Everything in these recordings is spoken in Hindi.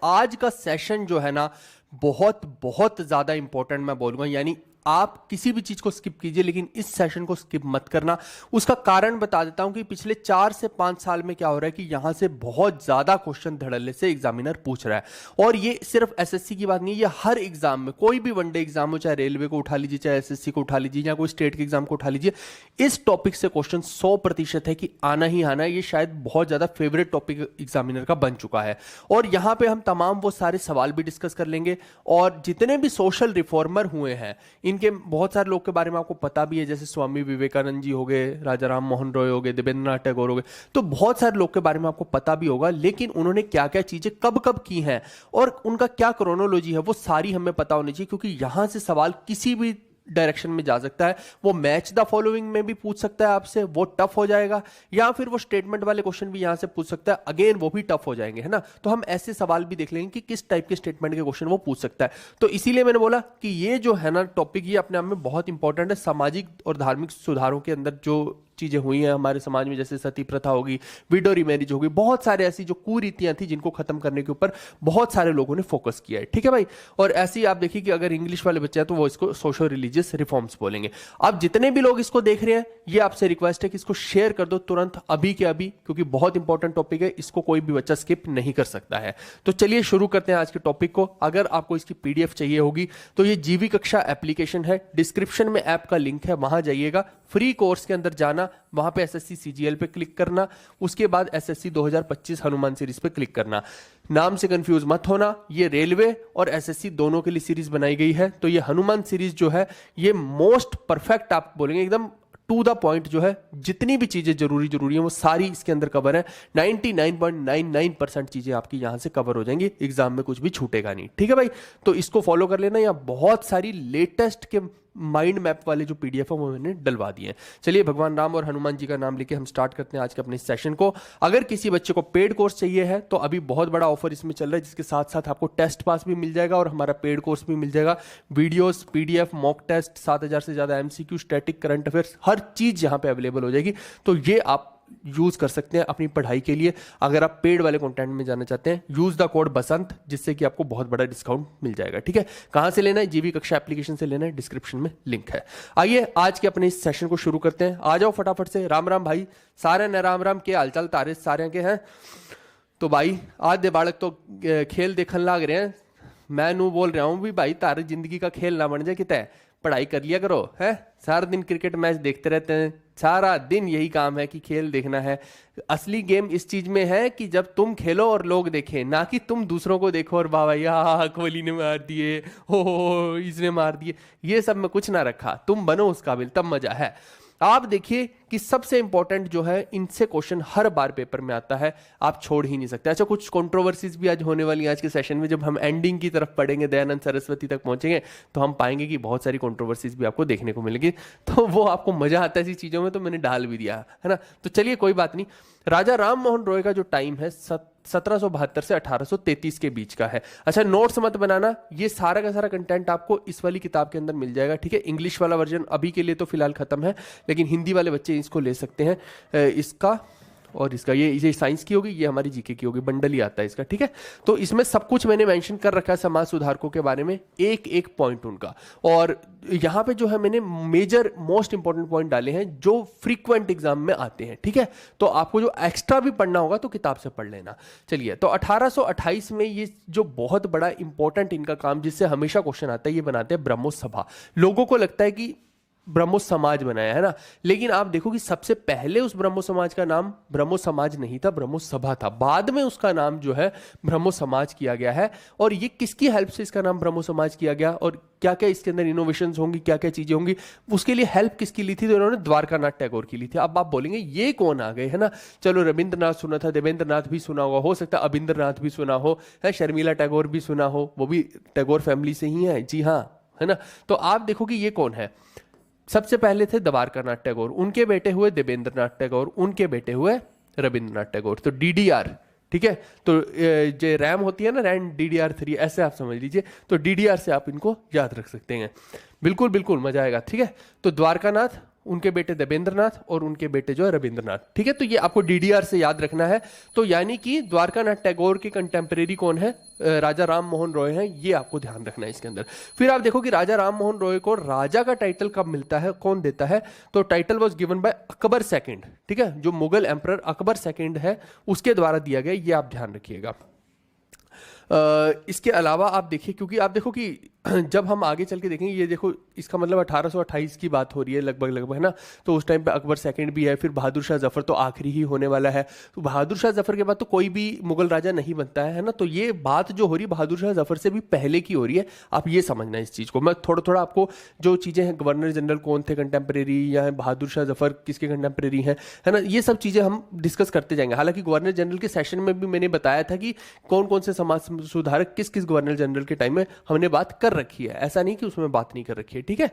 आज का सेशन जो है ना बहुत बहुत ज्यादा इंपॉर्टेंट मैं बोलूंगा। यानी आप किसी भी चीज को स्किप कीजिए लेकिन इस सेशन को स्किप मत करना। उसका कारण बता देता हूं कि पिछले 4 से 5 साल में क्या हो रहा है कि यहां से बहुत ज्यादा क्वेश्चन धड़ल्ले से एग्जामिनर पूछ रहा है। और ये सिर्फ एसएससी की बात नहीं है, ये हर एग्जाम में, कोई भी वनडे एग्जाम हो, चाहे रेलवे को उठा लीजिए, चाहे एसएससी को उठा लीजिए, या कोई स्टेट के एग्जाम को उठा लीजिए, इस टॉपिक से क्वेश्चन 100% है कि आना ही आना है। ये शायद बहुत ज्यादा फेवरेट टॉपिक एग्जामिनर का बन चुका है। और यहां पे हम तमाम वो सारे सवाल भी डिस्कस कर लेंगे। और जितने भी सोशल रिफॉर्मर हुए हैं इनके बहुत सारे लोग के बारे में आपको पता भी है, जैसे स्वामी विवेकानंद जी हो गए, राजा राम मोहन रॉय हो गए, देवेंद्रनाथ टैगोर हो गए। तो बहुत सारे लोग के बारे में आपको पता भी होगा, लेकिन उन्होंने क्या क्या चीजें कब कब की हैं और उनका क्या क्रोनोलॉजी है वो सारी हमें पता होनी चाहिए। क्योंकि यहां से सवाल किसी भी डायरेक्शन में जा सकता है। वो मैच द फॉलोइंग में भी पूछ सकता है आपसे, वो टफ हो जाएगा, या फिर वो स्टेटमेंट वाले क्वेश्चन भी यहां से पूछ सकता है, अगेन वो भी टफ हो जाएंगे, है ना। तो हम ऐसे सवाल भी देख लेंगे कि किस टाइप के स्टेटमेंट के क्वेश्चन वो पूछ सकता है। तो इसीलिए मैंने बोला कि ये जो है ना टॉपिक, ये अपने आप में बहुत इंपॉर्टेंट है। सामाजिक और धार्मिक सुधारों के अंदर जो चीजें हुई हैं हमारे समाज में, जैसे सती प्रथा होगी, विडो रिमैरिज होगी, बहुत सारे ऐसी जो कुरीतियां थी जिनको खत्म करने के ऊपर बहुत सारे लोगों ने फोकस किया है, ठीक है भाई। और ऐसे ही आप देखिए कि अगर इंग्लिश वाले बच्चे हैं तो वो इसको सोशल रिलीजियस रिफॉर्म्स बोलेंगे। अब जितने भी लोग इसको देख रहे हैं, ये आपसे रिक्वेस्ट है कि इसको शेयर कर दो तुरंत, अभी के अभी, क्योंकि बहुत इंपॉर्टेंट टॉपिक है, इसको कोई भी बच्चा स्किप नहीं कर सकता है। तो चलिए शुरू करते हैं आज के टॉपिक को। अगर आपको इसकी पीडीएफ चाहिए होगी तो ये जीवी कक्षा एप्लीकेशन है, डिस्क्रिप्शन में ऐप का लिंक है, वहां जाइएगा, फ्री कोर्स के अंदर जाना, वहां पे एसएससी सीजीएल पे क्लिक करना, उसके बाद एसएससी 2025 हनुमान सीरीज पे क्लिक करना। नाम से कंफ्यूज मत होना, ये रेलवे और एसएससी दोनों के लिए सीरीज बनाई गई है। तो ये हनुमान सीरीज जो है ये मोस्ट परफेक्ट, आप बोलेंगे एकदम टू द पॉइंट, जो है जितनी भी चीजें जरूरी है वो सारी इसके अंदर कवर है। 99.99% चीजें आपकी यहां से कवर हो जाएंगी, एग्जाम में कुछ भी छूटेगा नहीं, ठीक है भाई। तो इसको फॉलो कर लेना। यहाँ बहुत सारी लेटेस्ट के माइंड मैप वाले जो पीडीएफ है वो मैंने डलवा दिए हैं। चलिए भगवान राम और हनुमान जी का नाम लेके हम स्टार्ट करते हैं आज के अपने सेशन को। अगर किसी बच्चे को पेड कोर्स चाहिए है तो अभी बहुत बड़ा ऑफर इसमें चल रहा है, जिसके साथ साथ आपको टेस्ट पास भी मिल जाएगा और हमारा पेड कोर्स भी मिल जाएगा। वीडियोस, पीडीएफ, मॉक टेस्ट, 7000 से ज्यादा एमसीक्यू, स्टैटिक, करंट अफेयर्स, हर चीज यहां पे अवेलेबल हो जाएगी। तो ये आप यूज कर सकते हैं अपनी पढ़ाई के लिए। अगर आप पेड वाले कंटेंट में जाना चाहते हैं, यूज द कोड बसंत, जिससे कि आपको बहुत बड़ा डिस्काउंट मिल जाएगा, ठीक है। कहां से लेना है? जीवी कक्षा एप्लीकेशन से लेना है, डिस्क्रिप्शन में लिंक है। आइए आज के अपने इस सेशन को शुरू करते हैं। आ जाओ फटाफट से। राम राम भाई, सारे न राम राम के हालचाल तारे सारे के हैं। तो भाई आज दे बालक तो खेल देखने लाग रहे हैं। मैं नू बोल रहा हूं भी भाई तारे जिंदगी का खेल ना बन जाए, कितने पढ़ाई कर लिया करो, है। सारा दिन क्रिकेट मैच देखते रहते हैं, सारा दिन यही काम है कि खेल देखना है। असली गेम इस चीज में है कि जब तुम खेलो और लोग देखें, ना कि तुम दूसरों को देखो और बाबा यार कोहली ने मार दिए, हो इसने मार दिए, ये सब में कुछ ना रखा। तुम बनो उस काबिल, तब मजा है। आप देखिए कि सबसे इंपॉर्टेंट जो है, इनसे क्वेश्चन हर बार पेपर में आता है, आप छोड़ ही नहीं सकते। अच्छा, कुछ कंट्रोवर्सीज भी आज होने वाली है आज के सेशन में। जब हम एंडिंग की तरफ पढ़ेंगे, दयानंद सरस्वती तक पहुंचेंगे, तो हम पाएंगे कि बहुत सारी कंट्रोवर्सीज भी आपको देखने को मिलेगी। तो वो आपको मजा आता है ऐसी चीजों में, तो मैंने डाल भी दिया है ना। तो चलिए कोई बात नहीं। राजा राम मोहन रॉय का जो टाइम है 1772 से 1833 के बीच का है। अच्छा, नोट्स मत बनाना, ये सारा का सारा कंटेंट आपको इस वाली किताब के अंदर मिल जाएगा, ठीक है। इंग्लिश वाला वर्जन अभी के लिए तो फिलहाल खत्म है, लेकिन हिंदी वाले बच्चे इसको ले सकते हैं। इसका और इसका, ये साइंस की होगी, ये हमारी जीके की होगी, बंडल ही आता है इसका, ठीक है। तो इसमें सब कुछ मैंने मेंशन कर रखा है समाज सुधारकों के बारे में, एक एक पॉइंट उनका। और यहाँ पे जो है मैंने मेजर मोस्ट इंपॉर्टेंट पॉइंट डाले हैं जो फ्रीक्वेंट एग्जाम में आते हैं, ठीक है। तो आपको जो एक्स्ट्रा भी पढ़ना होगा तो किताब से पढ़ लेना। चलिए, तो 1828 में ये जो बहुत बड़ा इंपॉर्टेंट इनका काम, जिससे हमेशा क्वेश्चन आता है, ये बनाते हैं ब्रह्मो सभा। लोगों को लगता है कि ब्रह्मो समाज बनाया है ना, लेकिन आप देखो कि सबसे पहले उस ब्रह्मो समाज का नाम ब्रह्मो समाज नहीं था, ब्रह्मो सभा था। बाद में उसका नाम जो है ब्रह्मो समाज किया गया है। और ये किसकी हेल्प से इसका नाम ब्रह्मो समाज किया गया और क्या क्या इसके अंदर इनोवेशंस होंगी, क्या क्या चीजें होंगी, उसके लिए हेल्प किसकी ली थी? तो इन्होंने द्वारकानाथ टैगोर की ली थी। अब आप बोलेंगे ये कौन आ गए, है ना। चलो, रविंद्रनाथ सुना था, देवेंद्रनाथ भी सुना होगा, हो सकता है अबिंद्रनाथ भी सुना हो, है, शर्मिला टैगोर भी सुना हो, वो भी टैगोर फैमिली से ही है, जी हाँ, है ना। तो आप देखो कि ये कौन है। सबसे पहले थे द्वारकानाथ टैगोर, उनके बेटे हुए देवेंद्रनाथ टैगोर, उनके बेटे हुए रविंद्रनाथ टैगोर। तो डीडीआर, ठीक है। तो जो रैम होती है ना, रैम DDR3, ऐसे आप समझ लीजिए। तो DDR से आप इनको याद रख सकते हैं। बिल्कुल बिल्कुल मजा आएगा, ठीक है। तो द्वारकानाथ उनके बेटे देवेंद्रनाथ और उनके बेटे जो है रविंद्रनाथ। ठीक है, तो ये आपको डीडीआर से याद रखना है। तो यानी कि द्वारकानाथ टैगोर के कंटेम्परेरी कौन है, राजा राम मोहन रॉय हैं, ये आपको ध्यान रखना है इसके अंदर। फिर आप देखो कि राजा राम मोहन रॉय को राजा का टाइटल कब मिलता है, कौन देता है, तो title was given by Akbar second. ठीक है, जो मुगल एम्परर अकबर सेकंड है उसके द्वारा दिया गया, ये आप ध्यान रखिएगा। इसके अलावा आप देखिए, क्योंकि आप देखो कि जब हम आगे चल के देखेंगे, ये देखो इसका मतलब 1828 की बात हो रही है लगभग, है ना। तो उस टाइम पे अकबर सेकंड भी है, फिर बहादुर शाह जफर तो आखिरी ही होने वाला है। तो बहादुर शाह जफर के बाद तो कोई भी मुगल राजा नहीं बनता है ना। तो ये बात जो हो रही है बहादुर शाह जफर से भी पहले की हो रही है। आप ये समझना है इस चीज़ को। मैं थोड़ा थोड़ा आपको जो चीज़ें हैं, गवर्नर जनरल कौन थे कंटेम्प्रेरी, या बहादुर शाह जफर किसके कंटेम्प्रेरी हैं, है ना, ये सब चीज़ें हम डिस्कस करते जाएंगे। हालांकि गवर्नर जनरल के सेशन में भी मैंने बताया था कि कौन कौन से समाज सुधारक किस किस गवर्नर जनरल के टाइम में हमने बात कर रखी है, ऐसा नहीं कि उसमें बात नहीं कर रखी है। ठीक है,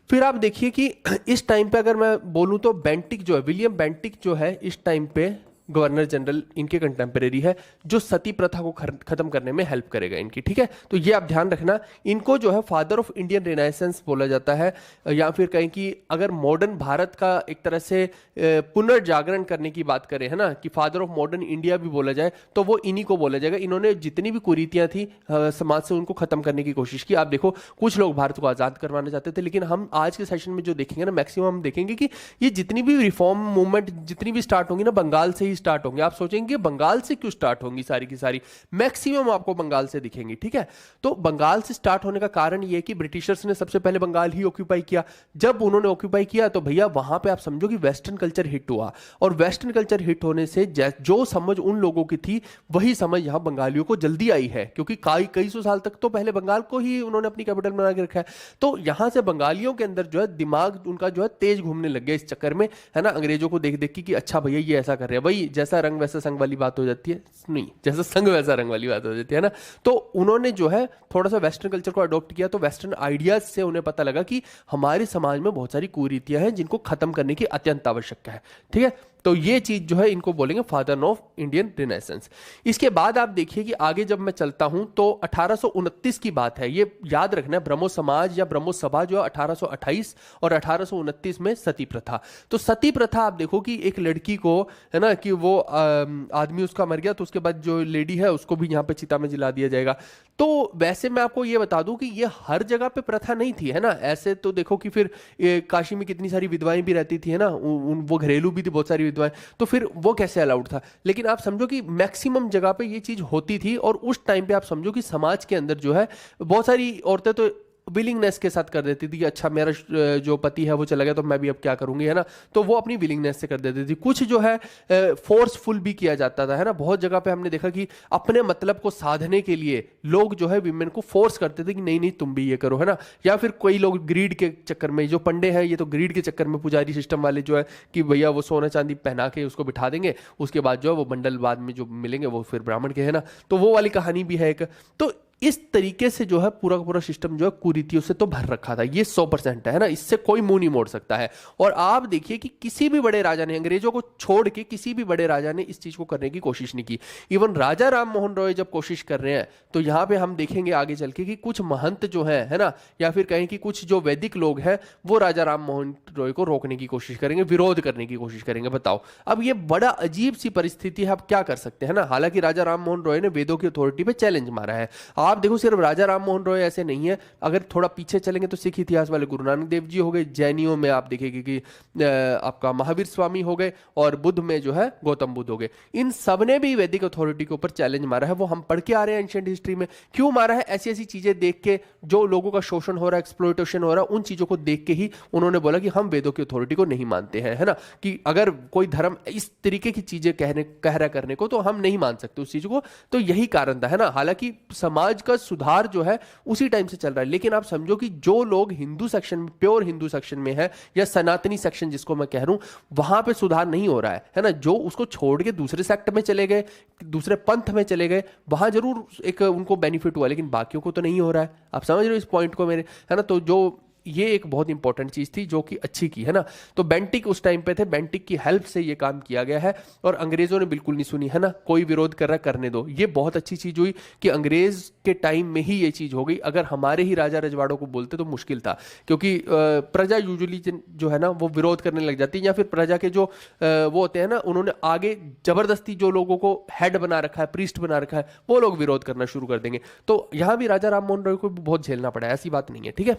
फिर आप देखिए कि इस टाइम पे अगर मैं बोलूं तो बेंटिक जो है, विलियम बेंटिक जो है इस टाइम पे गवर्नर जनरल इनके कंटेम्परेरी है, जो सती प्रथा को खत्म करने में हेल्प करेगा इनकी। ठीक है, तो ये आप ध्यान रखना। इनको जो है फादर ऑफ इंडियन रिनाइसेंस बोला जाता है, या फिर कहें कि अगर मॉडर्न भारत का एक तरह से पुनर्जागरण करने की बात करें, है ना, कि फादर ऑफ मॉडर्न इंडिया भी बोला जाए तो वो इन्हीं को बोला जाएगा। इन्होंने जितनी भी कुरीतियां थी समाज से, उनको खत्म करने की कोशिश की। आप देखो कुछ लोग भारत को आजाद करवाना चाहते थे, लेकिन हम आज के सेशन में जो देखेंगे ना, मैक्सिमम हम देखेंगे कि ये जितनी भी रिफॉर्म मूवमेंट जितनी भी स्टार्ट होंगी ना, बंगाल से ही स्टार्ट होंगे। आप सोचेंगे बंगाल से क्यों स्टार्ट होंगी, सारी की सारी मैक्सिमम आपको बंगाल से दिखेंगी। ठीक है, तो बंगाल से स्टार्ट होने का कारण यह कि ब्रिटिशर्स ने सबसे पहले बंगाल ही ऑक्यूपाई किया। जब उन्होंने ऑक्यूपाई किया तो भैया वहां पे आप समझो कि वेस्टर्न कल्चर हिट हुआ, और वेस्टर्न कल्चर हिट होने से जो समझ उन लोगों की थी वही समझ यहां बंगालियों को जल्दी आई है, क्योंकि कई सौ साल तक तो पहले बंगाल को ही उन्होंने अपनी कैपिटल बना के रखा है। तो यहां से बंगालियों के अंदर जो है दिमाग उनका जो है तेज घूमने लग गया इस चक्कर में, है ना, अंग्रेजों को देख देख के कि अच्छा भैया ये ऐसा कर रहे हैं, भाई जैसा रंग वैसा संग वाली बात हो जाती है, नहीं जैसा संग वैसा रंग वाली बात हो जाती है ना। तो उन्होंने जो है थोड़ा सा वेस्टर्न कल्चर को अडॉप्ट किया। तो वेस्टर्न आइडियाज से उन्हें पता लगा कि हमारे समाज में बहुत सारी कुरीतियां हैं जिनको खत्म करने की अत्यंत आवश्यकता है। ठीक है, तो ये चीज जो है इनको बोलेंगे फादर ऑफ इंडियन रिनेसेंस। इसके बाद आप देखिए कि आगे जब मैं चलता हूं तो 1829 की बात है, ये याद रखना है। ब्रह्मो समाज या ब्रह्मो सभा जो है 1828 और 1829 में सती प्रथा। तो सती प्रथा आप देखो कि एक लड़की को, है ना, कि वो आदमी उसका मर गया तो उसके बाद जो लेडी है उसको भी यहाँ पे चिता में जला दिया जाएगा। तो वैसे मैं आपको ये बता दूं कि ये हर जगह पे प्रथा नहीं थी, है ना। ऐसे तो देखो कि फिर काशी में कितनी सारी विधवाएं भी रहती थी, है ना, वो घरेलू भी थी बहुत सारी विधवाएं, तो फिर वो कैसे अलाउड था। लेकिन आप समझो कि मैक्सिमम जगह पे ये चीज होती थी, और उस टाइम पे आप समझो कि समाज के अंदर जो है बहुत सारी औरतें तो विलिंगनेस के साथ कर देती थी कि अच्छा मेरा जो पति है वो चला गया तो मैं भी अब क्या करूंगी, है ना। तो वो अपनी विलिंगनेस से कर देती थी। कुछ जो है फोर्सफुल भी किया जाता था, है ना। बहुत जगह पे हमने देखा कि अपने मतलब को साधने के लिए लोग जो है विमेन को फोर्स करते थे कि नहीं नहीं तुम भी ये करो, है ना। या फिर कोई लोग ग्रीड के चक्कर में, जो पंडे हैं ये तो ग्रीड के चक्कर में, पुजारी सिस्टम वाले जो है कि भैया वो सोना चांदी पहना के उसको बिठा देंगे, उसके बाद जो है वो बंडल बाद में जो मिलेंगे वो फिर ब्राह्मण के, है ना। तो वो वाली कहानी भी है एक। तो इस तरीके से जो है पूरा का पूरा सिस्टम जो है कुरीतियों से तो भर रखा था, ये 100% है ना, इससे कोई मुंह नहीं मोड़ सकता है। और आप देखिए कि किसी भी बड़े राजा ने, अंग्रेजों को छोड़ के किसी भी बड़े राजा ने इस चीज को करने की कोशिश नहीं की। इवन राजा राम मोहन रॉय जब कोशिश कर रहे हैं तो यहां पे हम देखेंगे आगे चल के कि कुछ महंत जो है ना, या फिर कहें कि कुछ जो वैदिक लोग हैं वो राजा राम मोहन रॉय को रोकने की कोशिश करेंगे, विरोध करने की कोशिश करेंगे। बताओ, अब ये बड़ा अजीब सी परिस्थिति है, आप क्या कर सकते हैं ना। हालांकि राजा राम मोहन रॉय ने वेदों की अथॉरिटी पे चैलेंज मारा है। आप देखो सिर्फ राजा राम मोहन रॉय ऐसे नहीं है, अगर थोड़ा पीछे चलेंगे तो सिख इतिहास वाले गुरु नानक देव जी हो गए, जैनियों में आप देखेंगे कि आपका महावीर स्वामी हो गए, और बुद्ध में जो है गौतम बुद्ध हो गए। इन सब ने भी वैदिक अथॉरिटी के ऊपर चैलेंज मारा है। वो हम पढ़ के आ रहे हैं एंशिएंट हिस्ट्री में। क्यों मारा है? ऐसी ऐसी चीजें देख के, जो लोगों का शोषण हो रहा है, एक्सप्लॉयटेशन हो रहा है, उन चीजों को देख के ही उन्होंने बोला कि हम वेदों की अथॉरिटी को नहीं मानते हैं, है ना। कि अगर कोई धर्म इस तरीके की चीजें कह रहा करने को, तो हम नहीं मान सकते उस चीज को। तो यही कारण था, है ना। हालांकि समाज का सुधार जो है उसी टाइम से चल रहा है, लेकिन आप समझो कि जो लोग हिंदू सेक्शन में, प्योर हिंदू सेक्शन में है, या सनातनी सेक्शन जिसको मैं कह रहा हूं, वहां पे सुधार नहीं हो रहा है ना। जो उसको छोड़ के दूसरे सेक्ट में चले गए, दूसरे पंथ में चले गए, वहां जरूर एक उनको बेनिफिट हुआ, लेकिन बाकियों को तो नहीं हो रहा है। आप समझ रहे हो इस पॉइंट को मेरे, है ना। तो जो ये एक बहुत इंपॉर्टेंट चीज थी जो कि अच्छी की है ना। तो बेंटिक उस टाइम पे थे, बेंटिक की हेल्प से ये काम किया गया है और अंग्रेजों ने बिल्कुल नहीं सुनी है ना, कोई विरोध कर रहा करने दो। ये बहुत अच्छी चीज हुई कि अंग्रेज के टाइम में ही ये चीज हो गई। अगर हमारे ही राजा रजवाड़ों को बोलते तो मुश्किल था, क्योंकि प्रजा यूजुअली जो है ना वो विरोध करने लग जाती है, या फिर प्रजा के जो वो होते हैं ना, उन्होंने आगे जबरदस्ती जो लोगों को हेड बना रखा है, प्रीस्ट बना रखा है, वो लोग विरोध करना शुरू कर देंगे। तो यहां भी राजा राम मोहन रॉय को बहुत झेलना पड़ा, ऐसी बात नहीं है, ठीक है।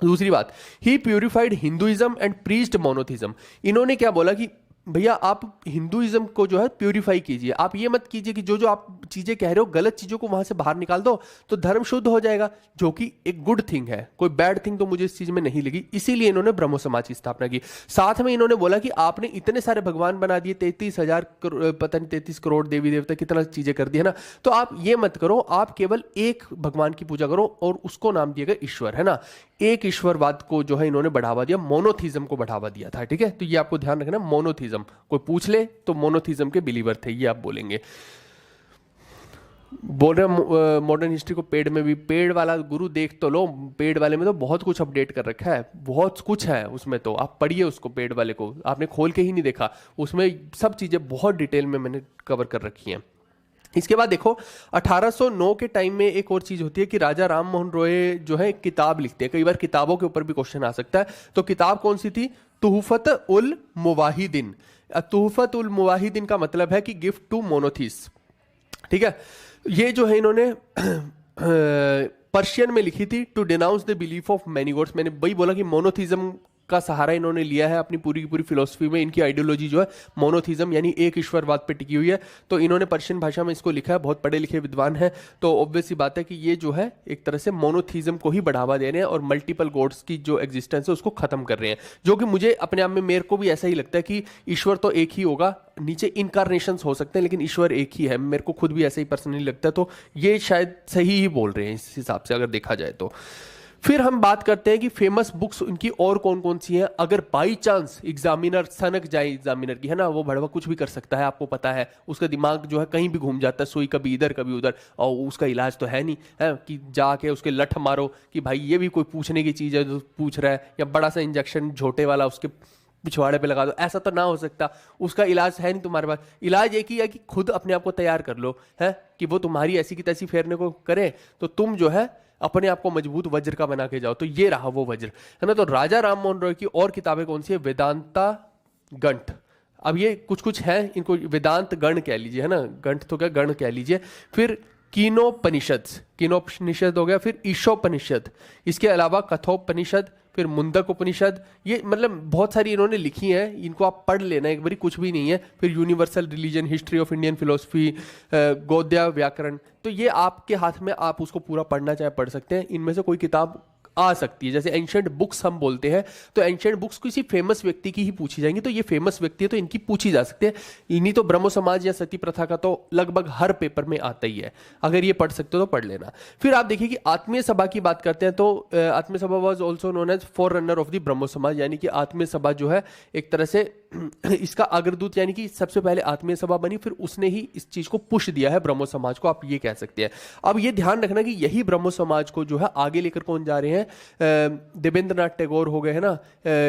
दूसरी बात, he purified Hinduism and preached monotheism. इन्होंने क्या बोला कि भैया आप हिंदुइज्म को जो है प्यूरिफाई कीजिए, आप ये मत कीजिए कि जो जो आप चीजें कह रहे हो गलत चीजों को वहां से बाहर निकाल दो तो धर्म शुद्ध हो जाएगा, जो कि एक गुड थिंग है, कोई बैड थिंग तो मुझे इस चीज में नहीं लगी। इसीलिए इन्होंने ब्रह्मो समाज की स्थापना की। साथ में इन्होंने बोला कि आपने इतने सारे भगवान बना दिए, 33,000 पता नहीं 33 करोड़ देवी देवता, कितना चीजें कर दी है ना, तो आप ये मत करो, आप केवल एक भगवान की पूजा करो और उसको नाम दिया गया ईश्वर, है ना। एक ईश्वरवाद को जो है इन्होंने बढ़ावा दिया, मोनोथिज्म को बढ़ावा दिया था, ठीक है। तो ये आपको ध्यान रखना, मोनोथिज्म, कोई पूछ ले तो मोनोथिज्म के बिलीवर थे ये आप बोलेंगे। बोल रहे मॉडर्न हिस्ट्री को पेड में भी, पेड वाला गुरु देख तो लो, पेड वाले में तो बहुत कुछ अपडेट कर रखा है, बहुत कुछ है उसमें, तो आप पढ़िए उसको, पेड वाले को आपने खोल के ही नहीं देखा, उसमें सब चीजें बहुत डिटेल में मैंने कवर कर रखी हैं। इसके बाद देखो 1809 के टाइम में एक और चीज होती है कि राजा राम मोहन रॉय जो है किताब लिखते हैं, कई बार किताबों के ऊपर भी क्वेश्चन आ सकता है। तो किताब कौन सी थी? तुहफत उल मुवाहिदीन। तुहफत उल मुवाहिदीन का मतलब है कि गिफ्ट टू मोनोथीस, ठीक है। ये जो है इन्होंने पर्शियन में लिखी थी, to denounce the belief of many gods. मैंने वही बोला कि मोनोथिज्म का सहारा इन्होंने लिया है अपनी पूरी की पूरी फिलोसफी में। इनकी आइडियोलॉजी जो है मोनोथिज्म यानी एक ईश्वरवाद पे टिकी हुई है। तो इन्होंने पर्शियन भाषा में इसको लिखा है, बहुत पढ़े लिखे विद्वान हैं। तो ऑब्वियस सी बात है कि ये जो है एक तरह से मोनोथिज्म को ही बढ़ावा दे रहे हैं और मल्टीपल गॉड्स की जो एग्जिस्टेंस है उसको खत्म कर रहे हैं, जो कि मुझे अपने आप में, मेरे को भी ऐसा ही लगता है कि ईश्वर तो एक ही होगा, नीचे इनकारनेशंस हो सकते हैं लेकिन ईश्वर एक ही है। मेरे को खुद भी ऐसा ही पर्सनली लगता है। तो ये शायद सही ही बोल रहे हैं इस हिसाब से अगर देखा जाए तो। फिर हम बात करते हैं कि फेमस बुक्स उनकी और कौन कौन सी हैं। अगर बाई चांस एग्जामिनर सनक जाए एग्जामिनर की, है ना, वो भड़वा कुछ भी कर सकता है, आपको पता है, उसका दिमाग जो है कहीं भी घूम जाता है, सुई कभी इधर कभी उधर, और उसका इलाज तो है नहीं है कि जाके उसके लठ मारो कि भाई ये भी कोई पूछने की चीज़ है जो पूछ रहा है, या बड़ा सा इंजेक्शन झोटे वाला उसके पिछवाड़े पे लगा दो, ऐसा तो ना हो सकता। उसका इलाज है नहीं तुम्हारे पास। इलाज एक ही है कि खुद अपने आप को तैयार कर लो, है कि वो तुम्हारी ऐसी की तैसी फेरने को करे तो तुम जो है अपने आप को मजबूत वज्र का बना के जाओ। तो ये रहा वो वज्र, है ना। तो राजा राम मोहन रॉय की और किताबें कौन सी है? वेदांता गंठ। अब ये कुछ कुछ है, इनको वेदांत गण कह लीजिए, है ना, गंठ तो क्या गण कह लीजिए। फिर कीनोपनिषद, कीनोपनिषद हो गया। फिर ईशोपनिषद, इसके अलावा कठोपनिषद, फिर मुंडक उपनिषद। ये मतलब बहुत सारी इन्होंने लिखी हैं, इनको आप पढ़ लेना एक बारी, कुछ भी नहीं है। फिर universal religion, history of Indian philosophy, Gaudiya Vyakaran. तो ये आपके हाथ में, आप उसको पूरा पढ़ना चाहे पढ़ सकते हैं। इनमें से कोई किताब आ सकती है, जैसे एंशिएंट बुक्स हम बोलते हैं, तो एंशिएंट बुक्स किसी फेमस व्यक्ति की ही पूछी जाएंगी। तो ये फेमस व्यक्ति है तो इनकी पूछी जा सकती है। इन्हीं तो ब्रह्मो समाज या सती प्रथा का तो लगभग हर पेपर में आता ही है, अगर ये पढ़ सकते हो तो पढ़ लेना। फिर आप देखिए कि आत्मीय सभा की बात करते हैं तो Atmiya Sabha was also known as forerunner of the Brahmo Samaj, यानी कि आत्मीय सभा जो है एक तरह से इसका अग्रदूत, यानी कि सबसे पहले आत्मीय सभा बनी, फिर उसने ही इस चीज को पुश दिया है ब्रह्मो समाज को, आप ये कह सकते हैं। अब ये ध्यान रखना कि यही ब्रह्मो समाज को जो है आगे लेकर कौन जा रहे हैं? देवेंद्रनाथ टैगोर हो गए, है ना,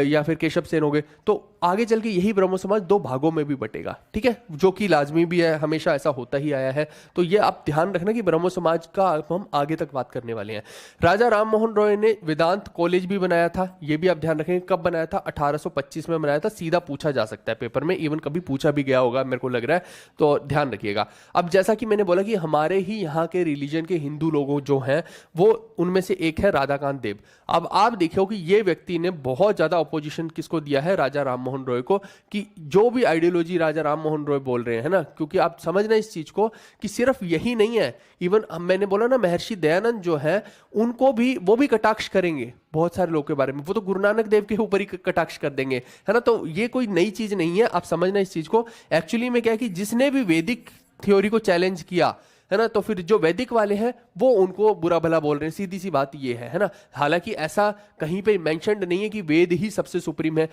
या फिर केशव सेन हो गए। तो आगे चल के यही ब्रह्मो समाज दो भागों में भी बटेगा, ठीक है, जो कि लाजमी भी है, हमेशा ऐसा होता ही आया है। तो ये आप ध्यान रखना कि ब्रह्मो समाज का हम आगे तक बात करने वाले हैं। राजा राम मोहन रॉय ने वेदांत कॉलेज भी बनाया था, ये भी आप ध्यान रखेंगे। कब बनाया था? 1825 में बनाया था। सीधा पूछा जा सकता है पेपर में, इवन कभी पूछा भी गया होगा मेरे को लग रहा है, तो ध्यान रखिएगा। अब जैसा कि मैंने बोला कि हमारे ही यहाँ के रिलीजन के हिंदू लोगों जो हैं वो, उनमें से एक है राधाकांत देव। अब आप देखियो कि ये व्यक्ति ने बहुत ज्यादा अपोजिशन किसको दिया है? राजा राम मोहन रॉय को, कि जो भी आइडियोलॉजी राजा राम मोहन रॉय बोल रहे हैं ना, क्योंकि आप समझना इस चीज को कि सिर्फ यही नहीं है, इवन मैंने बोला ना महर्षि दयानंद जो है उनको भी, वो भी कटाक्ष करेंगे बहुत सारे लोग के बारे में, वो तो गुरु नानक देव के ऊपर ही कटाक्ष कर देंगे, है ना। तो ये कोई नई चीज नहीं है, आप समझना इस चीज को। एक्चुअली में क्या है कि जिसने भी वैदिक थ्योरी को चैलेंज किया, है ना, तो फिर जो वैदिक वाले हैं वो उनको बुरा भला बोल रहे हैं, सीधी सी बात ये है ना। हालांकि ऐसा कहीं पे मेंशन्ड नहीं है कि वेद ही सबसे सुप्रीम है,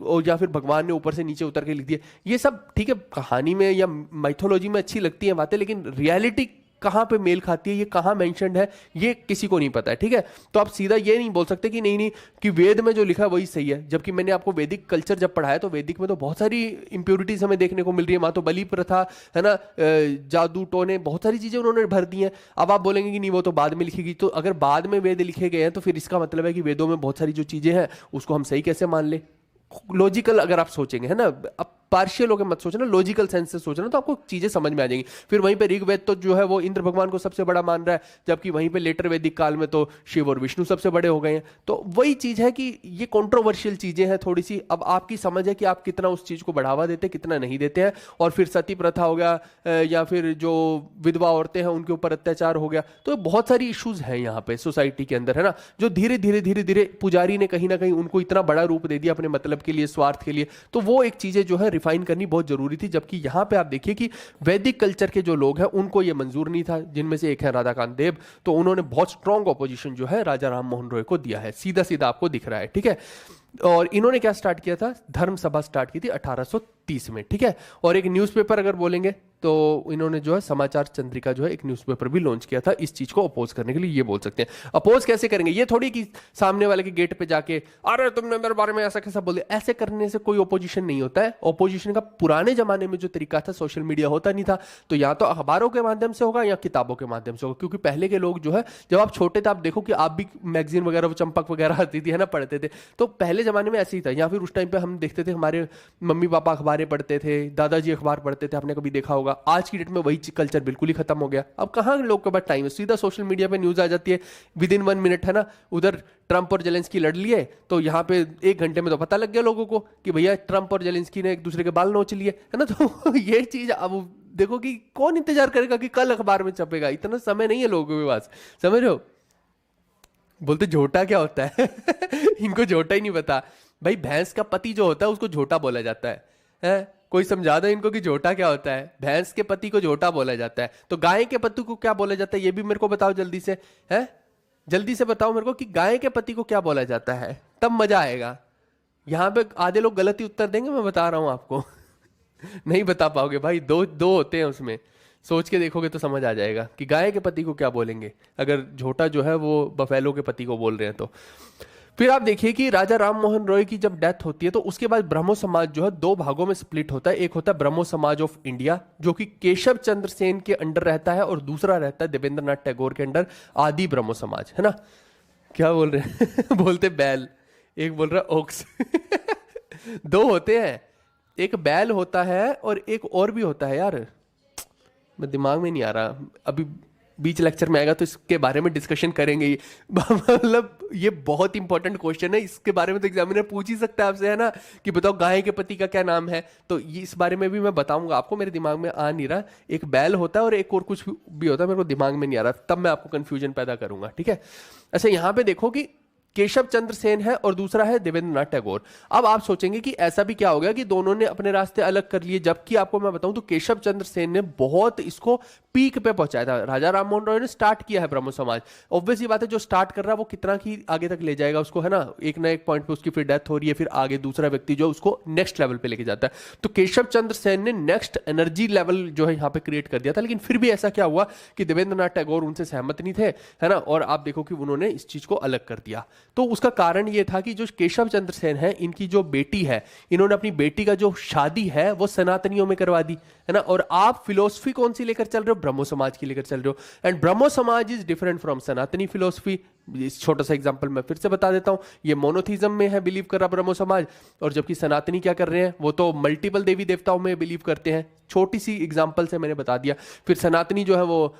और या फिर भगवान ने ऊपर से नीचे उतर के लिख दिया। ये सब ठीक है, कहानी में या माइथोलॉजी में अच्छी लगती है बातें, लेकिन रियलिटी कहाँ पे मेल खाती है, ये कहाँ मेंशन्ड है, ये किसी को नहीं पता है, ठीक है। तो आप सीधा ये नहीं बोल सकते कि नहीं नहीं कि वेद में जो लिखा है वही सही है, जबकि मैंने आपको वैदिक कल्चर जब पढ़ाया तो वैदिक में तो बहुत सारी इंप्योरिटीज हमें देखने को मिल रही है, वहाँ तो बलि प्रथा है ना, जादू टोने, बहुत सारी चीजें उन्होंने भर दी हैं। अब आप बोलेंगे कि नहीं वो तो बाद में लिखेगी, तो अगर बाद में वेद लिखे गए हैं तो फिर इसका मतलब है कि वेदों में बहुत सारी जो चीजें हैं उसको हम सही कैसे मान ले। लॉजिकल अगर आप सोचेंगे है ना, अब पार्शियल होकर मत सोचना, लॉजिकल सेंस से सोचना, तो आपको चीजें समझ में आ जाएंगी। फिर वहीं पे ऋग्वेद तो जो है वो इंद्र भगवान को सबसे बड़ा मान रहा है, जबकि वहीं पे लेटर वैदिक काल में तो शिव और विष्णु सबसे बड़े हो गए हैं। तो वही चीज है कि ये कंट्रोवर्शियल चीजें हैं थोड़ी सी, अब आपकी समझ है कि आप कितना उस चीज को बढ़ावा देते हैं, कितना नहीं देते हैं। और फिर सती प्रथा हो गया, या फिर जो विधवा औरतें हैं उनके ऊपर अत्याचार हो गया, तो बहुत सारी इश्यूज हैं यहाँ पे सोसाइटी के अंदर है ना, जो धीरे धीरे धीरे धीरे पुजारी ने कहीं ना कहीं उनको इतना बड़ा रूप दे दिया अपने मतलब के लिए, स्वार्थ के लिए। तो वो एक चीजें जो है रिफाइन करनी बहुत जरूरी थी, जबकि यहां पे आप देखिए कि वैदिक कल्चर के जो लोग हैं उनको ये मंजूर नहीं था, जिनमें से एक है राधाकांत देव। तो उन्होंने बहुत स्ट्रॉन्ग ऑपोजिशन जो है राजा राम मोहन रॉय को दिया है, सीधा सीधा आपको दिख रहा है, ठीक है। और इन्होंने क्या स्टार्ट किया था, धर्म सभा स्टार्ट की थी 1830 में, ठीक है। और एक न्यूज़पेपर अगर बोलेंगे तो इन्होंने जो है समाचार चंद्रिका जो है एक न्यूज़पेपर भी लॉन्च किया था इस चीज को अपोज करने के लिए। ये बोल सकते हैं अपोज कैसे करेंगे, ये थोड़ी कि सामने वाले के गेट पे जाके अरे तुमने मेरे बारे में ऐसा कैसा बोल दिया, ऐसे करने से कोई ओपोजिशन नहीं होता है। ओपोजिशन का पुराने जमाने में जो तरीका था, सोशल मीडिया होता नहीं था, तो या तो अखबारों के माध्यम से होगा या किताबों के माध्यम से होगा। क्योंकि पहले के लोग जो है, जब आप छोटे थे आप देखो कि आप भी मैगजीन वगैरह, चंपक वगैरह आती थी है ना, पढ़ते थे, तो पहले जमाने में ऐसे ही था। या फिर उस टाइम पे हम देखते थे हमारे मम्मी पापा अखबारें पढ़ते थे, दादाजी अखबार पढ़ते थे, आपने कभी देखा होगा। आज की डेट में वही कल्चर बिल्कुल ही खत्म हो गया। अब कहाँ लोग के पास टाइम है, सीधा सोशल मीडिया पे न्यूज आ जाती है विद इन 1 मिनट है ना। उधर ट्रंप और जेलेंस्की लड़ लिए तो यहाँ पे 1 घंटे में तो पता लग गया लोगों को कि भैया ट्रंप और जेलेंस्की ने एक दूसरे के बाल नोच लिए है ना। तो ये चीज अब देखो कि कौन इंतजार करेगा कि कल अखबार में छपेगा, इतना समय नहीं है लोगों के पास, समझ रहे हो। बोलते झोटा क्या होता है इनको झोटा ही नहीं पता भाई। भैंस का पति जो होता है उसको झोटा बोला जाता है? कोई समझा दो इनको कि झोटा क्या होता है। भैंस के पति को झोटा बोला जाता है, तो गाय के पति को क्या बोला जाता है, ये भी मेरे को बताओ जल्दी से, है जल्दी से बताओ मेरे को कि गाय के पति को क्या बोला जाता है, तब मजा आएगा। यहां पे आधे लोग गलत ही उत्तर देंगे, मैं बता रहा हूं आपको नहीं बता पाओगे भाई, दो दो होते हैं उसमें, सोच के देखोगे तो समझ आ जाएगा कि गाय के पति को क्या बोलेंगे अगर झोटा जो है वो बफेलो के पति को बोल रहे हैं तो। फिर आप देखिए कि राजा राम मोहन रॉय की जब डेथ होती है तो उसके बाद ब्रह्मो समाज जो है 2 भागों में स्प्लिट होता है। एक होता है ब्रह्मो समाज ऑफ इंडिया जो कि केशव चंद्र सेन के अंडर रहता है, और दूसरा रहता है देवेंद्रनाथ टैगोर के अंडर आदि ब्रह्मो समाज, है ना। क्या बोल रहे हैं बोलते बैल, एक बोल रहा ओक्स 2 होते हैं, एक बैल होता है और एक और भी होता है यार, मैं दिमाग में नहीं आ रहा अभी, बीच लेक्चर में आएगा तो इसके बारे में डिस्कशन करेंगे ही मतलब ये बहुत इंपॉर्टेंट क्वेश्चन है, इसके बारे में तो एग्जामिनर पूछ ही सकता है आपसे है ना कि बताओ गाय के पति का क्या नाम है। तो ये इस बारे में भी मैं बताऊंगा आपको, मेरे दिमाग में आ नहीं रहा। एक बैल होता है और एक और कुछ भी होता है, मेरे को दिमाग में नहीं आ रहा, तब मैं आपको कंफ्यूजन पैदा करूंगा, ठीक है। अच्छा यहाँ पे देखो कि केशव चंद्र सेन है और दूसरा है देवेंद्रनाथ टैगोर। अब आप सोचेंगे कि ऐसा भी क्या हो गया कि दोनों ने अपने रास्ते अलग कर लिए, जबकि आपको मैं बताऊं तो केशव चंद्र सेन ने बहुत इसको पीक पे पहुंचाया था। राजा राम मोहन रॉय ने स्टार्ट किया है ब्रह्मो समाज, ऑब्वियस ये बात है जो स्टार्ट कर रहा है वो कितना की आगे तक ले जाएगा उसको, है ना। एक ना एक पॉइंट पे उसकी फिर डेथ हो रही है, फिर आगे दूसरा व्यक्ति जो उसको नेक्स्ट लेवल पे लेके जाता है। तो केशव चंद्र सेन ने नेक्स्ट एनर्जी लेवल जो है यहाँ पे क्रिएट कर दिया था। लेकिन फिर भी ऐसा क्या हुआ कि देवेंद्रनाथ टैगोर उनसे सहमत नहीं थे, है ना, और आप देखो कि उन्होंने इस चीज को अलग कर दिया। तो उसका कारण ये था कि जो केशव चंद्र सेन है, इनकी जो बेटी है, इन्होंने अपनी बेटी का जो शादी है वो सनातनियों में करवा दी, है ना। और आप फिलोसफी कौन सी लेकर चल रहे हो, ब्रह्मो समाज की लेकर चल रहे हो। एंड ब्रह्मो समाज इज डिफरेंट फ्रॉम सनातनी फिलोसफी। इस छोटा सा एग्जांपल मैं फिर से बता देता हूं, ये मोनोथीज्म में है बिलीव कर रहा ब्रह्मो समाज, और जबकि सनातनी क्या कर रहे हैं, वो तो मल्टीपल देवी देवताओं में बिलीव करते हैं। छोटी सी एग्जांपल से मैंने बता दिया। फिर सनातनी जो है वो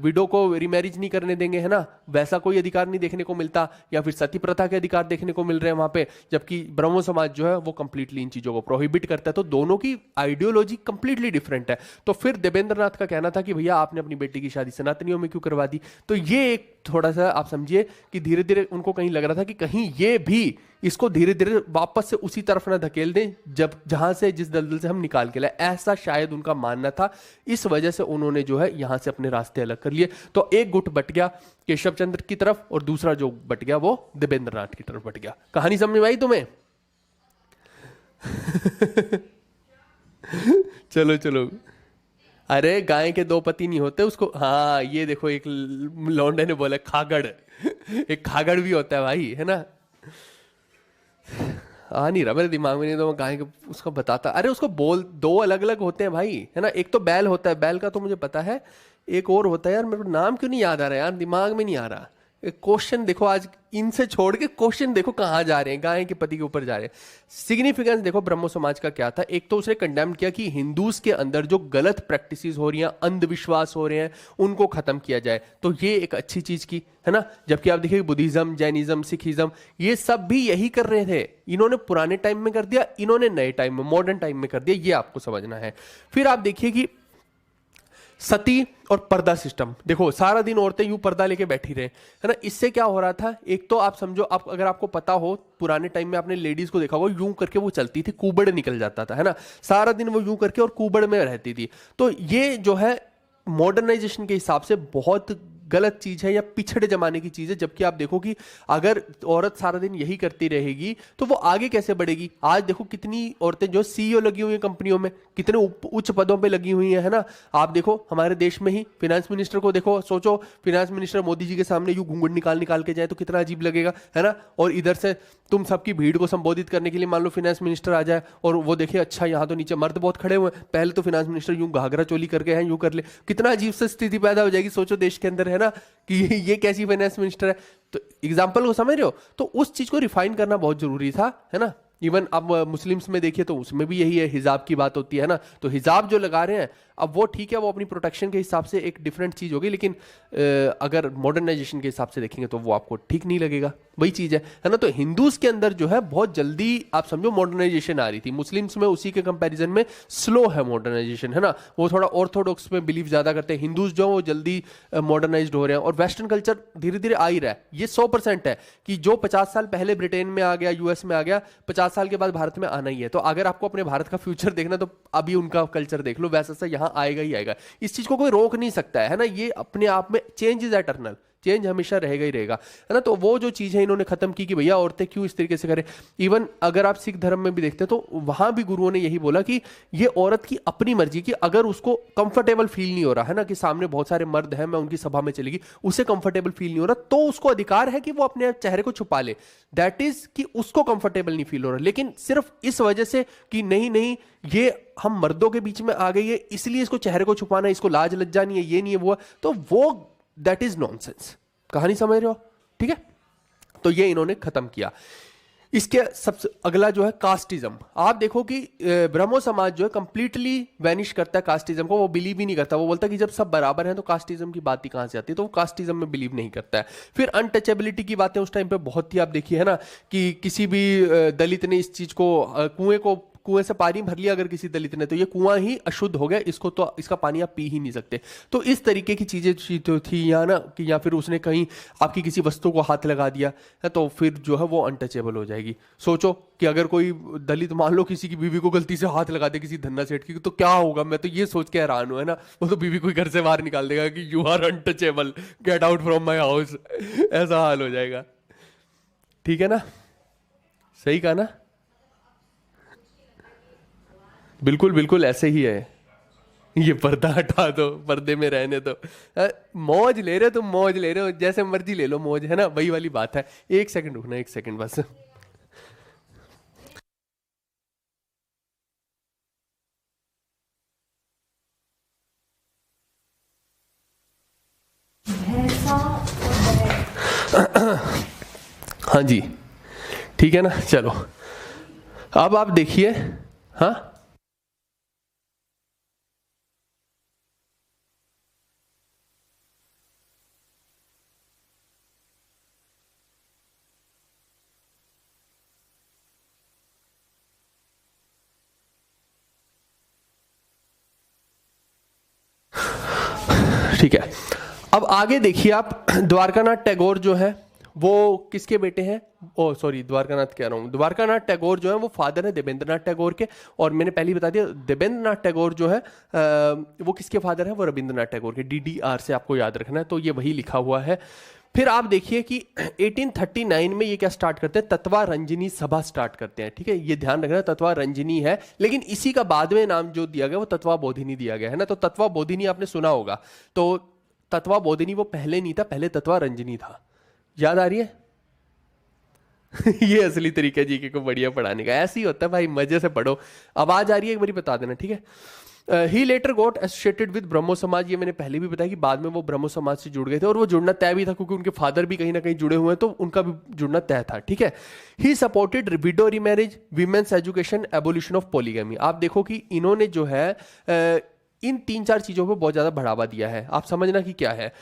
विडो को रिमैरिज नहीं करने देंगे, है ना, वैसा कोई अधिकार नहीं देखने को मिलता, या फिर सती प्रथा के अधिकार देखने को मिल रहे हैं वहां पे, जबकि ब्रह्मो समाज जो है वो कंप्लीटली इन चीजों को प्रोहिबिट करता है। तो दोनों की आइडियोलॉजी कंप्लीटली डिफरेंट है। तो फिर देवेंद्रनाथ का कहना था कि भैया आपने अपनी बेटी की शादी सनातनियों में क्यों करवा दी। तो ये एक थोड़ा सा आप समझिए कि धीरे धीरे उनको कहीं लग रहा था कि कहीं ये भी इसको धीरे धीरे वापस से उसी तरफ ना धकेल दें जब जहां से जिस दलदल से हम निकाल के लाए, ऐसा शायद उनका मानना था। इस वजह से उन्होंने जो है यहां से अपने रास्ते अलग कर लिए। तो एक गुट बट गया केशव चंद्र की तरफ, और दूसरा जो बट गया वो देवेंद्रनाथ की तरफ बट गया। कहानी समझ में आई तुम्हें चलो चलो अरे गाय के दो पति नहीं होते उसको, हाँ ये देखो एक लौंडे ने बोला खागड़, एक खागड़ भी होता है भाई, है ना। आ नहीं रहा मेरे दिमाग में, नहीं तो मैं गाय के उसको बताता। अरे उसको बोल, दो अलग अलग होते हैं भाई, है ना। एक तो बैल होता है, बैल का तो मुझे पता है। एक और होता है यार, मेरे को नाम क्यों नहीं याद आ रहा यार, दिमाग में नहीं आ रहा। क्वेश्चन देखो आज इनसे छोड़ के क्वेश्चन देखो कहाँ जा रहे हैं, गाय के पति के ऊपर जा रहे हैं। सिग्निफिकेंस देखो ब्रह्मो समाज का क्या था। एक तो उसने कंडेम किया कि हिंदूज के अंदर जो गलत प्रैक्टिसेस हो रही हैं, अंधविश्वास हो रहे हैं, उनको खत्म किया जाए, तो ये एक अच्छी चीज की, है ना। जबकि आप देखिए बुद्धिज्म, जैनिज्म, सिखिज्म, ये सब भी यही कर रहे थे। इन्होंने पुराने टाइम में कर दिया, इन्होंने नए टाइम में, मॉडर्न टाइम में कर दिया, ये आपको समझना है। फिर आप देखिए कि सती और पर्दा सिस्टम, देखो सारा दिन औरतें यूं पर्दा लेके बैठी रहे, है ना। इससे क्या हो रहा था, एक तो आप समझो, आप अगर आपको पता हो पुराने टाइम में आपने लेडीज को देखा, वो यूं करके वो चलती थी, कुबड़ निकल जाता था, है ना। सारा दिन वो यूं करके और कुबड़ में रहती थी। तो ये जो है मॉडर्नाइजेशन के हिसाब से बहुत गलत चीज है या पिछड़े जमाने की चीज है। जबकि आप देखो कि अगर औरत सारा दिन यही करती रहेगी तो वो आगे कैसे बढ़ेगी। आज देखो कितनी औरतें जो सीईओ लगी हुई हैं कंपनियों में, कितने उच्च पदों पे लगी हुई हैं, है ना। आप देखो हमारे देश में ही फिनेंस मिनिस्टर को देखो, सोचो फिनेंस मिनिस्टर मोदी जी के सामने यूं घूंघट निकाल निकाल के जाए तो कितना अजीब लगेगा, है ना। और इधर से तुम सबकी भीड़ को संबोधित करने के लिए मान लो फिनेंस मिनिस्टर आ जाए और वो देखे अच्छा यहाँ तो नीचे मर्द बहुत खड़े हुए हैं, पहले तो फिनेंस मिनिस्टर यूं घाघरा चोली करके हैं, यूं कर ले, कितना अजीब सी स्थिति पैदा हो जाएगी। सोचो देश के अंदर, है ना, कि ये कैसी फाइनेंस मिनिस्टर है। तो एग्जाम्पल को समझ रहे हो, तो उस चीज को रिफाइन करना बहुत जरूरी था, है ना। इवन अब मुस्लिम्स में देखिए तो उसमें भी यही है, हिजाब की बात होती है ना। तो हिजाब जो लगा रहे हैं, अब वो ठीक है, वो अपनी प्रोटेक्शन के हिसाब से एक डिफरेंट चीज होगी, लेकिन अगर मॉडर्नाइजेशन के हिसाब से देखेंगे तो वो आपको ठीक नहीं लगेगा, वही चीज है ना। तो हिंदूज के अंदर जो है बहुत जल्दी आप समझो मॉडर्नाइजेशन आ रही थी, मुस्लिम्स में उसी के कंपैरिजन में स्लो है मॉडर्नाइजेशन, है ना। वो थोड़ा ऑर्थोडॉक्स में बिलीव ज्यादा करते हैं, हिंदूज जो वो जल्दी मॉडर्नाइज्ड हो रहे हैं और वेस्टर्न कल्चर धीरे धीरे आ ही रहा है। ये 100% है कि जो 50 साल पहले ब्रिटेन में आ गया, यूएस में आ गया, 50 साल के बाद भारत में आना ही है। तो अगर आपको अपने भारत का फ्यूचर देखना तो अभी उनका कल्चर देख लो, वैसा सा यहाँ आएगा ही आएगा। इस चीज को कोई रोक नहीं सकता है ना। ये अपने आप में चेंज इज एटर्नल, चेंज हमेशा रहेगा ही रहेगा, है ना। तो वो जो चीज है इन्होंने खत्म की कि भैया औरतें क्यों इस तरीके से करें। इवन अगर आप सिख धर्म में भी देखते हैं तो वहां भी गुरुओं ने यही बोला कि ये औरत की अपनी मर्जी की, अगर उसको कंफर्टेबल फील नहीं हो रहा है ना कि सामने बहुत सारे मर्द हैं, मैं उनकी सभा में चलेगी, उसे कंफर्टेबल फील नहीं हो रहा, तो उसको अधिकार है कि वो अपने चेहरे को छुपा ले। दैट इज कि उसको कंफर्टेबल नहीं फील हो रहा, लेकिन सिर्फ इस वजह से कि नहीं नहीं ये हम मर्दों के बीच में आ गई है इसलिए इसको चेहरे को छुपाना है, इसको लाज लज्जा नहीं है, ये नहीं है वो, तो वो दैट इज नॉनसेंस। कहानी समझ रहे हो, ठीक है। तो ये इन्होंने खत्म किया। इसके सबसे अगला जो है कास्टिज्म। आप देखो कि ब्रह्मो समाज जो है कंप्लीटली वैनिश करता है कास्टिज्म को, वो बिलीव ही नहीं करता। वो बोलता है कि जब सब बराबर हैं तो कास्टिज्म की बात ही कहां से आती है, तो वो कास्टिज्म में बिलीव नहीं करता है। फिर अनटचेबिलिटी की बातें उस टाइम पे बहुत ही आप देखिए, है ना, कि किसी भी दलित ने इस चीज को कुएं से पानी भर लिया अगर किसी दलित ने, तो ये कुआं ही अशुद्ध हो गया, इसको तो इसका पानी आप पी ही नहीं सकते। तो इस तरीके की चीजें तो थी या ना, कि या फिर उसने कहीं आपकी किसी वस्तु को हाथ लगा दिया है तो फिर जो है वो अनटचेबल हो जाएगी। सोचो कि अगर कोई दलित मान लो किसी की बीवी को गलती से हाथ लगा दे किसी धन्ना सेठ की, तो क्या होगा। मैं तो ये सोच के हैरान हूं, है ना। वो तो बीवी को घर से बाहर निकाल देगा कि you are untouchable, get out from my house, ऐसा हाल हो जाएगा। ठीक है ना, सही कहा ना। बिल्कुल बिल्कुल ऐसे ही है। ये पर्दा हटा दो, पर्दे में रहने दो। मौज ले रहे हो तुम, मौज ले रहे हो, जैसे मर्जी ले लो मौज, है ना, वही वाली बात है। एक सेकंड रुकना, एक सेकंड बस। हाँ जी, ठीक है ना, चलो अब आप देखिए। हाँ ठीक है, अब आगे देखिए आप, द्वारकानाथ टैगोर जो है वो किसके बेटे हैं? ओ सॉरी, द्वारकानाथ कह रहा हूँ। द्वारकानाथ टैगोर जो है वो फादर है देवेंद्रनाथ टैगोर के, और मैंने पहले ही बता दिया देवेंद्रनाथ टैगोर जो है वो किसके फादर है? वो रविंद्रनाथ टैगोर के। DDR से आपको याद रखना है, तो ये वही लिखा हुआ है। फिर आप देखिए कि 1839 में ये क्या स्टार्ट करते हैं? तत्वा रंजनी सभा स्टार्ट करते हैं, ठीक है, ये ध्यान रखना तत्वा रंजनी है, लेकिन इसी का बाद में नाम जो दिया गया वो तत्वा बोधिनी दिया गया है ना। तो तत्वा बोधिनी आपने सुना होगा, तो तत्वा बोधिनी वो पहले नहीं था, पहले तत्वा रंजनी था। याद आ रही है? ये असली तरीका जीके को बढ़िया पढ़ाने का, ऐसे ही होता है भाई, मजे से पढ़ो। आवाज आ रही है एक बारी बता देना, ठीक है। ही लेटर गॉट एसोसिएटेड विद ब्रह्मो समाज, ये मैंने पहले भी बताया कि बाद में वो ब्रह्मो समाज से जुड़ गए थे, और वो जुड़ना तय भी था क्योंकि उनके फादर भी कहीं ना कहीं जुड़े हुए हैं, तो उनका भी जुड़ना तय था, ठीक है। He supported window remarriage, women's education, abolition of polygamy. आप देखो कि इन्होंने जो है इन 3-4 चीजों पर बहुत ज्यादा बढ़ावा दिया है। आप समझना कि क्या है।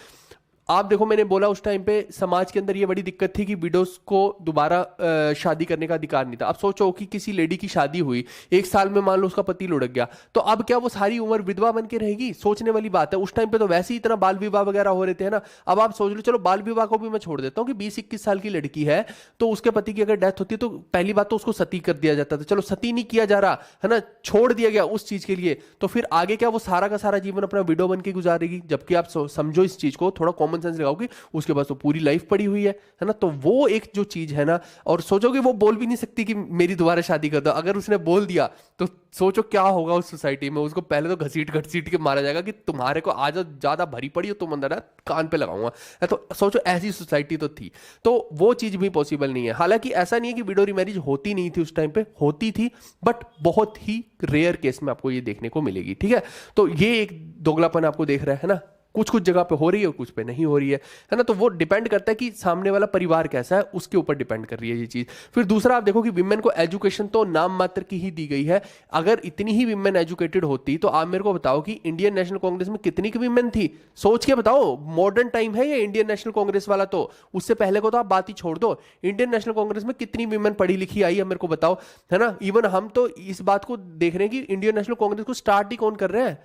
आप देखो, मैंने बोला उस टाइम पे समाज के अंदर ये बड़ी दिक्कत थी कि विडोज को दोबारा शादी करने का अधिकार नहीं था। अब सोचो कि किसी लेडी की शादी हुई, 1 साल में मान लो उसका पति लुढ़क गया, तो अब क्या वो सारी उम्र विधवा बन के रहेगी? सोचने वाली बात है। उस टाइम पे तो वैसे ही इतना बाल विवाह वगैरह हो रहे थे ना। अब आप सोच लो, चलो बाल विवाह को भी मैं छोड़ देता हूँ कि 20-21 साल की लड़की है तो उसके पति की अगर डेथ होती है तो पहली बात तो उसको सती कर दिया जाता था। चलो सती नहीं किया जा रहा है ना, छोड़ दिया गया उस चीज के लिए, तो फिर आगे क्या वो सारा का सारा जीवन अपना विडो बन के गुजारेगी? जबकि आप समझो इस चीज को, थोड़ा कॉमन सेंस लगाओगे, उसके पास तो पूरी लाइफ पड़ी हुई है ना। तो वो एक जो चीज है ना, और सोचोगे वो बोल भी नहीं सकती कि मेरी दोबारा शादी कर दो। अगर उसने बोल दिया तो सोचो क्या होगा उस सोसाइटी में। उसको पहले तो घसीट घसीट के मारा जाएगा कि तुम्हारे को आज ज्यादा भरी पड़ी हो, तुम अंदर कान पे लगाऊंगा। तो सोचो ऐसी सोसाइटी तो थी, तो वो चीज भी पॉसिबल नहीं है। हालांकि ऐसा नहीं है कि विडो रीमैरिज होती नहीं थी उस टाइम पे, होती थी, बट बहुत ही रेयर केस में आपको ये देखने को मिलेगी, ठीक है। तो ये एक दोगलापन आपको देख रहा है ना, कुछ कुछ जगह पे हो रही है, कुछ पे नहीं हो रही है ना। तो वो डिपेंड करता है कि सामने वाला परिवार कैसा है, उसके ऊपर डिपेंड कर रही है ये चीज। फिर दूसरा आप देखो कि विमेन को एजुकेशन तो नाम मात्र की ही दी गई है। अगर इतनी ही विमेन एजुकेटेड होती तो आप मेरे को बताओ कि इंडियन नेशनल कांग्रेस में कितनी की विमेन थी? सोच के बताओ। मॉडर्न टाइम है ये इंडियन नेशनल कांग्रेस वाला, तो उससे पहले को तो आप बात ही छोड़ दो। इंडियन नेशनल कांग्रेस में कितनी विमेन पढ़ी लिखी आई है मेरे को बताओ, है ना। इवन हम तो इस बात को देख रहे हैं कि इंडियन नेशनल कांग्रेस को स्टार्ट ही कौन कर रहे हैं?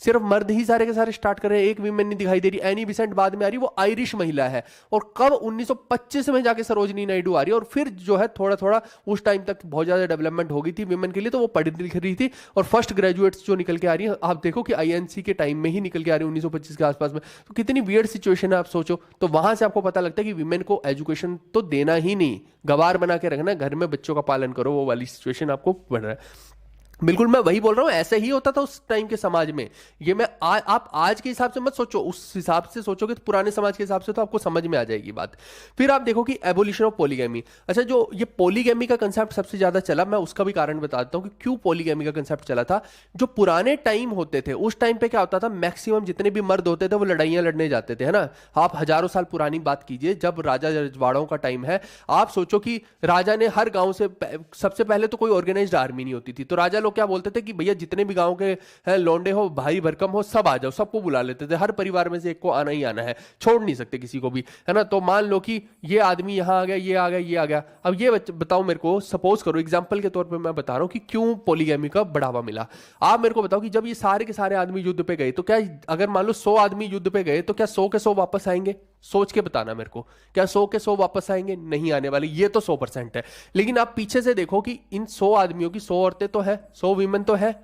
सिर्फ मर्द ही सारे के सारे स्टार्ट कर रहे हैं, एक वीमेन नहीं दिखाई दे रही। एनी बिसेंट बाद में आ रही, वो आयरिश महिला है। और कब 1925 में जाके सरोजनी नायडू आ रही है, और फिर जो है थोड़ा थोड़ा उस टाइम तक बहुत ज्यादा डेवलपमेंट हो गई थी वीमेन के लिए, तो वो पढ़ी लिख रही थी। और फर्स्ट ग्रेजुएट्स जो निकल के आ रही है, आप देखो कि INC के टाइम में ही निकल के आ रही है 1925 के आसपास में। तो कितनी वियर्ड सिचुएशन है आप सोचो। तो वहां से आपको पता लगता है कि वीमेन को एजुकेशन तो देना ही नहीं, गवार बना के रखना, घर में बच्चों का पालन करो, वो वाली सिचुएशन आपको बढ़ रहा है। बिल्कुल मैं वही बोल रहा हूं, ऐसा ही होता था उस टाइम के समाज में। ये मैं आप आज के हिसाब से मत सोचो, उस हिसाब से सोचोगे तो पुराने समाज के हिसाब से तो आपको समझ में आ जाएगी बात। फिर आप देखो कि एबोलिशन ऑफ पॉलीगैमी। अच्छा, जो ये पॉलीगैमी का कंसेप्ट सबसे ज्यादा चला, मैं उसका भी कारण बता देता हूं कि क्यों पॉलीगैमी का कंसेप्ट चला था। जो पुराने टाइम होते थे, उस टाइम पे क्या होता था, मैक्सिमम जितने भी मर्द होते थे वो लड़ाइयां लड़ने जाते थे, है ना। आप हजारों साल पुरानी बात कीजिए, जब राजा रजवाड़ों का टाइम है। आप सोचो कि राजा ने हर गांव से, सबसे पहले तो कोई ऑर्गेनाइज्ड आर्मी नहीं होती थी, तो राजा लोग क्या बोलते थे कि भैया जितने भी गांव के हैं लौंडे हो, भाई भरकम हो, सब आ जाओ। सबको बुला लेते थे, हर परिवार में से एक को आना ही आना है, छोड़ नहीं सकते किसी को भी, है ना। तो मान लो कि ये आदमी यहां आ गया, ये आ गया, ये आ गया। अब ये बताओ मेरे को, सपोज करो एग्जांपल के तौर पे मैं बता रहा हूं कि क्यों पॉलीगैमी का बढ़ावा मिला। आप मेरे को बताओ कि जब ये सारे के सारे आदमी युद्ध पे गए, तो क्या अगर मान लो 100 आदमी युद्ध पे गए, तो क्या 100 के 100 वापस आएंगे? सोच के बताना मेरे को, क्या 100 के 100 वापस आएंगे? नहीं आने वाले, ये तो 100% है। लेकिन आप पीछे से देखो कि इन 100 आदमियों की 100 औरतें तो है, 100 वीमेन तो है।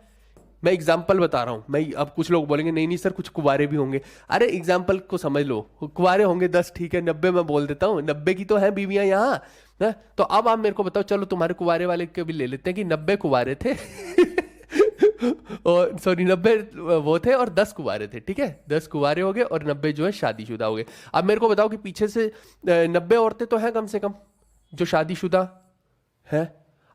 मैं एग्जाम्पल बता रहा हूं। मैं अब कुछ लोग बोलेंगे नहीं नहीं सर कुछ कुवारे भी होंगे। अरे एग्जाम्पल को समझ लो, कुवारे होंगे 10, ठीक है, 90 मैं बोल देता हूं, 90 की तो है बीवियां यहाँ है। तो अब आप मेरे को बताओ, चलो तुम्हारे कुवारे वाले के भी ले लेते हैं कि 90 कुवारे थे और सॉरी 90 वो थे और 10 कुवारे थे, ठीक है, 10 कुवारे हो गए और 90 जो है शादीशुदा हो गए। अब मेरे को बताओ कि पीछे से 90 औरतें तो हैं कम से कम जो शादीशुदा है।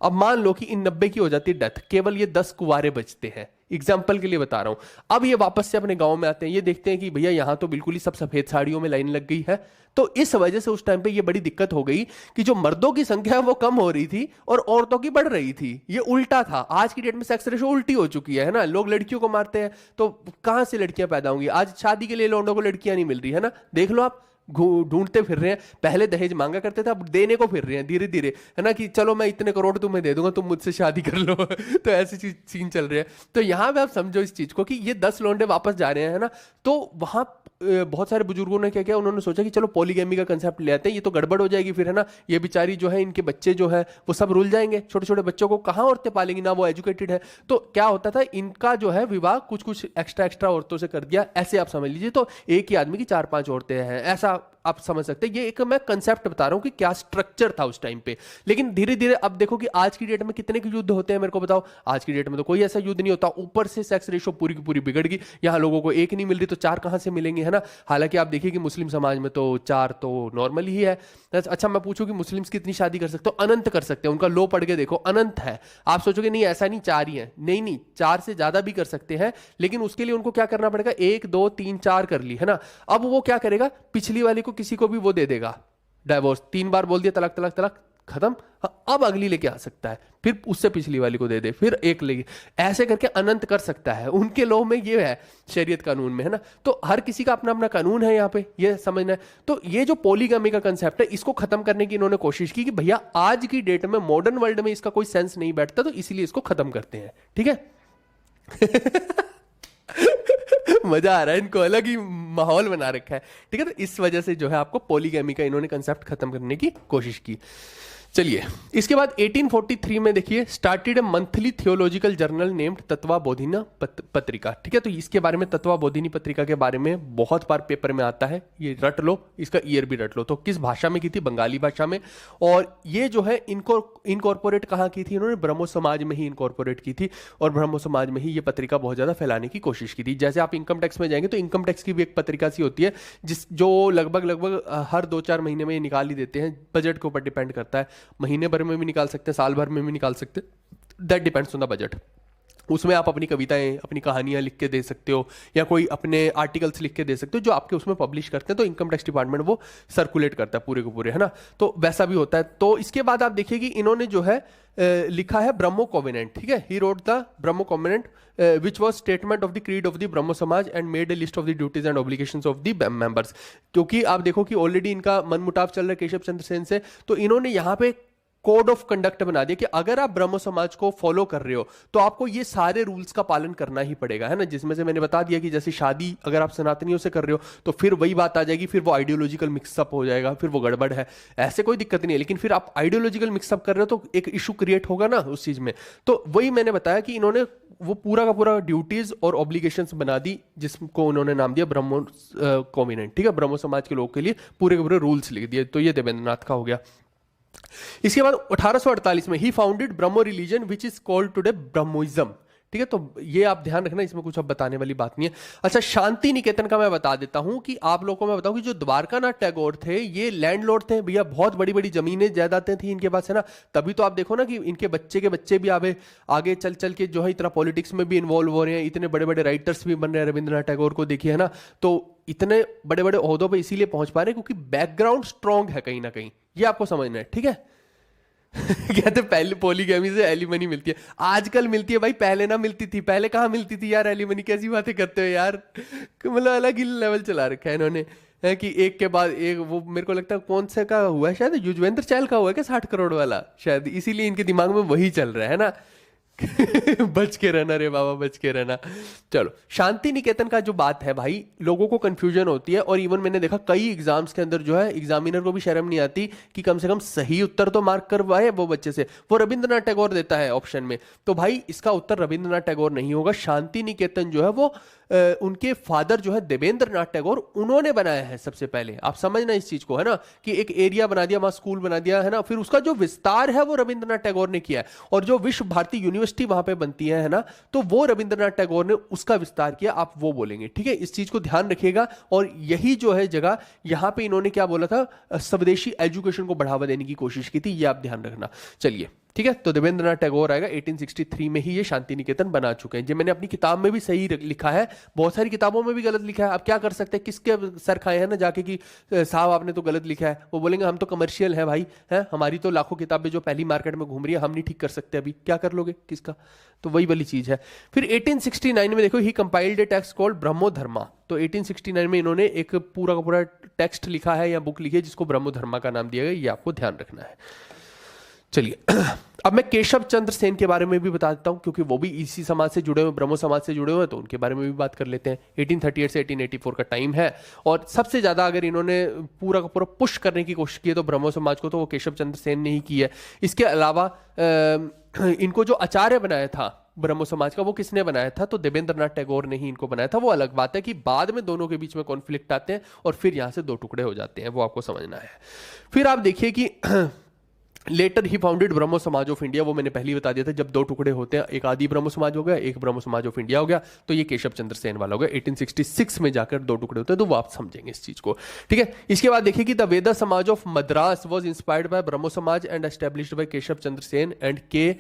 अब मान लो कि इन 90 की हो जाती है डेथ, केवल ये 10 कुवारे बचते हैं। एग्जाम्पल के लिए बता रहा हूं। अब ये वापस से अपने गांव में आते हैं, ये देखते हैं कि भैया यहां तो बिल्कुल ही सब सफेद साड़ियों में लाइन लग गई है। तो इस वजह से उस टाइम पे ये बड़ी दिक्कत हो गई कि जो मर्दों की संख्या है वो कम हो रही थी और औरतों की बढ़ रही थी। ये उल्टा था। आज की डेट में सेक्स रेशो उल्टी हो चुकी है ना। लोग लड़कियों को मारते हैं तो कहां से लड़कियां पैदा होंगी? आज शादी के लिए लौंडों को लड़कियां नहीं मिल रही है ना, देख लो आप। ढूंढते फिर रहे हैं। पहले दहेज मांगा करते थे, अब देने को फिर रहे हैं धीरे धीरे, है ना, कि चलो मैं इतने करोड़ तुम्हें दे दूंगा, तुम मुझसे शादी कर लो। तो ऐसी चीज सीन चल रहे हैं। तो यहाँ पे आप समझो इस चीज को कि ये 10 लौंडे वापस जा रहे हैं, है ना। तो वहां बहुत सारे बुजुर्गों ने क्या किया, उन्होंने सोचा कि चलो पॉलीगैमी का कंसेप्ट ले आते हैं, ये तो गड़बड़ हो जाएगी फिर, है ना। ये बेचारी जो है, इनके बच्चे जो है वो सब रुल जाएंगे, छोटे छोटे बच्चों को कहाँ औरतें पालेंगी, ना वो एजुकेटेड है। तो क्या होता था, इनका जो है विवाह कुछ कुछ एक्स्ट्रा एक्स्ट्रा औरतों से कर दिया, ऐसे आप समझ लीजिए। तो एक ही आदमी की 4-5 औरतें हैं, ऐसा आप समझ सकते हैं। ये एक मैं कंसेप्ट बता रहा हूं कि क्या स्ट्रक्चर था उस टाइम पे। लेकिन धीरे धीरे अब देखो कि आज की डेट में कितने के युद्ध होते हैं, मेरे को बताओ। आज की डेट में तो कोई ऐसा युद्ध नहीं होता। ऊपर से सेक्स रेशो पूरी की पूरी बिगड़ गई, यहां लोगों को एक नहीं मिल रही, तो 4 कहां से मिलेंगे, है ना। हालांकि आप देखिए कि मुस्लिम समाज में तो 4 तो नॉर्मल ही है। अच्छा, मैं पूछूं कि मुस्लिम्स कितनी शादी कर सकते हो? अनंत कर सकते हैं, उनका लो पढ़ के देखो, अनंत है। आप सोचोगे नहीं ऐसा नहीं, 4 ही है, नहीं नहीं, 4 से ज्यादा भी कर सकते हैं। लेकिन उसके लिए उनको क्या करना पड़ेगा, 1 2 3 4 कर ली, है ना। अब वो क्या करेगा, पिछली वाली को किसी को भी वो दे देगा डाइवोर्स, 3 बार बोल दिया तलाक तलाक तलाक, खत्म। अब अगली लेके आ सकता है, फिर उससे पिछली वाली को दे दे, फिर एक लेगी, ऐसे करके अनंत कर सकता है। उनके लॉ में ये है, शरीयत कानून में, है ना। तो हर किसी का अपना अपना कानून है यहाँ पे, ये समझना है। तो ये जो पॉलीगैमी का कंसेप्ट है, इसको खत्म करने की इन्होंने कोशिश की कि भैया आज की डेट में मॉडर्न वर्ल्ड में इसका कोई सेंस नहीं बैठता, तो इसलिए इसको खत्म करते हैं, ठीक है। मजा आ रहा है, इनको अलग ही माहौल बना रखा है, ठीक है। तो इस वजह से जो है आपको पॉलीगैमी का इन्होंने कंसेप्ट खत्म करने की कोशिश की। चलिए, इसके बाद 1843 में देखिए, started a monthly theological journal named Tattvabodhini Patrika, ठीक है। तो इसके बारे में, तत्वाबोधिनी पत्रिका के बारे में बहुत बार पेपर में आता है, ये रट लो, इसका ईयर भी रट लो। तो किस भाषा में की थी? बंगाली भाषा में। और ये जो है इनको इनकॉर्पोरेट कहाँ की थी इन्होंने? ब्रह्मो समाज में ही इनकॉर्पोरेट की थी, और ब्रह्मो समाज में ही ये पत्रिका बहुत ज्यादा फैलाने की कोशिश की थी। जैसे आप इनकम टैक्स में जाएंगे तो इनकम टैक्स की भी एक पत्रिका सी होती है, जो लगभग हर 2-4 महीने में निकाल ही देते हैं, बजट के ऊपर डिपेंड करता है, महीने भर में भी निकाल सकते हैं, साल भर में भी निकाल सकते हैं, that depends on the budget. उसमें आप अपनी कविताएं, अपनी कहानियां लिख के दे सकते हो, या कोई अपने आर्टिकल्स लिख के दे सकते हो जो आपके उसमें पब्लिश करते हैं। तो इनकम टैक्स डिपार्टमेंट वो सर्कुलेट करता है पूरे के पूरे, है ना। तो वैसा भी होता है। तो इसके बाद आप देखिए कि इन्होंने जो है लिखा है ब्रह्मो कॉवेनेंट, ठीक है। He wrote the Brahmo covenant which was statement of the creed of the Brahmo Samaj and made a list of the duties and obligations of the members. क्योंकि आप देखो कि ऑलरेडी इनका मनमुटाव चल रहा है केशव चंद्र सेन से, तो इन्होंने यहाँ पे कोड ऑफ कंडक्ट बना दिया कि अगर आप ब्रह्मो समाज को फॉलो कर रहे हो तो आपको ये सारे रूल्स का पालन करना ही पड़ेगा, है ना। जिसमें से मैंने बता दिया कि जैसे शादी अगर आप सनातनियों से कर रहे हो तो फिर वही बात आ जाएगी, फिर वो आइडियोलॉजिकल मिक्सअप हो जाएगा, फिर वो गड़बड़ है, ऐसे कोई दिक्कत नहीं है। लेकिन फिर आप आइडियोलॉजिकल मिक्सअप कर रहे हो तो एक इशू क्रिएट होगा ना उस चीज में। तो वही मैंने बताया कि इन्होंने वो पूरा का पूरा ड्यूटीज और ऑब्लिगेशंस बना दी, जिसको उन्होंने नाम दिया ब्रह्मो कॉवेनेंट, ठीक है। ब्रह्मो समाज के लोगों के लिए पूरे के पूरे रूल्स लिख दिए। तो ये देवेंद्रनाथ का हो गया। इसके बाद 1848 में he founded Brahmo religion which is called today Brahmoism, ठीक है। तो ये आप ध्यान रखना, इसमें कुछ अब बताने वाली बात नहीं है। अच्छा, शांति निकेतन का मैं बता देता हूं कि आप लोगों को मैं बताऊं कि जो द्वारकानाथ टैगोर थे ये लैंडलॉर्ड थे भैया, बहुत बड़ी बड़ी जमीनें जायदादें थी इनके पास, है ना। तभी तो आप देखो ना कि इनके बच्चे के बच्चे भी आगे चल चल के जो है इतना पॉलिटिक्स में भी इन्वॉल्व हो रहे हैं, इतने बड़े बड़े राइटर्स भी बन रहे हैं। रविंद्रनाथ टैगोर को देखिए, है ना। तो इतने बड़े बड़े ओहदों पर इसीलिए पहुंच पा रहे हैं क्योंकि बैकग्राउंड स्ट्रांग है कहीं ना कहीं, ये आपको समझना है, ठीक है। कहते पहले पॉलीगैमी से एलिमनी मिलती है, आजकल मिलती है भाई, पहले ना मिलती थी। पहले कहाँ मिलती थी यार एलिमनी? कैसी बातें करते हो यार, मतलब अलग ही लेवल चला रखा है इन्होंने, है कि एक के बाद एक। वो मेरे को लगता है कौन से का हुआ है, शायद युजवेंद्र चहल का हुआ है क्या, 60 करोड़ वाला शायद, इसीलिए इनके दिमाग में वही चल रहा है ना। बच के रहना रे बाबा, बच के रहना। चलो, शांति निकेतन का जो बात है भाई, लोगों को कंफ्यूजन होती है, और इवन मैंने देखा कई एग्जाम्स के अंदर जो है एग्जामिनर को भी शर्म नहीं आती कि कम से कम सही उत्तर तो मार्क करवाए वो बच्चे से। वो रविंद्रनाथ टैगोर देता है ऑप्शन में, तो भाई इसका उत्तर रविंद्रनाथ टैगोर नहीं होगा। शांति निकेतन जो है वो उनके फादर जो है देवेंद्र नाथ टैगोर, उन्होंने बनाया है सबसे पहले। आप समझना इस चीज को, है ना, कि एक एरिया बना दिया, वहां स्कूल बना दिया, है ना। फिर उसका जो विस्तार है वो रविंद्रनाथ टैगोर ने किया है, और जो विश्व भारती यूनिवर्सिटी वहां पे बनती है ना, तो वो रविंद्रनाथ टैगोर ने उसका विस्तार किया, आप वो बोलेंगे, ठीक है। इस चीज को ध्यान रखिएगा। और यही जो है जगह, यहां पे इन्होंने क्या बोला था, स्वदेशी एजुकेशन को बढ़ावा देने की कोशिश की थी, ये आप ध्यान रखना। चलिए, ठीक है। तो देवेंद्रनाथ टैगोर आएगा 1863 में ही, ये शांति निकेतन बना चुके हैं। जो मैंने अपनी किताब में भी सही लिखा है, बहुत सारी किताबों में भी गलत लिखा है। अब क्या कर सकते हैं, किसके सर खाए हैं ना जाके कि साहब आपने तो गलत लिखा है। वो बोलेंगे हम तो कमर्शियल हैं भाई, हैं हमारी तो लाखों किताबें जो पहली मार्केट में घूम रही है, हम नहीं ठीक कर सकते, अभी क्या कर लोगे किसका। तो वही वाली चीज है। फिर 1869 में देखो, ही कंपाइल्ड ए टेक्स्ट कॉल्ड ब्रह्मोधर्मा। तो 1869 में इन्होंने एक पूरा का पूरा टेक्स्ट लिखा है या बुक लिखी है जिसको ब्रह्मोधर्मा का नाम दिया गया, ये आपको ध्यान रखना है। चलिए अब मैं केशव चंद्र सेन के बारे में भी बता देता हूं, क्योंकि वो भी इसी समाज से जुड़े हुए, ब्रह्मो समाज से जुड़े हुए हैं, तो उनके बारे में भी बात कर लेते हैं। 1838 से 1884 का टाइम है, और सबसे ज्यादा अगर इन्होंने पूरा का पूरा पुश करने की कोशिश की है तो ब्रह्मो समाज को, तो वो केशव चंद्र सेन ने ही की है। इसके अलावा इनको जो आचार्य बनाया था ब्रह्मो समाज का, वो किसने बनाया था, तो देवेंद्रनाथ टैगोर ने ही इनको बनाया था। वो अलग बात है कि बाद में दोनों के बीच में कॉन्फ्लिक्ट आते हैं और फिर यहां से दो टुकड़े हो जाते हैं, वो आपको समझना है। फिर आप देखिए कि लेटर ही फाउंडेड ब्रह्मो समाज ऑफ इंडिया, वो मैंने पहले ही बता दिया था। जब दो टुकड़े होते हैं, एक आदि ब्रह्मो समाज हो गया, एक ब्रह्मो समाज ऑफ इंडिया हो गया, तो ये केशव चंद्र सेन वाला हो गया। 1866 में जाकर दो टुकड़े होते हैं, तो वो आप समझेंगे इस चीज को, ठीक है। इसके बाद देखिए कि the Veda Samaj of Madras was inspired by Brahmo Samaj and established by Keshav Chandra Sen and K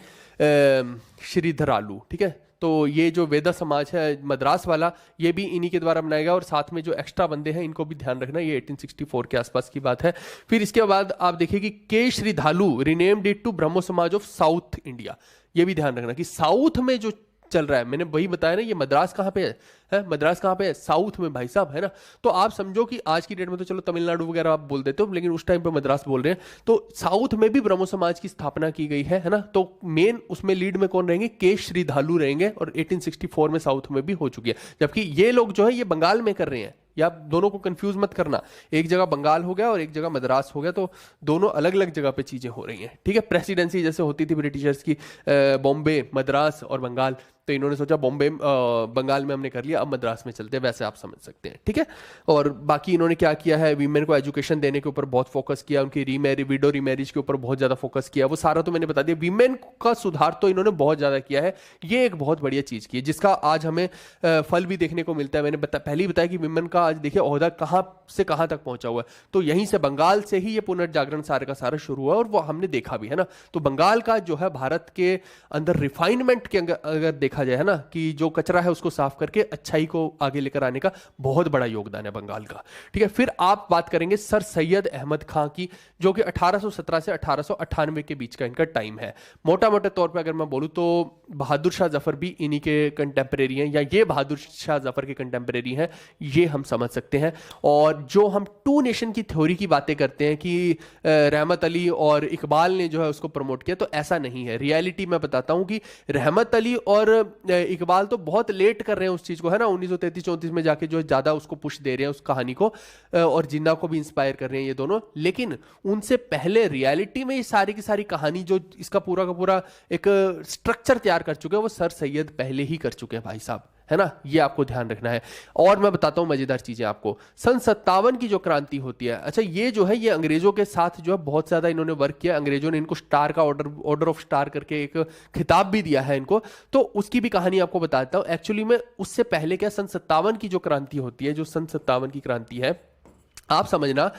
Sridharalu, ठीक है। तो ये जो वेदा समाज है मद्रास वाला, ये भी इन्हीं के द्वारा बनाया गया, और साथ में जो एक्स्ट्रा बंदे हैं इनको भी ध्यान रखना, ये 1864 के आसपास की बात है। फिर इसके बाद आप देखिए कि के श्रीधालू रिनेम्ड इट टू ब्रह्मो समाज ऑफ साउथ इंडिया। ये भी ध्यान रखना कि साउथ में जो चल रहा है, मैंने वही बताया ना, ये मद्रास कहाँ पे है मद्रास कहाँ पे है, साउथ में भाई साहब, है ना। तो आप समझो कि आज की डेट में तो चलो तमिलनाडु वगैरह आप बोल देते हो, लेकिन उस टाइम पे मद्रास बोल रहे हैं। तो साउथ में भी ब्रह्मो समाज की स्थापना की गई है ना। तो मेन उसमें लीड में कौन रहेंगे, के श्रीधालू रहेंगे, और 1864 में साउथ में भी हो चुकी है। जबकि ये लोग जो है ये बंगाल में कर रहे हैं, या दोनों को कंफ्यूज मत करना, एक जगह बंगाल हो गया और एक जगह मद्रास हो गया, तो दोनों अलग अलग जगह पे चीजें हो रही हैं, ठीक है। प्रेसिडेंसी जैसे होती थी ब्रिटिशर्स की, बॉम्बे, मद्रास और बंगाल, तो इन्होंने सोचा बॉम्बे बंगाल में हमने कर लिया, अब मद्रास में चलते हैं, वैसे आप समझ सकते हैं, ठीक है। और बाकी इन्होंने क्या किया है, वीमेन को एजुकेशन देने के ऊपर बहुत फोकस किया, उनकी विडो रीमैरिज के ऊपर बहुत ज्यादा फोकस किया, वो सारा तो मैंने बता दिया। वीमेन का सुधार तो इन्होंने बहुत ज्यादा किया है, ये एक बहुत बढ़िया चीज की है, जिसका आज हमें फल भी देखने को मिलता है। मैंने पहले ही बताया कि वीमेन का आज देखिए ओहदा कहां से कहां तक पहुंचा हुआ है, तो यहीं से बंगाल से ही ये पुनर्जागरण सारे का सारा शुरू हुआ, और वो हमने देखा भी है ना। तो बंगाल का जो है भारत के अंदर रिफाइनमेंट के अगर देखा जाए है ना, कि जो कचरा है उसको साफ करके अच्छाई को आगे लेकर आने का बहुत बड़ा योगदान है बंगाल का, ठीक है। फिर आप बात करेंगे सर सैयद अहमद खां की, जो कि 1817 से 1898 के बीच का इनका टाइम है। मोटा मोटे तौर पे अगर मैं बोलूं तो बहादुर शाह जफर भी इन्हीं के कंटेम्परेरी हैं, या ये बहादुर शाह जफर के कंटेम्परेरी हैं, ये हम समझ सकते हैं। और जो हम टू नेशन की थ्योरी की बातें करते हैं कि रहमत अली और इकबाल ने जो है उसको प्रमोट किया, तो ऐसा नहीं है। रियलिटी मैं बताता हूं कि रहमत अली और इकबाल तो बहुत लेट कर रहे हैं उस चीज को, है ना। 1933-34 में जाके जो ज्यादा उसको पुश दे रहे हैं उस कहानी को, और जिन्ना को भी इंस्पायर कर रहे हैं ये दोनों। लेकिन उनसे पहले रियलिटी में ये सारी की सारी कहानी, जो इसका पूरा का पूरा एक स्ट्रक्चर तैयार कर चुके हैं, वो सर सैयद पहले ही कर चुके हैं भाई साहब, है ना। ये आपको ध्यान रखना है। और मैं बताता हूं मजेदार चीजें आपको, सन 57 की जो क्रांति होती है, अच्छा ये जो है ये अंग्रेजों के साथ जो है बहुत ज्यादा इन्होंने वर्क किया। अंग्रेजों ने इनको स्टार का ऑर्डर ऑफ स्टार करके एक खिताब भी दिया है इनको, तो उसकी भी कहानी आपको बताता हूं। एक्चुअली में उससे पहले क्या, सन 57 की जो क्रांति होती है, जो सन 57 की क्रांति है, आप समझना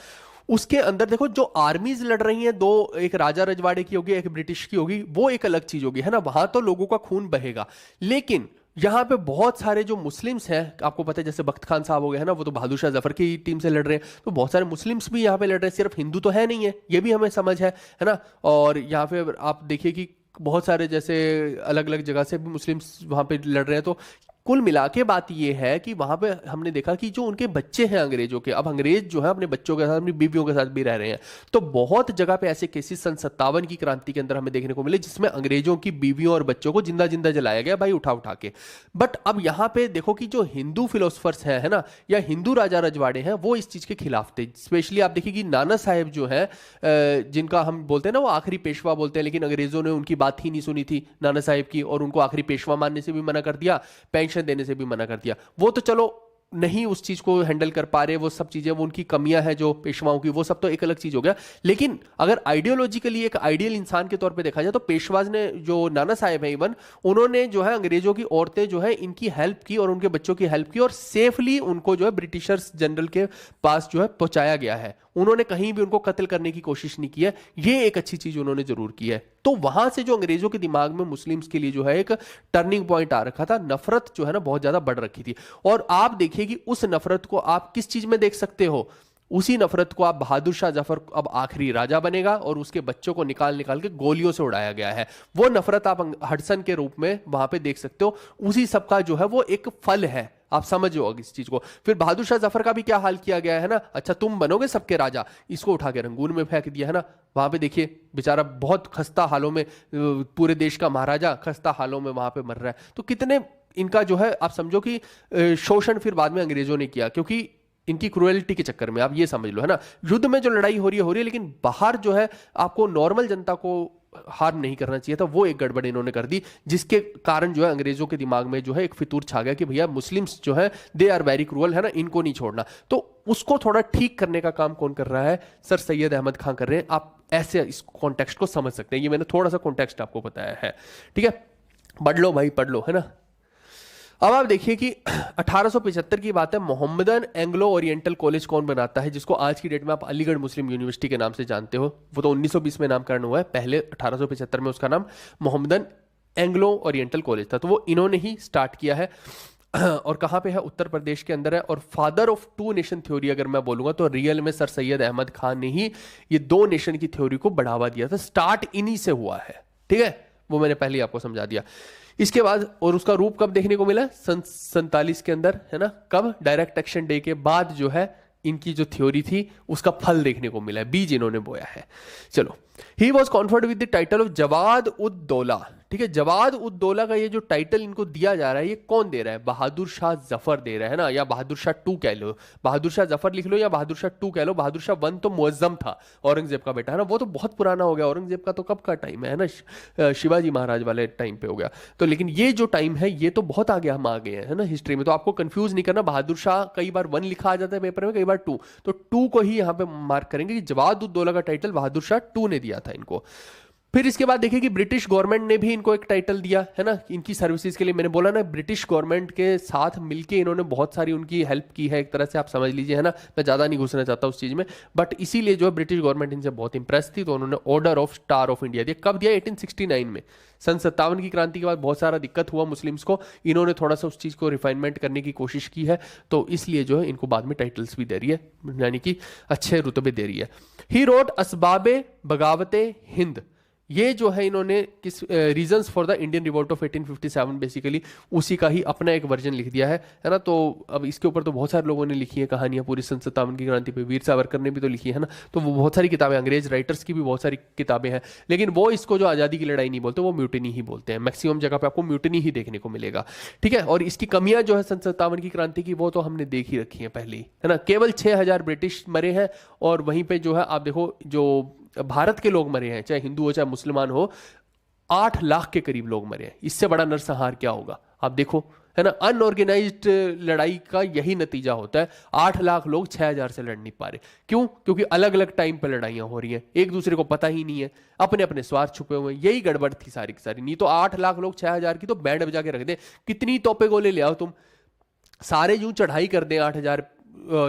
उसके अंदर देखो जो आर्मीज लड़ रही हैं, दो, एक राजा रजवाड़े की होगी, एक ब्रिटिश की होगी, वो एक अलग चीज होगी, है ना। वहां तो लोगों का खून बहेगा, लेकिन यहां पे बहुत सारे जो मुस्लिम्स हैं, आपको पता है जैसे बख्त खान साहब हो गए, है ना, वो तो बहादुर शाह जफर की टीम से लड़ रहे हैं, तो बहुत सारे मुस्लिम्स भी यहाँ पे लड़ रहे हैं, सिर्फ हिंदू तो है नहीं है, ये भी हमें समझ है ना। और यहाँ पे आप देखिए कि बहुत सारे जैसे अलग अलग जगह से भी मुस्लिम्स वहां पे लड़ रहे हैं। तो कुल मिला के बात यह है कि वहां पे हमने देखा कि जो उनके बच्चे हैं अंग्रेजों के, अब अंग्रेज जो है अपने बच्चों के साथ, अपनी बीवियों के साथ भी रह रहे हैं, तो बहुत जगह पे ऐसे केसेस सन 57 की क्रांति के अंदर हमें देखने को मिले, जिसमें अंग्रेजों की बीवियों और बच्चों को जिंदा जिंदा जलाया गया भाई, उठा उठा के। बट अब यहां पे देखो कि जो हिंदू फिलोसफर्स है ना, या हिंदू राजा रजवाड़े हैं, वो इस चीज के खिलाफ थे। स्पेशली आप देखिए कि नाना साहेब जो है, जिनका हम बोलते हैं ना वो आखिरी पेशवा बोलते हैं, लेकिन अंग्रेजों ने उनकी बात ही नहीं सुनी थी नाना साहेब की, और उनको आखिरी पेशवा मानने से भी मना कर दिया, पेंशन देने से भी मना कर दिया। वो तो चलो नहीं उस चीज को हैंडल कर पा रहे, वो सब चीजें, वो उनकी कमियां हैं जो पेशवाओं की, वो सब तो एक अलग चीज हो गया। लेकिन अगर आइडियोलॉजिकली एक आइडियल इंसान के तौर पे देखा जाए तो पेशवाज ने, जो नाना साहेब हैं इवन, उन्होंने जो है अंग्रेजों की औरतें जो है इनकी हेल्प की और उनके बच्चों की हेल्प की, और सेफली उनको जो है ब्रिटिशर्स जनरल के पास जो है पहुंचाया गया है। उन्होंने कहीं भी उनको कत्ल करने की कोशिश नहीं की है, ये एक अच्छी चीज उन्होंने जरूर की है। तो वहां से जो अंग्रेजों के दिमाग में मुस्लिम्स के लिए जो है एक टर्निंग पॉइंट आ रखा था, नफरत जो है ना बहुत ज्यादा बढ़ रखी थी। और आप देखिए कि उस नफरत को आप किस चीज में देख सकते हो, उसी नफरत को आप बहादुर शाह जफर अब आखिरी राजा बनेगा और उसके बच्चों को निकाल निकाल के गोलियों से उड़ाया गया है, वो नफरत आप हडसन के रूप में वहां पे देख सकते हो। उसी सबका जो है वो एक फल है, आप समझो इस चीज को। फिर बहादुर शाह जफर का भी क्या हाल किया गया है ना, अच्छा तुम बनोगे सबके राजा, इसको उठा के रंगून में फेंक दिया है ना। वहां पे देखिए बेचारा बहुत खस्ता हालों में, पूरे देश का महाराजा खस्ता हालों में वहां पे मर रहा है। तो कितने इनका जो है आप समझो कि शोषण फिर बाद में अंग्रेजों ने किया, क्योंकि इनकी क्रुएलिटी के चक्कर में, आप ये समझ लो है ना। युद्ध में जो लड़ाई हो रही है, लेकिन बाहर जो है आपको नॉर्मल जनता को हार्म नहीं करना चाहिए था, वो एक गड़बड़ इन्होंने कर दी, जिसके कारण जो है अंग्रेजों के दिमाग में जो है एक फितूर छा गया कि भैया मुस्लिम्स जो है दे आर वेरी क्रूअल है ना, इनको नहीं छोड़ना। तो उसको थोड़ा ठीक करने का काम कौन कर रहा है, सर सैयद अहमद खान कर रहे हैं। आप ऐसे इस कॉन्टेक्स्ट को समझ सकते हैं, ये मैंने थोड़ा सा कॉन्टेक्स्ट आपको बताया है, ठीक है। पढ़ लो भाई पढ़ लो, है ना। अब आप देखिए कि 1875 की बात है, मोहम्मदन एंग्लो ओरिएंटल कॉलेज कौन बनाता है, जिसको आज की डेट में आप अलीगढ़ मुस्लिम यूनिवर्सिटी के नाम से जानते हो। वो तो 1920 में नामकरण हुआ है, पहले 1875 में उसका नाम मोहम्मदन एंग्लो ओरिएंटल कॉलेज था। तो वो इन्होंने ही स्टार्ट किया है, और कहाँ पे है, उत्तर प्रदेश के अंदर है। और father of two nation theory अगर मैं बोलूंगा तो रियल में सर सैयद अहमद खान ने ही ये दो नेशन की थ्योरी को बढ़ावा दिया था, स्टार्ट इन्हीं से हुआ है, ठीक है। वो मैंने पहले ही आपको समझा दिया। इसके बाद, और उसका रूप कब देखने को मिला, 47 के अंदर, है ना। कब, डायरेक्ट एक्शन डे के बाद जो है इनकी जो थ्योरी थी उसका फल देखने को मिला है, बीज इन्होंने बोया है। चलो, he was conferred with the title of Jawad ud Daula, ठीक है। जवाद उद दौला का ये जो टाइटल इनको दिया जा रहा है, ये कौन दे रहा है, बहादुर शाह जफर दे रहा है ना, या बहादुर शाह 2 कह लो, बहादुर शाह जफर लिख लो या बहादुर शाह 2 कह लो। बहादुर शाह 1 तो मुअज्जम था, औरंगजेब का बेटा, है ना, वो तो बहुत पुराना हो गया। औरंगजेब का तो कब का टाइम है ना, शिवाजी महाराज वाले टाइम पे हो गया। तो लेकिन ये जो टाइम है ये तो बहुत आगे हम आ गए हैं, है ना, हिस्ट्री में। तो आपको कंफ्यूज नहीं करना, बहादुर शाह कई बार 1 लिखा आ जाता है पेपर में, कई बार 2, तो 2 को ही यहाँ पे मार्क करेंगे कि जवाद उद दौला का टाइटल बहादुर शाह 2 ने दिया था इनको। फिर इसके बाद देखिए कि ब्रिटिश गवर्नमेंट ने भी इनको एक टाइटल दिया, है ना, इनकी सर्विसेज के लिए। मैंने बोला ना, ब्रिटिश गवर्नमेंट के साथ मिलके इन्होंने बहुत सारी उनकी हेल्प की है, एक तरह से आप समझ लीजिए, है ना। मैं ज़्यादा नहीं घुसना चाहता उस चीज़ में, बट इसीलिए जो है ब्रिटिश गवर्नमेंट इनसे बहुत इंप्रेस थी, तो उन्होंने order of star of India दिया। कब दिया, 1869 में। सन 57 की क्रांति के बाद बहुत सारा दिक्कत हुआ मुस्लिम्स को, इन्होंने थोड़ा सा उस चीज़ को रिफाइनमेंट करने की कोशिश की है, तो इसलिए जो है इनको बाद में टाइटल्स भी दे रही है, यानी कि अच्छे रुतबे दे रही है। ही रोट असबाबे बगावते हिंद, ये जो है इन्होंने किस reasons for the Indian revolt of 1857 basically उसी का ही अपना एक वर्जन लिख दिया है ना। तो अब इसके ऊपर तो बहुत सारे लोगों ने लिखी है कहानियां, पूरी सन 57 की क्रांति पे वीर सावरकर ने भी तो लिखी है ना। तो वो बहुत सारी किताबें, अंग्रेज राइटर्स की भी बहुत सारी किताबें हैं, लेकिन वो इसको जो आज़ादी की लड़ाई नहीं बोलते, वो म्यूटिनी ही बोलते हैं। मैक्सिमम जगह पे आपको म्यूटिनी ही देखने को मिलेगा, ठीक है। और इसकी कमियां जो है सन 57 की क्रांति की, वो तो हमने देख ही रखी है पहले ही, है ना। केवल 6000 ब्रिटिश मरे हैं, और वहीं पर जो है आप देखो जो भारत के लोग मरे हैं, चाहे हिंदू हो चाहे मुसलमान हो, 8 लाख के करीब लोग मरे हैं। इससे बड़ा नरसंहार क्या होगा, आप देखो, है ना। अनऑर्गेनाइज्ड लड़ाई का यही नतीजा होता है। 8 लाख लोग 6000 से लड़ नहीं पा रहे, क्यों? क्योंकि अलग अलग टाइम पर लड़ाइयां हो रही हैं, एक दूसरे को पता ही नहीं है, अपने अपने स्वार्थ छुपे हुए हैं। यही गड़बड़ थी सारी की सारी। नहीं तो 8 लाख लोग 6000 की तो बैंड बजा के रख दे, कितनी तोपे गोले ले आओ तुम, सारे यूं चढ़ाई कर दें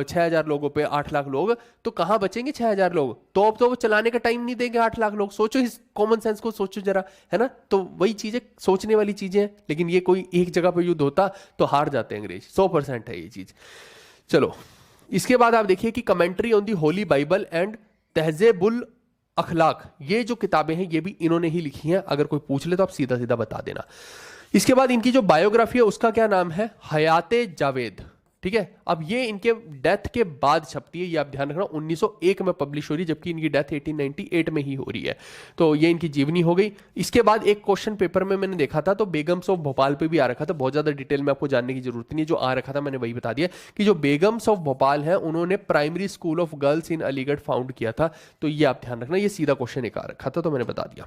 6000 लोगों पे 8 लाख लोग, तो कहां बचेंगे 6000 लोग? तो अब तो वो चलाने का टाइम नहीं देंगे 8 लाख लोग। सोचो, इस कॉमन सेंस को सोचो जरा, है ना। तो वही चीजें, सोचने वाली चीजें हैं। लेकिन ये कोई एक जगह पे युद्ध होता तो हार जाते अंग्रेज, 100% है ये चीज। चलो, इसके बाद आप देखिए कि commentary on the holy Bible and Tahzibul Akhlaq, ये जो किताबें हैं ये भी इन्होंने ही लिखी हैं। अगर कोई पूछ ले तो आप सीधा सीधा बता देना। इसके बाद इनकी जो बायोग्राफी है उसका क्या नाम है, हयाते जावेद, ठीक है। अब ये इनके डेथ के बाद छपती है, ये आप ध्यान रखना। 1901 में पब्लिश हो रही है, जबकि इनकी डेथ 1898 में ही हो रही है। तो ये इनकी जीवनी हो गई। इसके बाद एक क्वेश्चन पेपर में मैंने देखा था, तो बेगम्स ऑफ भोपाल पे भी आ रखा था। बहुत ज्यादा डिटेल में आपको जानने की जरूरत नहीं है, जो आ रखा था मैंने वही बता दिया कि जो बेगम्स ऑफ भोपाल है उन्होंने primary school of girls in Aligarh found किया था। तो ये आप ध्यान रखना, ये सीधा क्वेश्चन एक आ रखा था, तो मैंने बता दिया।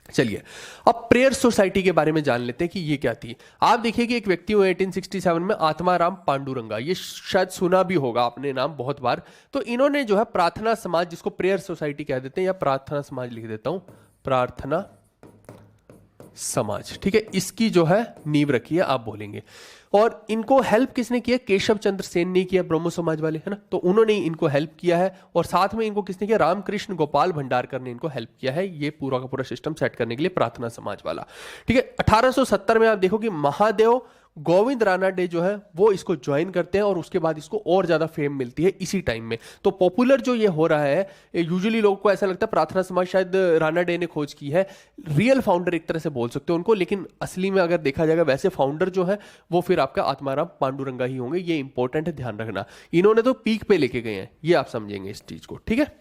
चलिए अब प्रेयर सोसाइटी के बारे में जान लेते हैं कि ये क्या थी। आप देखिए कि एक व्यक्ति हुए 1867 में आत्माराम पांडुरंगा, ये शायद सुना भी होगा आपने नाम बहुत बार। तो इन्होंने जो है प्रार्थना समाज, जिसको प्रेयर सोसाइटी कह देते हैं या प्रार्थना समाज लिख देता हूं, प्रार्थना समाज, ठीक है, इसकी जो है नींव रखी है आप बोलेंगे। और इनको हेल्प किसने किया? केशव चंद्र सेन ने किया, ब्रह्मो समाज वाले, है ना, तो उन्होंने इनको हेल्प किया है। और साथ में इनको किसने किया? रामकृष्ण गोपाल भंडारकर ने इनको हेल्प किया है, ये पूरा का पूरा सिस्टम सेट करने के लिए, प्रार्थना समाज वाला, ठीक है। 1870 में आप देखो कि महादेव गोविंद रानाडे जो है वो इसको ज्वाइन करते हैं और उसके बाद इसको और ज्यादा फेम मिलती है इसी टाइम में। तो पॉपुलर जो ये हो रहा है, यूजुअली लोगों को ऐसा लगता है प्रार्थना समाज शायद रानाडे ने खोज की है, रियल फाउंडर एक तरह से बोल सकते हो उनको, लेकिन असली में अगर देखा जाएगा वैसे फाउंडर जो है वो फिर आपका आत्माराम पांडुरंगा ही होंगे। ये इंपॉर्टेंट है, ध्यान रखना। इन्होंने तो पीक पे लेके गए हैं, ये आप समझेंगे इस चीज को, ठीक है।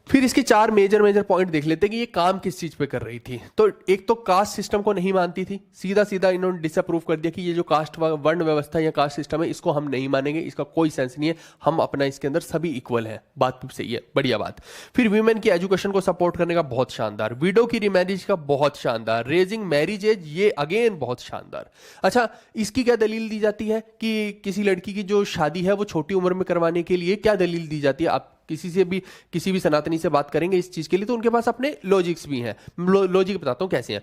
फिर इसके चार मेजर पॉइंट देख लेते हैं कि ये काम किस चीज पे कर रही थी। तो एक तो कास्ट सिस्टम को नहीं मानती थी, सीधा सीधा इन्होंने डिसअप्रूव कर दिया कि ये जो कास्ट वर्ण व्यवस्था या कास्ट सिस्टम है इसको हम नहीं मानेंगे, इसका कोई सेंस नहीं है, हम अपना इसके अंदर सभी इक्वल हैं। बात भी सही है, बढ़िया बात। फिर वीमेन की एजुकेशन को सपोर्ट करने का बहुत शानदार, विडो की रिमैरिज का बहुत शानदार, रेजिंग मैरिज एज ये अगेन बहुत शानदार। अच्छा, इसकी क्या दलील दी जाती है कि किसी लड़की की जो शादी है वो छोटी उम्र में करवाने के लिए क्या दलील दी जाती है? आप किसी भी सनातनी से बात करेंगे इस चीज के लिए तो उनके पास अपने लॉजिक्स भी हैं। लॉजिक बताता हूं कैसे हैं।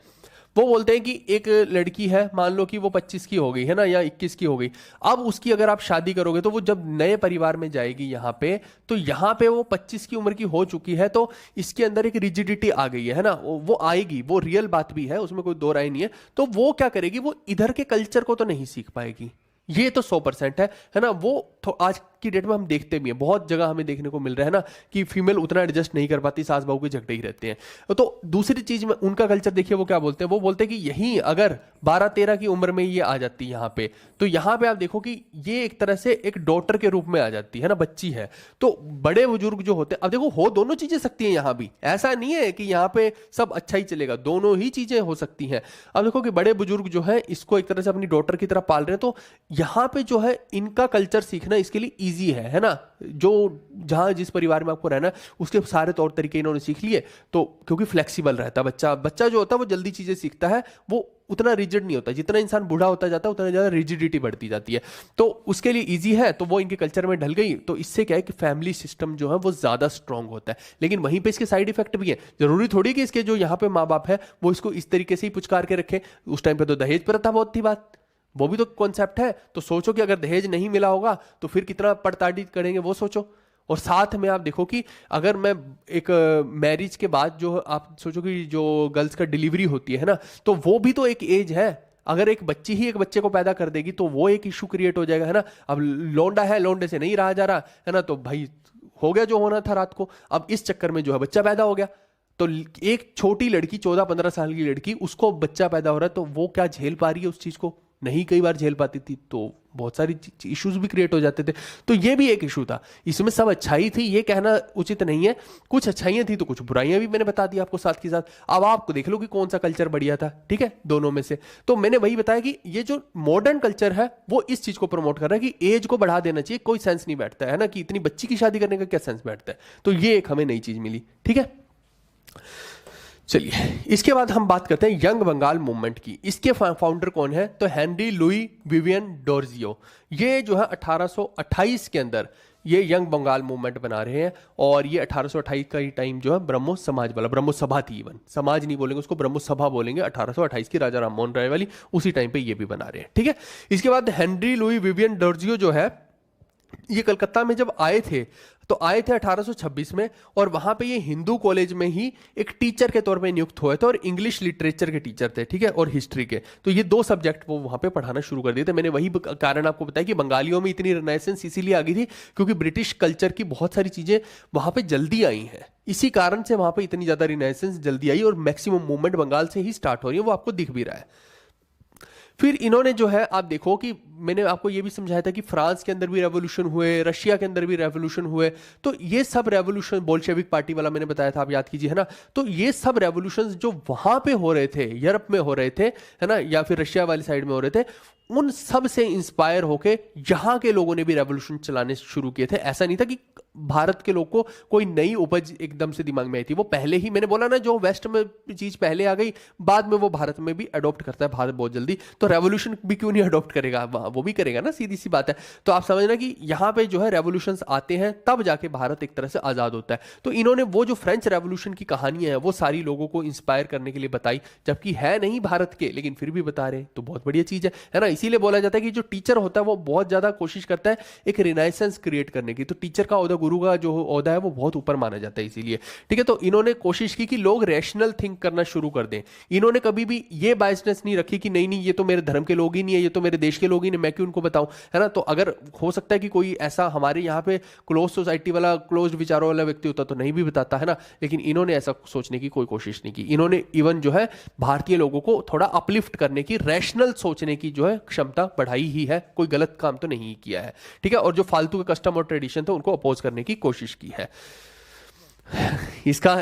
वो बोलते हैं कि एक लड़की है, मान लो कि वो 25 की हो गई है ना, या 21 की हो गई, अब उसकी अगर आप शादी करोगे तो वो जब नए परिवार में जाएगी यहाँ पे, तो यहाँ पे वो 25 की उम्र की हो चुकी है, तो इसके अंदर एक रिजिडिटी आ गई है ना, वो आएगी, वो रियल बात भी है, उसमें कोई दो राय नहीं है। तो वो क्या करेगी? वो इधर के कल्चर को तो नहीं सीख पाएगी, ये तो 100% है ना। वो तो आज की डेट में हम देखते भी हैं, बहुत जगह हमें देखने को मिल रहा है ना कि फीमेल उतना एडजस्ट नहीं कर पाती, सास बहू के झगड़े ही रहते हैं। तो दूसरी चीज में उनका कल्चर देखिए, वो क्या बोलते हैं? वो बोलते हैं कि यही अगर 12-13 की उम्र में ये आ जाती है यहाँ पे, तो यहाँ पे आप देखो कि ये एक तरह से एक डॉटर के रूप में आ जाती है ना, बच्ची है। तो बड़े बुजुर्ग जो होते हैं, अब देखो हो दोनों चीजें सकती हैं यहाँ भी, ऐसा नहीं है कि यहाँ पे सब अच्छा ही चलेगा, दोनों ही चीजें हो सकती हैं। अब देखो कि बड़े बुजुर्ग जो है इसको एक तरह से अपनी डॉटर की तरह पाल रहे हैं, तो यहाँ पे जो है इनका कल्चर सीखना इसके लिए ईजी है ना। जो जहां जिस परिवार में आपको रहना है उसके सारे तौर तरीके इन्होंने सीख लिए, तो क्योंकि फ्लेक्सिबल रहता है बच्चा जो होता है वो जल्दी चीजें सीखता है, वो उतना रिजिड नहीं होता। जितना इंसान बूढ़ा होता जाता है उतना ज्यादा रिजिडिटी बढ़ती जाती है, तो उसके लिए इजी है, तो वो इनके कल्चर में ढल गई। तो इससे क्या है कि फैमिली सिस्टम जो है वो ज्यादा स्ट्रांग होता है। लेकिन वहीं पे इसके साइड इफेक्ट भी है। जरूरी थोड़ी कि इसके जो यहाँ पे माँ बाप है वो इसको इस तरीके से ही पुचकार के रखे। उस टाइम पे तो दहेज प्रथा बहुत थी बात, वो भी तो कॉन्सेप्ट है। तो सोचो कि अगर दहेज नहीं मिला होगा तो फिर कितना पड़ताड़ी करेंगे, वो सोचो। और साथ में आप देखो कि अगर मैं एक मैरिज के बाद जो आप सोचो कि जो गर्ल्स का डिलीवरी होती है ना, तो वो भी तो एक एज है। अगर एक बच्ची ही एक बच्चे को पैदा कर देगी तो वो एक इशू क्रिएट हो जाएगा, है ना। अब लौंडा है, लौंडे से नहीं रहा जा रहा है ना, तो भाई हो गया जो होना था रात को। अब इस चक्कर में जो है बच्चा पैदा हो गया, तो एक छोटी लड़की 14-15 साल की लड़की, उसको बच्चा पैदा हो रहा है, तो वो क्या झेल पा रही है उस चीज को? नहीं कई बार झेल पाती थी, तो बहुत सारी इश्यूज भी क्रिएट हो जाते थे। तो ये भी एक इशू था। इसमें सब अच्छाई थी ये कहना उचित नहीं है, कुछ अच्छाइयां थी तो कुछ बुराइयां भी मैंने बता दी आपको साथ के साथ। अब आपको देख लो कि कौन सा कल्चर बढ़िया था, ठीक है, दोनों में से। तो मैंने वही बताया कि ये जो मॉडर्न कल्चर है वो इस चीज को प्रमोट कर रहा है कि एज को बढ़ा देना चाहिए, कोई सेंस नहीं बैठता है ना, कि इतनी बच्ची की शादी करने का क्या सेंस बैठता है। तो ये एक हमें नई चीज मिली, ठीक है। चलिए इसके बाद हम बात करते हैं यंग बंगाल मूवमेंट की। इसके फाउंडर कौन है? तो हेनरी लुई विवियन डोरजियो। ये जो है 1828 के अंदर ये यंग बंगाल मूवमेंट बना रहे हैं। और ये 1828 का ही टाइम जो है ब्रह्मो समाज वाला, ब्रह्मो सभा थी, इवन समाज नहीं बोलेंगे उसको, ब्रह्मो सभा बोलेंगे, 1828 की राजा राममोहन राय वाली, उसी टाइम पे ये भी बना रहे हैं, ठीक है। इसके बाद हेनरी लुई विवियन डोरजियो जो है ये कलकत्ता में जब आए थे तो आए थे 1826 में, और वहां पे ये हिंदू कॉलेज में ही एक टीचर के तौर पे नियुक्त हुए थे, और इंग्लिश लिटरेचर के टीचर थे, ठीक है, और हिस्ट्री के। तो ये 2 सब्जेक्ट वो वहां पे पढ़ाना शुरू कर दिए थे। मैंने वही कारण आपको बताया कि बंगालियों में इतनी रिनाइसेंस इसीलिए आ गई थी क्योंकि ब्रिटिश कल्चर की बहुत सारी चीजें वहां पे जल्दी आई हैं। इसी कारण से वहां पे इतनी ज्यादा रिनाइसेंस जल्दी आई, और मैक्सिमम मूवमेंट बंगाल से ही स्टार्ट हो रही है, वो आपको दिख भी रहा है। फिर इन्होंने जो है, आप देखो कि मैंने आपको ये भी समझाया था कि फ्रांस के अंदर भी रेवोल्यूशन हुए, रशिया के अंदर भी रेवोल्यूशन हुए। तो ये सब रेवोल्यूशन, बोल्शेविक पार्टी वाला मैंने बताया था, आप याद कीजिए, है ना। तो ये सब रेवोल्यूशन जो वहां पे हो रहे थे, यूरोप में हो रहे थे, है ना, या फिर रशिया वाली साइड में हो रहे थे, उन सब से इंस्पायर होके यहाँ के लोगों ने भी रेवोल्यूशन चलाने शुरू किए थे। ऐसा नहीं था कि भारत के लोग को कोई नई उपज एकदम से दिमाग में आई थी, वो पहले ही, मैंने बोला ना, जो वेस्ट में चीज पहले आ गई बाद में वो भारत में भी अडॉप्ट करता है भारत बहुत जल्दी, तो रेवोल्यूशन भी क्यों नहीं अडॉप्ट करेगा, वो भी करेगा ना, सीधी सी बात है। तो आप समझना कि यहाँ पे जो है रेवोल्यूशंस आते हैं तब जाके भारत एक तरह से आजाद होता है। तो इन्होंने वो जो फ्रेंच रेवोल्यूशन की कहानी है वो सारी लोगों को इंस्पायर करने के लिए बताई, जबकि है नहीं भारत के, लेकिन फिर भी बता रहे, तो बहुत बढ़िया चीज है ना। इसीलिए बोला जाता है कि जो टीचर होता है वो बहुत ज्यादा कोशिश करता है एक रिनाइसेंस क्रिएट करने की। तो टीचर का ओहदा, गुरु का जो ओहदा है वो बहुत ऊपर माना जाता है इसीलिए, ठीक है। तो इन्होंने कोशिश की कि लोग रैशनल थिंक करना शुरू कर दें। इन्होंने कभी भी ये बायसनेस नहीं रखी कि नहीं नहीं ये तो मेरे धर्म के लोग ही नहीं है, ये तो मेरे देश के लोग ही नहीं, मैं क्यों उनको बताऊं, है ना। तो अगर हो सकता है कि कोई ऐसा हमारे यहाँ पे क्लोज सोसाइटी वाला, क्लोज विचारों वाला व्यक्ति होता तो नहीं भी बताता, है ना, लेकिन इन्होंने ऐसा सोचने की कोई कोशिश नहीं की। इन्होंने इवन जो है भारतीय लोगों को थोड़ा अपलिफ्ट करने की, रैशनल सोचने की जो है क्षमता बढ़ाई ही है, कोई गलत काम तो नहीं किया है, ठीक है। और जो फालतू के कस्टम और ट्रेडिशन थे उनको अपोज करने की कोशिश की है। इसका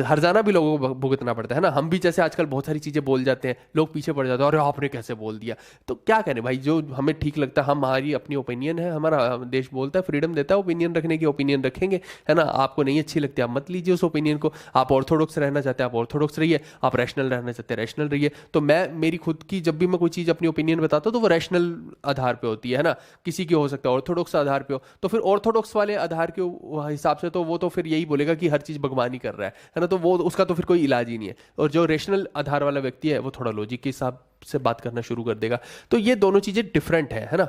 हर्जाना भी लोगों को भुगतना पड़ता है ना। हम भी जैसे आजकल बहुत सारी चीजें बोल जाते हैं, लोग पीछे पड़ जाते हैं, अरे आपने कैसे बोल दिया, तो क्या करें भाई, जो हमें ठीक लगता है, हमारी अपनी ओपिनियन है, हमारा देश बोलता है, फ्रीडम देता है ओपिनियन रखने की, ओपिनियन रखेंगे, है ना। आपको नहीं अच्छी लगती आप मत लीजिए उस ओपिनियन को, आप ऑर्थोडॉक्स रहना चाहते हैं आप ऑर्थोडॉक्स रहिए, आप रैशनल रहना चाहते हैं रैशनल रहिए। तो मैं मेरी खुद की, जब भी मैं कोई चीज़ अपनी ओपिनियन बताता हूँ तो वो रैशनल आधार पर होती है ना। किसी की हो सकता है ऑर्थोडॉक्स आधार पर हो, तो फिर ऑर्थोडॉक्स वाले आधार के हिसाब से तो वो तो फिर यही बोलेगा कि हर चीज़ भगवान ही कर रहा है ना, तो वो उसका तो फिर कोई इलाज ही नहीं है। और जो रेशनल आधार वाला व्यक्ति है वो थोड़ा लॉजिक के हिसाब से बात करना शुरू कर देगा। तो ये दोनों चीजें डिफरेंट है ना।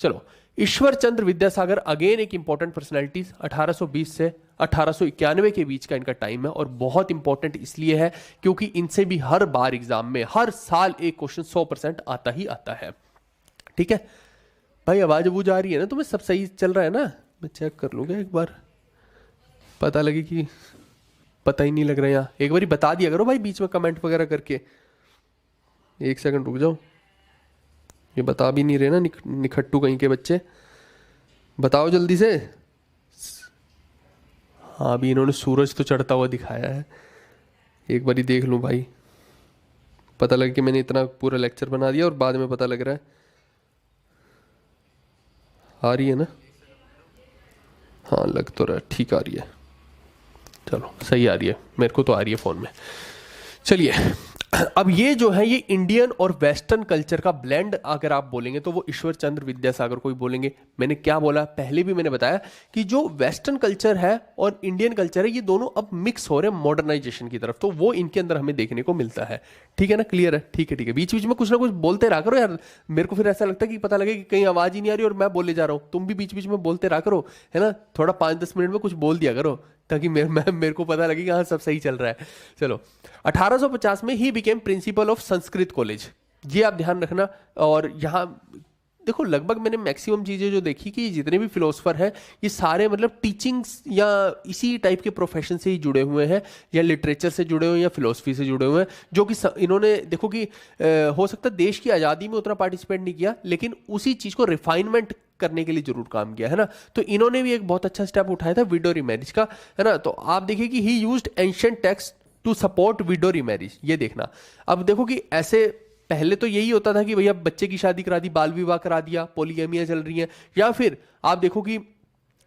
चलो, ईश्वर चंद्र विद्यासागर अगेन एक इंपॉर्टेंट पर्सनैलिटी, 1820 से 1891 के बीच का इनका टाइम है, और बहुत इंपॉर्टेंट इसलिए है क्योंकि इनसे भी हर बार एग्जाम में हर साल एक क्वेश्चन 100% आता ही आता है, ठीक है भाई। आवाज अबूज आ रही है ना तुम्हें, सब सही चल रहा है ना। मैं चेक कर लूंगा एक बार, पता लगे कि पता ही नहीं लग रहा है यहाँ, एक बारी बता दिया करो भाई बीच में कमेंट वगैरह करके। एक सेकंड रुक जाओ, ये बता भी नहीं रहे ना निखट्टू कहीं के बच्चे, बताओ जल्दी से। हाँ, अभी इन्होंने सूरज तो चढ़ता हुआ दिखाया है, एक बारी देख लूँ भाई, पता लगे कि मैंने इतना पूरा लेक्चर बना दिया और बाद में पता लग रहा है। आ रही है ना, हाँ लग तो रहा है, ठीक आ रही है, चलो सही आ रही है, मेरे को तो आ रही है फ़ोन में। चलिए, अब ये जो है ये इंडियन और वेस्टर्न कल्चर का ब्लेंड अगर आप बोलेंगे तो वो ईश्वर चंद्र विद्यासागर को ही बोलेंगे। मैंने क्या बोला, पहले भी मैंने बताया कि जो वेस्टर्न कल्चर है और इंडियन कल्चर है ये दोनों अब मिक्स हो रहे हैं मॉडर्नाइजेशन की तरफ, तो वो इनके अंदर हमें देखने को मिलता है, ठीक है ना, क्लियर है, ठीक है ठीक है। बीच बीच में कुछ ना कुछ बोलते रहा करो यार, मेरे को फिर ऐसा लगता है कि पता लगे कि कहीं आवाज़ ही नहीं आ रही और मैं बोले जा रहा हूँ, तुम भी बीच बीच में बोलते रहा करो, है ना, थोड़ा 5-10 मिनट में कुछ बोल दिया करो ताकि मेरे को पता लगे कि हाँ सब सही चल रहा है। चलो, 1850 में he became principle of Sanskrit college, ये आप ध्यान रखना। और यहाँ देखो लगभग मैंने मैक्सिमम चीज़ें जो देखी कि जितने भी फिलोसफर हैं ये सारे मतलब टीचिंग्स या इसी टाइप के प्रोफेशन से ही जुड़े हुए हैं, या लिटरेचर से जुड़े हुए हैं या फिलोसफी से जुड़े हुए हैं, जो कि इन्होंने देखो कि हो सकता है देश की आज़ादी में उतना पार्टिसिपेट नहीं किया, लेकिन उसी चीज़ को रिफाइनमेंट करने के लिए जरूर काम किया, है ना। तो इन्होंने भी एक बहुत अच्छा स्टेप उठाया था विडो रीमैरिज का, है ना। तो आप देखिए कि he used ancient text to support widow remarriage, ये देखना। अब देखो कि ऐसे पहले तो यही होता था कि भैया बच्चे की शादी करा दी, बाल विवाह करा दिया, पोलीगैमियां चल रही हैं, या फिर आप देखो कि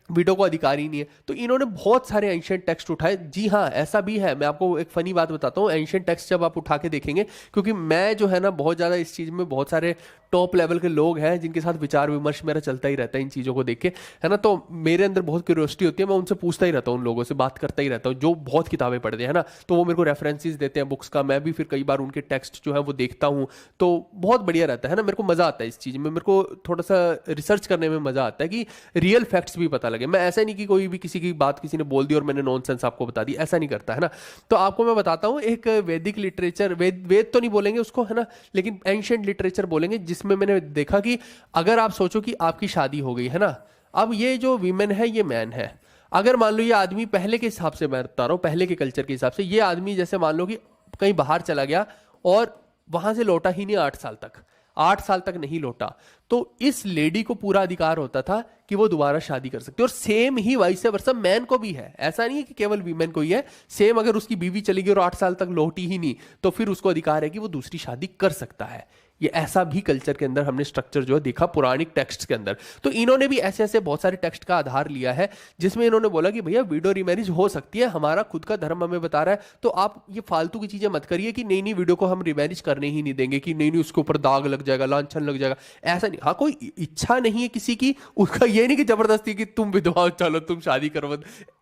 विडो को अधिकार ही नहीं है। तो इन्होंने बहुत सारे एंशिएंट टेक्स्ट उठाए। जी हाँ, ऐसा भी है, मैं आपको एक फनी बात बताता हूँ, एंशिएंट टेक्स्ट जब आप उठा के देखेंगे, क्योंकि मैं जो है ना बहुत ज़्यादा इस चीज़ में, बहुत सारे टॉप लेवल के लोग हैं जिनके साथ विचार विमर्श मेरा चलता ही रहता है इन चीज़ों को देख के, है ना। तो मेरे अंदर बहुत क्यूरियोसिटी होती है, मैं उनसे पूछता ही रहता हूँ, उन लोगों से बात करता ही रहता हूँ जो बहुत किताबें पढ़ते हैं ना, तो वो मेरे को रेफरेंसेस देते हैं बुक्स का, मैं भी फिर कई बार उनके टेक्स्ट जो है वो देखता हूँ, तो बहुत बढ़िया रहता है ना। मेरे को मज़ा आता है इस चीज़ में, मेरे को थोड़ा सा रिसर्च करने में मज़ा आता है कि रियल फैक्ट्स भी पता लगे। मैं ऐसा नहीं कि कोई भी किसी की बात किसी ने बोल दी और मैंने नॉनसेंस आपको बता दी, ऐसा नहीं करता, है ना। तो आपको मैं बताता हूँ एक वैदिक लिटरेचर, वेद तो नहीं बोलेंगे उसको, है ना, लेकिन एंशिएंट लिटरेचर बोलेंगे, जिसमें मैंने देखा कि अगर आप सोचो कि आपकी शादी हो गई, है ना, अब ये जो वीमेन है ये मैन है, अगर मान लो ये आदमी पहले के हिसाब से, मैं बता रहा हूँ पहले के कल्चर के हिसाब से, ये आदमी जैसे मान लो कि कहीं बाहर चला गया और वहां से लौटा ही नहीं 8 साल तक नहीं लौटा, तो इस लेडी को पूरा अधिकार होता था कि वो दोबारा शादी कर सकती है। और सेम ही वाइस वर्सा मैन को भी है, ऐसा नहीं है कि केवल वीमेन को ही है, सेम अगर उसकी बीवी चली गई और 8 साल तक लौटी ही नहीं, तो फिर उसको अधिकार है कि वो दूसरी शादी कर सकता है। ये ऐसा भी कल्चर के अंदर हमने स्ट्रक्चर जो है देखा पौराणिक टेक्स्ट के अंदर। तो इन्होंने भी ऐसे ऐसे बहुत सारे टेक्स्ट का आधार लिया है जिसमें इन्होंने बोला कि भैया विडो रिमैरिज हो सकती है, हमारा खुद का धर्म हमें बता रहा है, तो आप ये फालतू की चीजें मत करिए कि नहीं नहीं विडो को हम रिमैरिज करने ही नहीं देंगे, कि नहीं नहीं उसके ऊपर दाग लग जाएगा, लांछन लग जाएगा। ऐसा नहीं, हाँ कोई इच्छा नहीं है किसी की, उसका ये नहीं कि जबरदस्ती कि तुम विधवा हो, चलो तुम शादी करो,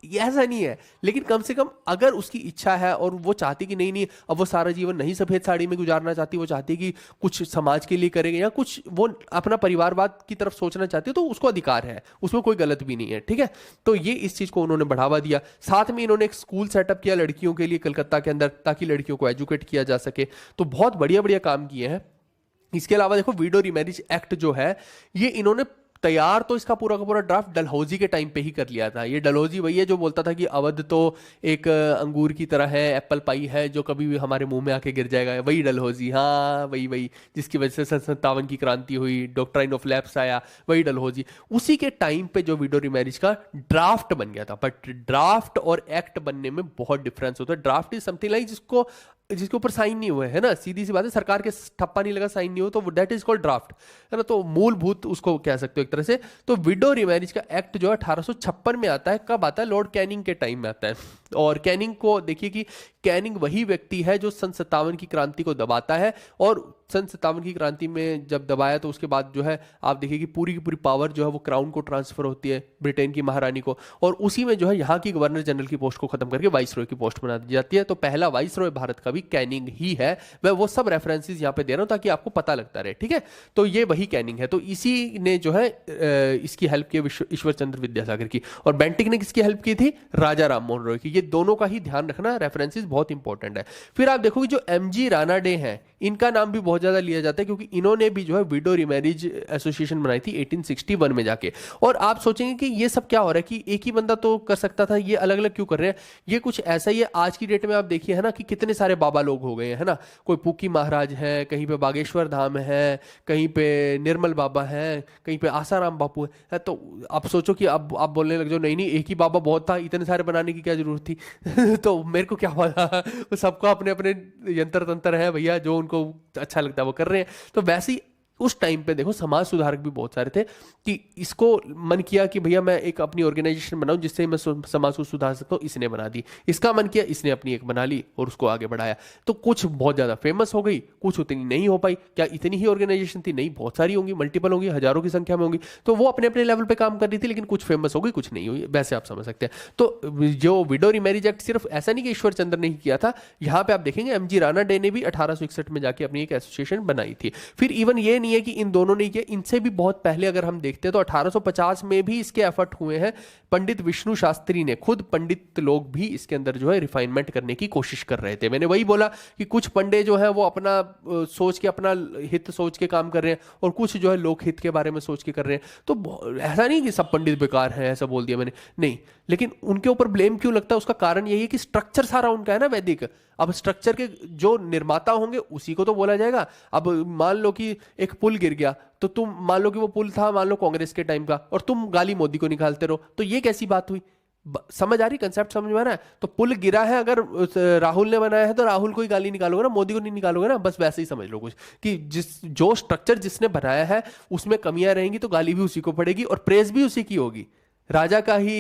ये ऐसा नहीं है। लेकिन कम से कम अगर उसकी इच्छा है और वो चाहती कि नहीं नहीं अब वो सारा जीवन नहीं सफेद साड़ी में गुजारना चाहती, वो चाहती कि कुछ समाज के लिए करेंगे या कुछ वो अपना परिवारवाद की तरफ सोचना चाहती है, तो उसको अधिकार है, उसमें कोई गलत भी नहीं है, ठीक है। तो ये इस चीज को उन्होंने बढ़ावा दिया। साथ में इन्होंने एक स्कूल सेटअप किया लड़कियों के लिए कलकत्ता के अंदर, ताकि लड़कियों को एजुकेट किया जा सके। तो बहुत बढ़िया बढ़िया काम किए हैं। इसके अलावा देखो विडो रिमैरिज एक्ट जो है ये इन्होंने तैयार तो इसका पूरा का पूरा ड्राफ्ट डलहौजी के टाइम पे ही कर लिया था। ये डलहौजी वही है जो बोलता था कि अवध तो एक अंगूर की तरह है, एप्पल पाई है जो कभी भी हमारे मुंह में आके गिर जाएगा, वही डलहौजी, हाँ वही वही, जिसकी वजह से सन 57 की क्रांति हुई, डॉक्ट्राइन ऑफ लैप्स आया, वही डलहौजी। उसी के टाइम पे जो विडो रिमैरिज का ड्राफ्ट बन गया था। बट ड्राफ्ट और एक्ट बनने में बहुत डिफरेंस होता है। ड्राफ्ट इज समथिंग लाइक जिसके ऊपर साइन नहीं हुए है ना, सीधी सी बात है, सरकार के ठप्पा नहीं लगा, साइन नहीं हो, तो दैट इज कॉल्ड ड्राफ्ट, है ना। तो मूलभूत उसको कह सकते हो एक तरह से। तो विडो रिमैरिज का एक्ट जो है 1856 में आता है। कब आता है? लॉर्ड कैनिंग के टाइम में आता है। और कैनिंग को देखिए कि कैनिंग वही व्यक्ति है जो सन 57 की क्रांति को दबाता है, और सन 57 की क्रांति में जब दबाया तो उसके बाद जो है आप देखिए कि पूरी की पूरी पावर जो है वो क्राउन को ट्रांसफर होती है, ब्रिटेन की महारानी को, और उसी में जो है यहाँ की गवर्नर जनरल की पोस्ट को खत्म करके वाइस रॉय की पोस्ट बना दी जाती है। तो पहला वाइस रॉय भारत का भी कैनिंग ही है। मैं वो सब रेफरेंसेस यहाँ पे दे रहा हूँ ताकि आपको पता लगता रहे, ठीक है। तो ये वही कैनिंग है। तो इसी ने जो है इसकी हेल्प की ईश्वर चंद्र विद्यासागर की, और बेंटिक ने किसकी हेल्प की थी? राजा राम मोहन रॉय की। ये दोनों का ही ध्यान रखना, रेफरेंसेस बहुत इंपॉर्टेंट है। फिर आप देखोगे जो एमजी रानाडे हैं, इनका नाम भी बहुत ज्यादा लिया जाता है क्योंकि इन्होंने भी जो है विडो रिमैरिज एसोसिएशन बनाई थी 1861 में जाके। और आप सोचेंगे कि ये सब क्या हो रहा है कि एक ही बंदा तो कर सकता था, ये अलग अलग क्यों कर रहे हैं? ये कुछ ऐसा ही है। आज की डेट में आप देखिए है ना कि कितने सारे बाबा लोग हो गए हैं, है ना। कोई पुकी महाराज है, कहीं पे बागेश्वर धाम है, कहीं पे निर्मल बाबा है, कहीं पे आसाराम बापू है। तो आप सोचो कि अब आप बोलने लग जाओ नहीं नहीं एक ही बाबा बहुत था, इतने सारे बनाने की क्या जरूरत थी। तो मेरे को क्या पता, सबका अपने अपने यंत्र तंत्र है भैया, जो उनको अच्छा लगता है वो कर रहे हैं। तो वैसे ही उस टाइम पे देखो समाज सुधारक भी बहुत सारे थे कि इसको मन किया कि भैया मैं एक अपनी ऑर्गेनाइजेशन बनाऊं जिससे मैं समाज को सुधार सकता हूं, इसने बना दी। इसका मन किया, इसने अपनी एक बना ली और उसको आगे बढ़ाया। तो कुछ बहुत ज्यादा फेमस हो गई, कुछ उतनी नहीं हो पाई। क्या इतनी ही ऑर्गेनाइजेशन थी? नहीं, बहुत सारी होंगी, मल्टीपल होंगी, हजारों की संख्या में होंगी। तो वो अपने अपने लेवल पे काम कर रही थी, लेकिन कुछ फेमस हो गई, कुछ नहीं हुई, वैसे आप समझ सकते हैं। तो जो विडो रिमैरिज एक्ट सिर्फ ऐसा नहीं कि ईश्वर चंद्र ने ही किया था, यहां पे आप देखेंगे एमजी रानाडे ने भी 1861 में जाके अपनी एक एसोसिएशन बनाई थी। फिर इवन ये नहीं है कि इन दोनों ने किया, इनसे भी बहुत पहले अगर हम देखते हैं तो 1850 में भी इसके एफर्ट हुए हैं। पंडित विष्णु शास्त्री ने, खुद पंडित लोग भी इसके अंदर जो है रिफाइनमेंट करने की कोशिश कर रहे थे। मैंने वही बोला कि कुछ पंडित जो है वो अपना सोच के, अपना हित सोच के काम कर रहे हैं, और कुछ जो है लोक हित के बारे में सोच के कर रहे हैं। तो ऐसा नहीं कि सब पंडित बेकार हैं, ऐसा बोल दिया मैंने, नहीं। लेकिन उनके ऊपर ब्लेम क्यों लगता है? उसका कारण यही है कि स्ट्रक्चर सारा उनका है ना वैदिक। अब स्ट्रक्चर के जो निर्माता होंगे उसी को तो बोला जाएगा। अब मान लो कि एक पुल गिर गया, तो तुम मान लो कि वो पुल था मान लो कांग्रेस के टाइम का, और तुम गाली मोदी को निकालते रहो, तो ये कैसी बात हुई? समझ आ रही? कंसेप्ट समझ में आ रहा है? तो पुल गिरा है, अगर राहुल ने बनाया है तो राहुल को ही गाली निकालोगे ना, मोदी को नहीं निकालोगे ना। बस वैसे ही समझ लो कुछ कि जो स्ट्रक्चर जिसने बनाया है उसमें कमियां रहेंगी तो गाली भी उसी को पड़ेगी और प्रेज भी उसी की होगी। राजा का ही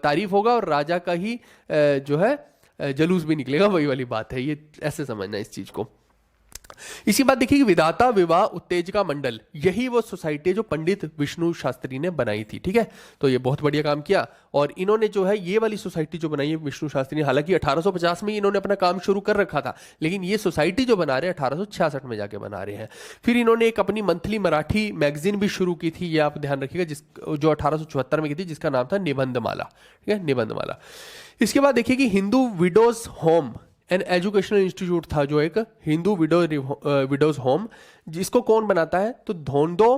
तारीफ होगा और राजा का ही जो है जलूस भी निकलेगा। वही वाली बात है, ये ऐसे समझना इस चीज को। इसी बात देखिए कि विधाता विवाह उत्तेजिका मंडल, यही वो सोसाइटी है जो पंडित विष्णु शास्त्री ने बनाई थी, ठीक है। तो ये बहुत बढ़िया काम किया। और इन्होंने जो है ये वाली सोसाइटी जो बनाई है विष्णु शास्त्री ने, हालांकि 1850 में इन्होंने अपना काम शुरू कर रखा था, लेकिन ये सोसाइटी जो बना रहे हैं 1866 में जाके बना रहे हैं। फिर इन्होंने एक अपनी मंथली मराठी मैगजीन भी शुरू की थी, ये आप ध्यान रखिएगा, जो 1874 में की थी, जिसका नाम था निबंधमाला, ठीक है, निबंधमाला। इसके बाद देखिए कि Hindu widows home an educational institute था, जो एक हिंदू विडोज होम, जिसको कौन बनाता है? तो धोंडो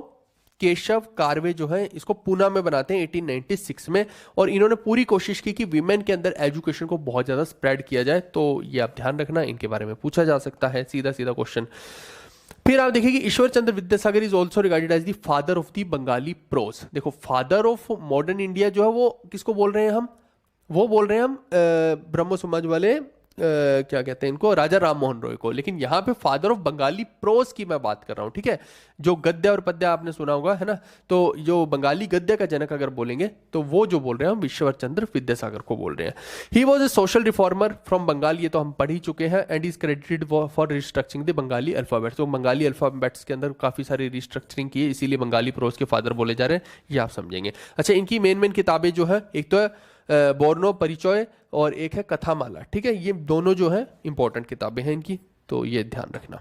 केशव कार्वे जो है इसको पूना में बनाते हैं 1896 में। और इन्होंने पूरी कोशिश की कि वीमेन के अंदर एजुकेशन को बहुत ज़्यादा स्प्रेड किया जाए। तो ये आप ध्यान रखना, इनके बारे में पूछा जा सकता है सीधा सीधा क्वेश्चन। फिर आप देखिए कि Ishwar Chandra Vidyasagar is also regarded as the father of the Bengali prose. देखो, फादर ऑफ मॉडर्न इंडिया जो है वो किसको बोल रहे हैं हम? वो बोल रहे हैं हम ब्रह्म समाज वाले क्या कहते हैं इनको, राजा राम मोहन रॉय को। लेकिन यहाँ पे फादर ऑफ बंगाली प्रोज की मैं बात कर रहा हूँ, ठीक है। जो गद्य और पद्य आपने सुना होगा, है ना, तो जो बंगाली गद्य का जनक अगर बोलेंगे तो वो जो बोल रहे हैं हम विश्ववर चंद्र विद्यासागर को बोल रहे हैं। He was a social reformer from Bengal, ये तो हम पढ़ ही चुके हैं। And is credited for restructuring the Bengali alphabets, तो बंगाली अल्फाबेट्स के अंदर काफी सारी रिस्ट्रक्चरिंग की है, इसीलिए बंगाली प्रोज के फादर बोले जा रहे हैं, ये आप समझेंगे। अच्छा, इनकी मेन मेन किताबें जो है, एक तो है बोर्नो परिचय और एक है कथामाला, ठीक है। ये दोनों जो है इंपॉर्टेंट किताबें हैं इनकी, तो ये ध्यान रखना।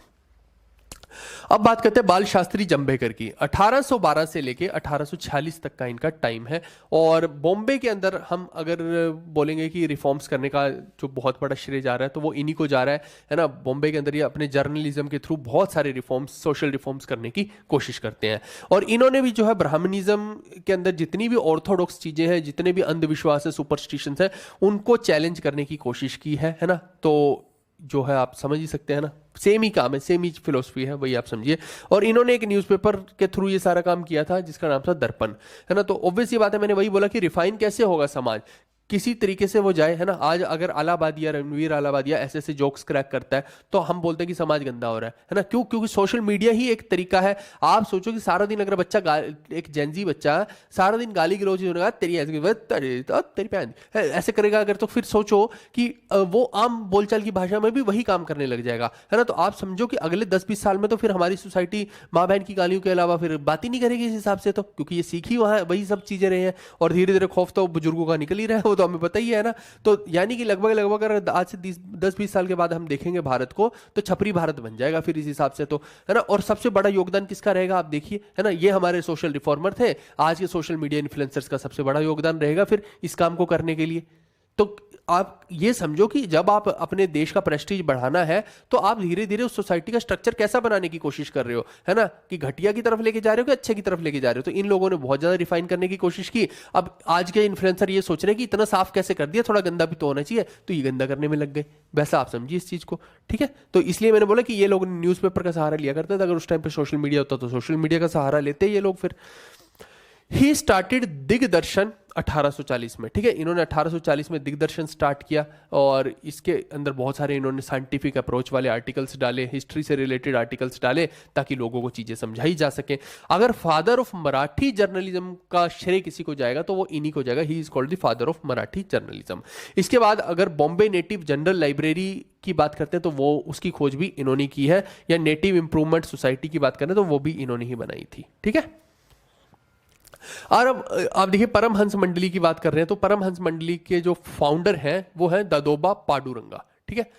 अब बात करते हैं बाल शास्त्री जंभेकर की। 1812 से लेके 1846 तक का इनका टाइम है। और बॉम्बे के अंदर हम अगर बोलेंगे कि रिफॉर्म्स करने का जो बहुत बड़ा श्रेय जा रहा है तो वो इन्हीं को जा रहा है ना। बॉम्बे के अंदर ये अपने जर्नलिज्म के थ्रू बहुत सारे रिफॉर्म्स, सोशल रिफॉर्म्स करने की कोशिश करते हैं। और इन्होंने भी जो है ब्राह्मणिज्म के अंदर जितनी भी ऑर्थोडॉक्स चीजें हैं, जितने भी अंधविश्वास है, सुपरस्टिशंस है, उनको चैलेंज करने की कोशिश की है ना। तो जो है आप समझ ही सकते हैं ना, सेम ही काम है, सेम ही फिलोसफी है, वही आप समझिए। और इन्होंने एक न्यूज़पेपर के थ्रू ये सारा काम किया था जिसका नाम था दर्पण, है ना। तो ऑब्वियस ये बात है, मैंने वही बोला कि रिफाइन कैसे होगा समाज, किसी तरीके से वो जाए, है ना। आज अगर अलाहाबादिया, रणवीर अलाहाबादिया ऐसे ऐसे जोक्स क्रैक करता है तो हम बोलते हैं कि समाज गंदा हो रहा है ना। क्यों? क्योंकि सोशल मीडिया ही एक तरीका है। आप सोचो कि सारा दिन अगर बच्चा एक जेंजी बच्चा सारा दिन गाली गलौज होगा, तेरी तेरी पैन ऐसे करेगा अगर, तो फिर सोचो कि वो आम बोलचाल की भाषा में भी वही काम करने लग जाएगा, है ना। तो आप समझो कि अगले 10-20 साल में तो फिर हमारी सोसाइटी माँ बहन की गालियों के अलावा फिर बात ही नहीं करेगी इस हिसाब से, तो क्योंकि ये सीखी वहाँ वही सब चीजें रहे हैं। और धीरे धीरे खौफ तो बुजुर्गों का निकल ही रहा है, वो तो हमें पता ही है ना। तो यानी कि लगभग अगर आज से 10-20 साल के बाद हम देखेंगे भारत को, तो छपरी भारत बन जाएगा फिर इस हिसाब से, तो है ना। और सबसे बड़ा योगदान किसका रहेगा आप देखिए, है ना। ये हमारे सोशल रिफॉर्मर थे, आज के सोशल मीडिया इन्फ्लुएंसर्स का सबसे बड़ा योगदान रहेगा फिर इस काम को करने के लिए। तो आप ये समझो कि जब आप अपने देश का प्रेस्टीज बढ़ाना है तो आप धीरे धीरे उस सोसाइटी का स्ट्रक्चर कैसा बनाने की कोशिश कर रहे हो, है ना, कि घटिया की तरफ लेके जा रहे हो कि अच्छे की तरफ लेके जा रहे हो। तो इन लोगों ने बहुत ज्यादा रिफाइन करने की कोशिश की। अब आज के इन्फ्लुएंसर ये सोच रहे हैं कि इतना साफ कैसे कर दिया, थोड़ा गंदा भी तो होना चाहिए, तो ये गंदा करने में लग गए। वैसा आप समझिए इस चीज को, ठीक है। तो इसलिए मैंने बोला कि ये लोग न्यूज़पेपर का सहारा लिया करते थे, अगर उस टाइम पे सोशल मीडिया होता तो सोशल मीडिया का सहारा लेते ये लोग फिर। ही स्टार्टेड दिग्दर्शन 1840 में, ठीक है। इन्होंने 1840 में दिग्दर्शन स्टार्ट किया और इसके अंदर बहुत सारे इन्होंने साइंटिफिक अप्रोच वाले आर्टिकल्स डाले, हिस्ट्री से रिलेटेड आर्टिकल्स डाले, ताकि लोगों को चीजें समझाई जा सके। अगर फादर ऑफ मराठी जर्नलिज्म का श्रेय किसी को जाएगा तो वो इन्हीं को जाएगा। He is called the father of Marathi journalism. इसके बाद अगर बॉम्बे नेटिव जनरल लाइब्रेरी की बात करते हैं तो वो उसकी खोज भी इन्होंने की है, या नेटिव इंप्रूवमेंट सोसाइटी की बात करें तो वो भी इन्होंने ही बनाई थी, ठीक है। और अब आप देखिए परमहंस मंडली की बात कर रहे हैं, तो परमहंस मंडली के जो फाउंडर हैं वो है दादोबा पांडुरंगा, ठीक है।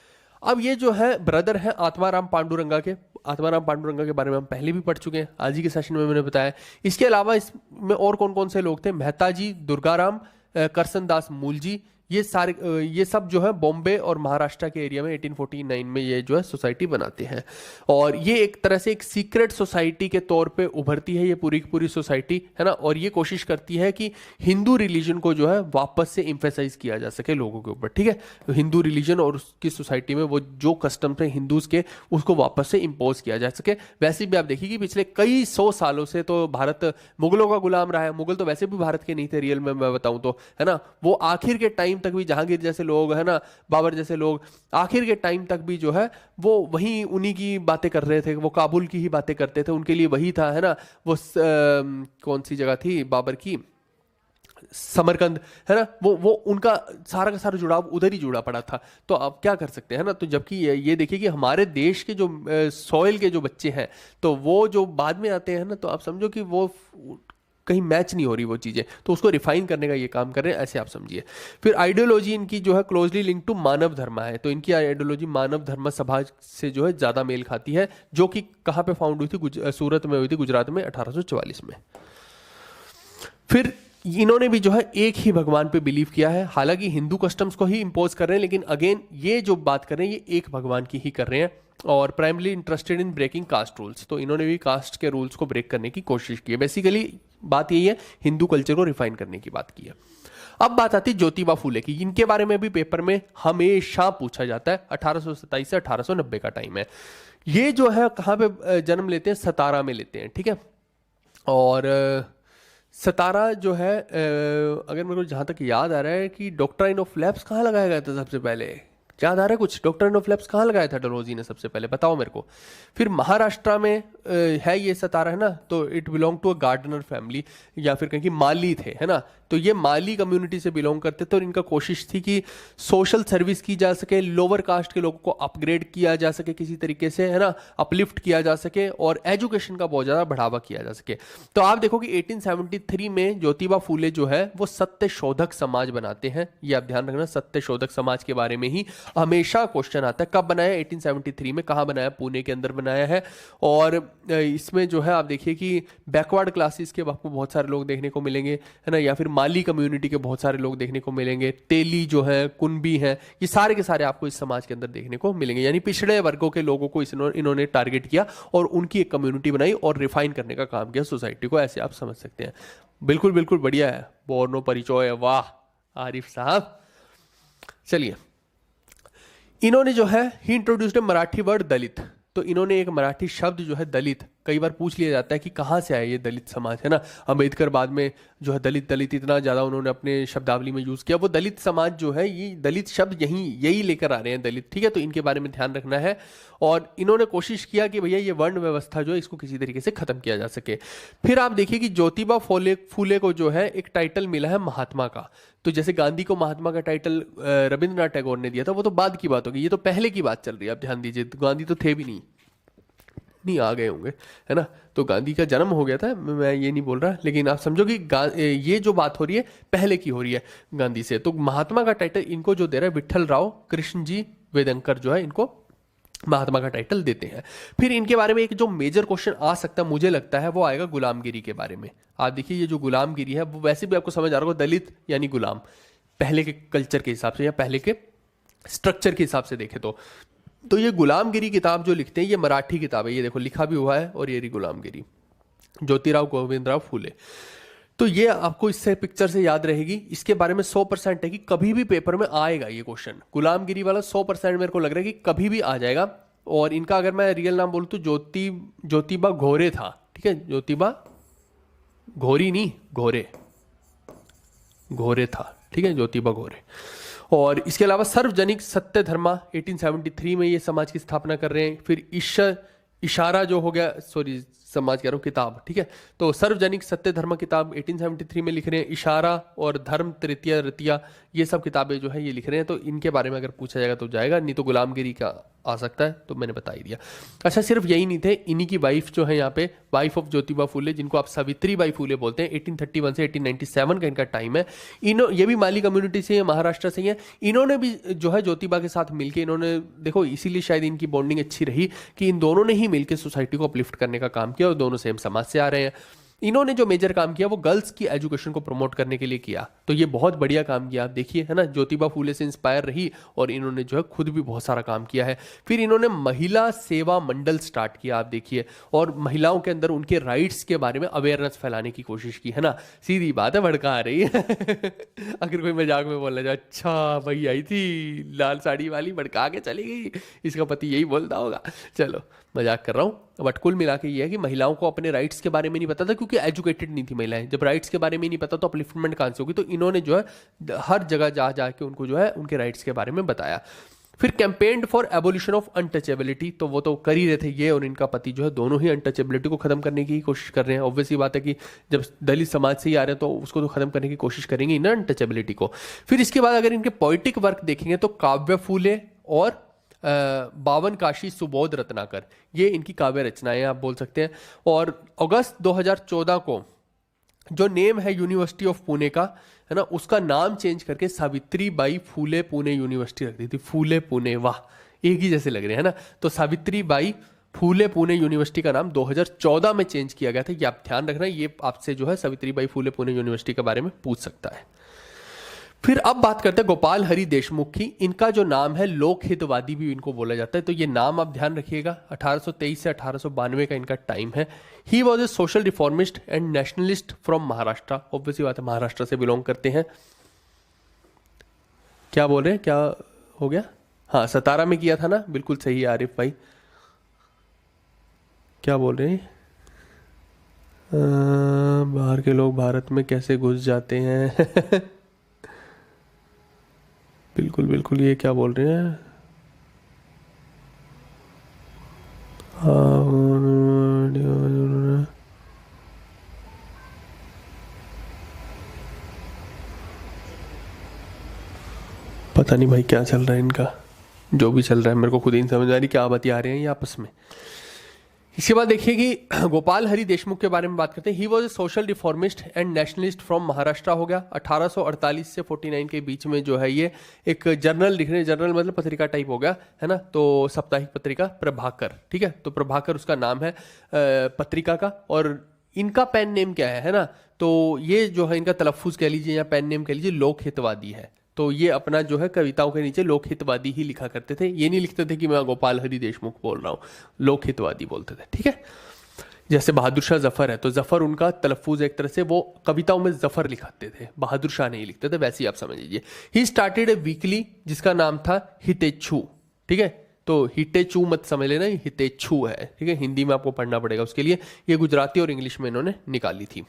अब ये जो है ब्रदर है आत्माराम पांडुरंगा के। आत्माराम पांडुरंगा के बारे में हम पहले भी पढ़ चुके हैं, आज ही के सेशन में मैंने बताया। इसके अलावा इसमें और कौन कौन से लोग थे, मेहता जी, दुर्गाराम, करसनदास मूलजी, ये सारे ये सब जो है बॉम्बे और महाराष्ट्र के एरिया में 1849 में ये जो है सोसाइटी बनाते हैं। और ये एक तरह से एक सीक्रेट सोसाइटी के तौर पे उभरती है ये पूरी की पूरी सोसाइटी, है ना। और ये कोशिश करती है कि हिंदू रिलीजन को जो है वापस से इम्फेसाइज किया जा सके लोगों के ऊपर, ठीक है। तो हिंदू रिलीजन और उसकी सोसाइटी में वो जो कस्टम थे हिंदूज के, उसको वापस से इम्पोज किया जा सके। वैसे भी आप देखिए कि पिछले कई 100 सालों से तो भारत मुगलों का गुलाम रहा है। मुगल तो वैसे भी भारत के नहीं थे रियल में, मैं बताऊं तो, है ना। वो आखिर के टाइम तक भी जहांगीर जैसे लोग, है ना, बाबर जैसे लोग, आखिर के टाइम तक भी जो है वो वही उन्हीं की बातें कर रहे थे, वो काबुल की ही बातें करते थे, उनके लिए वही था, है ना। वो कौन सी जगह थी बाबर की, समरकंद, है ना। वो उनका सारा का सारा जुड़ाव उधर ही जुड़ा पड़ा था। तो अब क्या कर सकते हैं ना। तो जबकि ये देखिए कि हमारे देश के जो सॉइल के जो बच्चे हैं, तो वो जो बाद में आते हैं ना, तो आप समझो कि वो कहीं मैच नहीं हो रही वो चीजें, तो उसको रिफाइन करने का ये काम कर रहे हैं, ऐसे आप समझिए। फिर आइडियोलॉजी इनकी जो है क्लोजली लिंक टू मानव धर्म है, तो इनकी आइडियोलॉजी मानव धर्म सभा से जो है ज्यादा मेल खाती है, जो कि कहाँ पे फाउंड हुई थी, सूरत में हुई थी, गुजरात में 1844 में। फिर इन्होंने भी जो है एक ही भगवान पे बिलीव किया है, हालांकि हिंदू कस्टम्स को ही इंपोज कर रहे हैं, लेकिन अगेन ये जो बात कर रहे हैं ये एक भगवान की ही कर रहे हैं। और primarily interested in breaking caste rules, तो इन्होंने भी कास्ट के रूल्स को ब्रेक करने की कोशिश की है। बेसिकली बात यही है, हिंदू कल्चर को रिफाइन करने की बात की है। अब बात आती है ज्योतिबा फूले की। इनके बारे में भी पेपर में हमेशा पूछा जाता है। 1827 से 1890 का टाइम है। ये जो है कहाँ पे जन्म लेते हैं, सतारा में लेते हैं, ठीक है। और सतारा जो है अगर मेरे को जहाँ तक याद आ रहा है कि डॉक्ट्राइन ऑफ लैप्स कहाँ लगाया गया था सबसे पहले, याद आ रहा है कुछ? डॉक्टर एंड ऑफ लैब्स कहाँ लगाया था डलहौजी ने सबसे पहले, बताओ मेरे को। फिर महाराष्ट्र में है ये सतारा, है ना, तो it belong to a gardener family, या फिर कहीं कि माली थे, है ना, तो ये माली कम्युनिटी से बिलोंग करते थे और इनका कोशिश थी कि सोशल सर्विस की जा सके, लोअर कास्ट के लोगों को अपग्रेड किया जा सके किसी तरीके से, है ना, अपलिफ्ट किया जा सके और एजुकेशन का बहुत ज़्यादा बढ़ावा किया जा सके। तो आप देखो कि 1873 में ज्योतिबा फूले जो है वो सत्य शोधक समाज बनाते हैं। ये आप ध्यान रखना, सत्य शोधक समाज के बारे में ही हमेशा क्वेश्चन आता है। कब बनाया? 1873 में। कहाँ बनाया? पुणे के अंदर बनाया है। और इसमें जो है आप देखिए कि बैकवर्ड क्लासेस के आपको बहुत सारे लोग देखने को मिलेंगे, है ना, या फिर माली कम्युनिटी के बहुत सारे लोग देखने को मिलेंगे, तेली जो है, कुनबी हैं, ये सारे के सारे आपको इस समाज के अंदर देखने को मिलेंगे। यानी पिछड़े वर्गों के लोगों को इन्होंने टारगेट किया और उनकी एक कम्युनिटी बनाई और रिफाइन करने का काम किया सोसाइटी को, ऐसे आप समझ सकते हैं। बिल्कुल बिल्कुल बढ़िया है, बोर्नो परिचय, वाह आरिफ साहब। चलिए, इन्होंने जो है ही इंट्रोड्यूस्ड मराठी वर्ड दलित। तो इन्होंने एक मराठी शब्द जो है दलित, कई बार पूछ लिया जाता है कि कहाँ से आया ये दलित समाज, है ना। अंबेडकर बाद में जो है दलित दलित इतना ज़्यादा उन्होंने अपने शब्दावली में यूज़ किया, वो दलित समाज जो है, ये दलित शब्द यही लेकर आ रहे हैं दलित, ठीक है। तो इनके बारे में ध्यान रखना है। और इन्होंने कोशिश किया कि भैया ये वर्ण व्यवस्था जो है इसको किसी तरीके से ख़त्म किया जा सके। फिर आप देखिए कि ज्योतिबा फूले को जो है एक टाइटल मिला है महात्मा का। तो जैसे गांधी को महात्मा का टाइटल रविंद्रनाथ टैगोर ने दिया था, वो तो बाद की बात होगी, ये तो पहले की बात चल रही है। आप ध्यान दीजिए, गांधी तो थे भी नहीं आ गए होंगे, है ना। तो गांधी का जन्म हो गया था, मैं ये नहीं बोल रहा, लेकिन आप समझो कि ये जो बात हो रही है पहले की हो रही है गांधी से। तो महात्मा का टाइटल इनको जो दे रहा है विठल राव कृष्ण जी वेदंकर जो है, इनको महात्मा का टाइटल देते हैं। फिर इनके बारे में एक जो मेजर क्वेश्चन आ सकता है मुझे लगता है वो आएगा गुलामगिरी के बारे में। आप देखिए, ये जो गुलामगिरी है वो वैसे भी आपको समझ आ रहा होगा, दलित यानी गुलाम, पहले के कल्चर के हिसाब से या पहले के स्ट्रक्चर के हिसाब से देखें तो ये गुलामगिरी किताब जो लिखते हैं ये मराठी किताब है, ये देखो लिखा भी हुआ है, और ये रही गुलामगिरी, ज्योतिराव गोविंदराव फूले। तो ये आपको इससे पिक्चर से याद रहेगी। इसके बारे में 100% है कि कभी भी पेपर में आएगा ये क्वेश्चन, गुलामगिरी वाला 100% मेरे को लग रहा है कि कभी भी आ जाएगा। और इनका अगर मैं रियल नाम बोलूँ तो ज्योतिबा घोरे था, ठीक है, ज्योतिबा घोरी नहीं, घोरे था, ठीक है, ज्योतिबा घोरे। और इसके अलावा सार्वजनिक सत्य धर्मा 1873 में ये समाज की स्थापना कर रहे हैं। फिर इशारा जो हो गया, सॉरी समाज कह रहा हूँ किताब, ठीक है, तो सार्वजनिक सत्य धर्म किताब 1873 में लिख रहे हैं। इशारा और धर्म तृतीया रतिया, ये सब किताबें जो है ये लिख रहे हैं। तो इनके बारे में अगर पूछा जाएगा तो जाएगा, नहीं तो गुलामगिरी का आ सकता है, तो मैंने बता ही दिया। अच्छा, सिर्फ यही नहीं थे, इन्हीं की वाइफ जो है यहाँ पे, वाइफ ऑफ ज्योतिबा फूले, जिनको आप सावित्री बाई फूले बोलते हैं, 1831 से 1897 का इनका टाइम है। ये भी माली कम्युनिटी से है, महाराष्ट्र से ही है। इन्होंने भी जो है ज्योतिबा के साथ मिलकर, इन्होंने देखो इसीलिए शायद इनकी बॉन्डिंग अच्छी रही कि इन दोनों ने ही मिलकर सोसाइटी को अपलिफ्ट करने का काम किया, और दोनों सेम समाज से आ रहे हैं। इन्होंने जो मेजर काम किया वो गर्ल्स की एजुकेशन को प्रमोट करने के लिए किया, तो ये बहुत बढ़िया काम किया। आप देखिए, है ना, ज्योतिबा फूले से इंस्पायर रही और इन्होंने जो है खुद भी बहुत सारा काम किया है। फिर इन्होंने महिला सेवा मंडल स्टार्ट किया, आप देखिए, और महिलाओं के अंदर उनके राइट्स के बारे में अवेयरनेस फैलाने की कोशिश की, है ना। सीधी बात है, भड़का आ रही है अगर कोई मजाक में बोलना जाए, अच्छा भाई आई थी लाल साड़ी वाली, भड़का के चली गई, इसका पति यही बोलता होगा। चलो मजाक कर रहा हूँ, बट कुल मिला के ये है कि महिलाओं को अपने राइट्स के बारे में नहीं पता था, क्योंकि एजुकेटेड नहीं थी महिलाएं। जब राइट्स के बारे में नहीं पता तो अपलिफ्टमेंट कहाँ से होगी। तो इन्होंने जो है हर जगह जा जाके उनको जो है उनके राइट्स के बारे में बताया। फिर campaigned for abolition of untouchability, तो वो तो कर ही रहे थे, ये और इनका पति जो है दोनों ही अनटचेबिलिटी को खत्म करने की कोशिश कर रहे हैं। ऑब्वियसली बात है कि जब दलित समाज से ही आ रहे हैं तो उसको तो खत्म करने की कोशिश करेंगे ना, अनटचेबिलिटी को। फिर इसके बाद अगर इनके पोइटिक वर्क देखेंगे तो काव्य फूले और बावन काशी सुबोध रत्नाकर, ये इनकी काव्य रचनाएं आप बोल सकते हैं। और अगस्त 2014 को जो नेम है यूनिवर्सिटी ऑफ पुणे का, है ना, उसका नाम चेंज करके Savitri by Phule Pune university रख दी थी। फूले पुणे, वाह एक ही जैसे लग रहे हैं ना। तो Savitri by Phule Pune university का नाम 2014 में चेंज किया गया था। ये आप ध्यान रखना, ये आपसे जो है Savitri by Phule Pune university के बारे में पूछ सकता है। फिर अब बात करते हैं गोपाल हरि देशमुख की। इनका जो नाम है लोकहितवादी भी इनको बोला जाता है, तो ये नाम आप ध्यान रखिएगा। 1823 से 1892 का इनका टाइम है। ही was a social reformist and nationalist from Maharashtra, obviously बात है महाराष्ट्र से बिलोंग करते हैं। क्या बोल रहे हैं, क्या हो गया? हाँ, सतारा में किया था ना, बिल्कुल सही है आरिफ भाई। क्या बोल रहे हैं, बाहर के लोग भारत में कैसे घुस जाते हैं बिल्कुल बिल्कुल, ये क्या बोल रहे हैं, पता नहीं भाई क्या चल रहा है इनका, जो भी चल रहा है मेरे को खुद ही नहीं समझ आ रही क्या बतिया रहे हैं ये आपस में। इसके बाद देखिए कि गोपाल हरि देशमुख के बारे में बात करते हैं। He was a social reformist and nationalist from Maharashtra हो गया। 1848 से 49 के बीच में जो है ये एक जर्नल लिख रहे हैं, जर्नल मतलब पत्रिका टाइप हो गया है ना, तो साप्ताहिक पत्रिका प्रभाकर, ठीक है, तो प्रभाकर उसका नाम है पत्रिका का। और इनका पेन नेम क्या है ना, तो ये जो है इनका तलफ्फुज कह लीजिए या पेन नेम कह लीजिए लोकहितवादी है। तो ये अपना जो है कविताओं के नीचे लोकहितवादी ही लिखा करते थे, ये नहीं लिखते थे कि मैं गोपाल हरि देशमुख बोल रहा हूँ, लोकहितवादी बोलते थे, ठीक है। जैसे बहादुर शाह जफर है, तो जफर उनका तलफ्फुज एक तरह से वो कविताओं में जफर लिखाते थे, बहादुर शाह नहीं लिखते थे, वैसे ही आप समझ लीजिए। ही स्टार्टेड ए वीकली जिसका नाम था हितेच्छू, ठीक है, तो हितेचू मत समझ लेना, हितेच्छू है, ठीक है, हिंदी में आपको पढ़ना पड़ेगा उसके लिए, ये गुजराती और इंग्लिश में इन्होंने निकाली थी।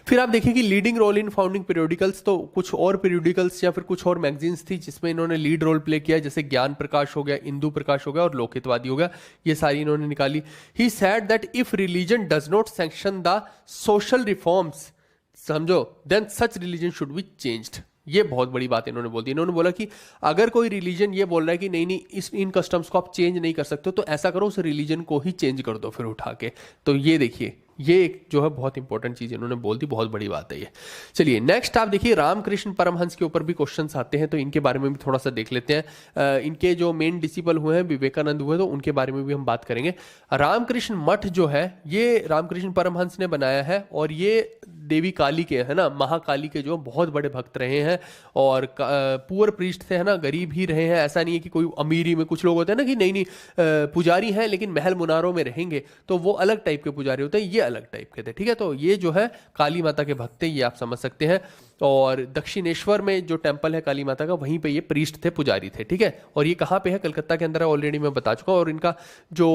फिर आप देखिए कि leading role in founding periodicals, तो कुछ और पीरियोडिकल्स या फिर कुछ और मैगजीन्स थी जिसमें इन्होंने लीड रोल प्ले किया, जैसे ज्ञान प्रकाश हो गया, इंदु प्रकाश हो गया और लोकहितवादी हो गया, ये सारी इन्होंने निकाली। He said that if religion does not sanction the social reforms, समझो, then such religion should be changed. ये बहुत बड़ी बात इन्होंने बोल दी। इन्होंने बोला कि अगर कोई रिलीजन ये बोल रहा है कि नहीं नहीं इन कस्टम्स को आप चेंज नहीं कर सकते, तो ऐसा करो उस रिलीजन को ही चेंज कर दो फिर उठा के। तो ये देखिए ये एक जो है बहुत इंपॉर्टेंट चीज इन्होंने बोल दी, बहुत बड़ी बात है ये। चलिए नेक्स्ट आप देखिए रामकृष्ण परमहंस के ऊपर भी क्वेश्चंस आते हैं, तो इनके बारे में भी थोड़ा सा देख लेते हैं। इनके जो मेन डिसिपल हुए हैं विवेकानंद हुए, तो उनके बारे में भी हम बात करेंगे। रामकृष्ण मठ जो है ये रामकृष्ण परमहंस ने बनाया है, और ये देवी काली के है ना, महाकाली के जो बहुत बड़े भक्त रहे हैं, और पुअर प्रीस्ट थे है ना, गरीब ही रहे हैं। ऐसा नहीं है कि कोई अमीरी में, कुछ लोग होते हैं ना कि नहीं नहीं पुजारी हैं लेकिन महल मुनारों में रहेंगे, तो वो अलग टाइप के पुजारी होते हैं, ये अलग टाइप के थे, ठीक है। तो ये जो है काली माता के भक्त थे, ये आप समझ सकते हैं। और दक्षिणेश्वर में जो टेम्पल है काली माता का, वहीं पे ये प्रीस्ट थे, पुजारी थे, ठीक है। और ये कहाँ पे है, कलकत्ता के अंदर है, ऑलरेडी मैं बता चुका हूँ। और इनका जो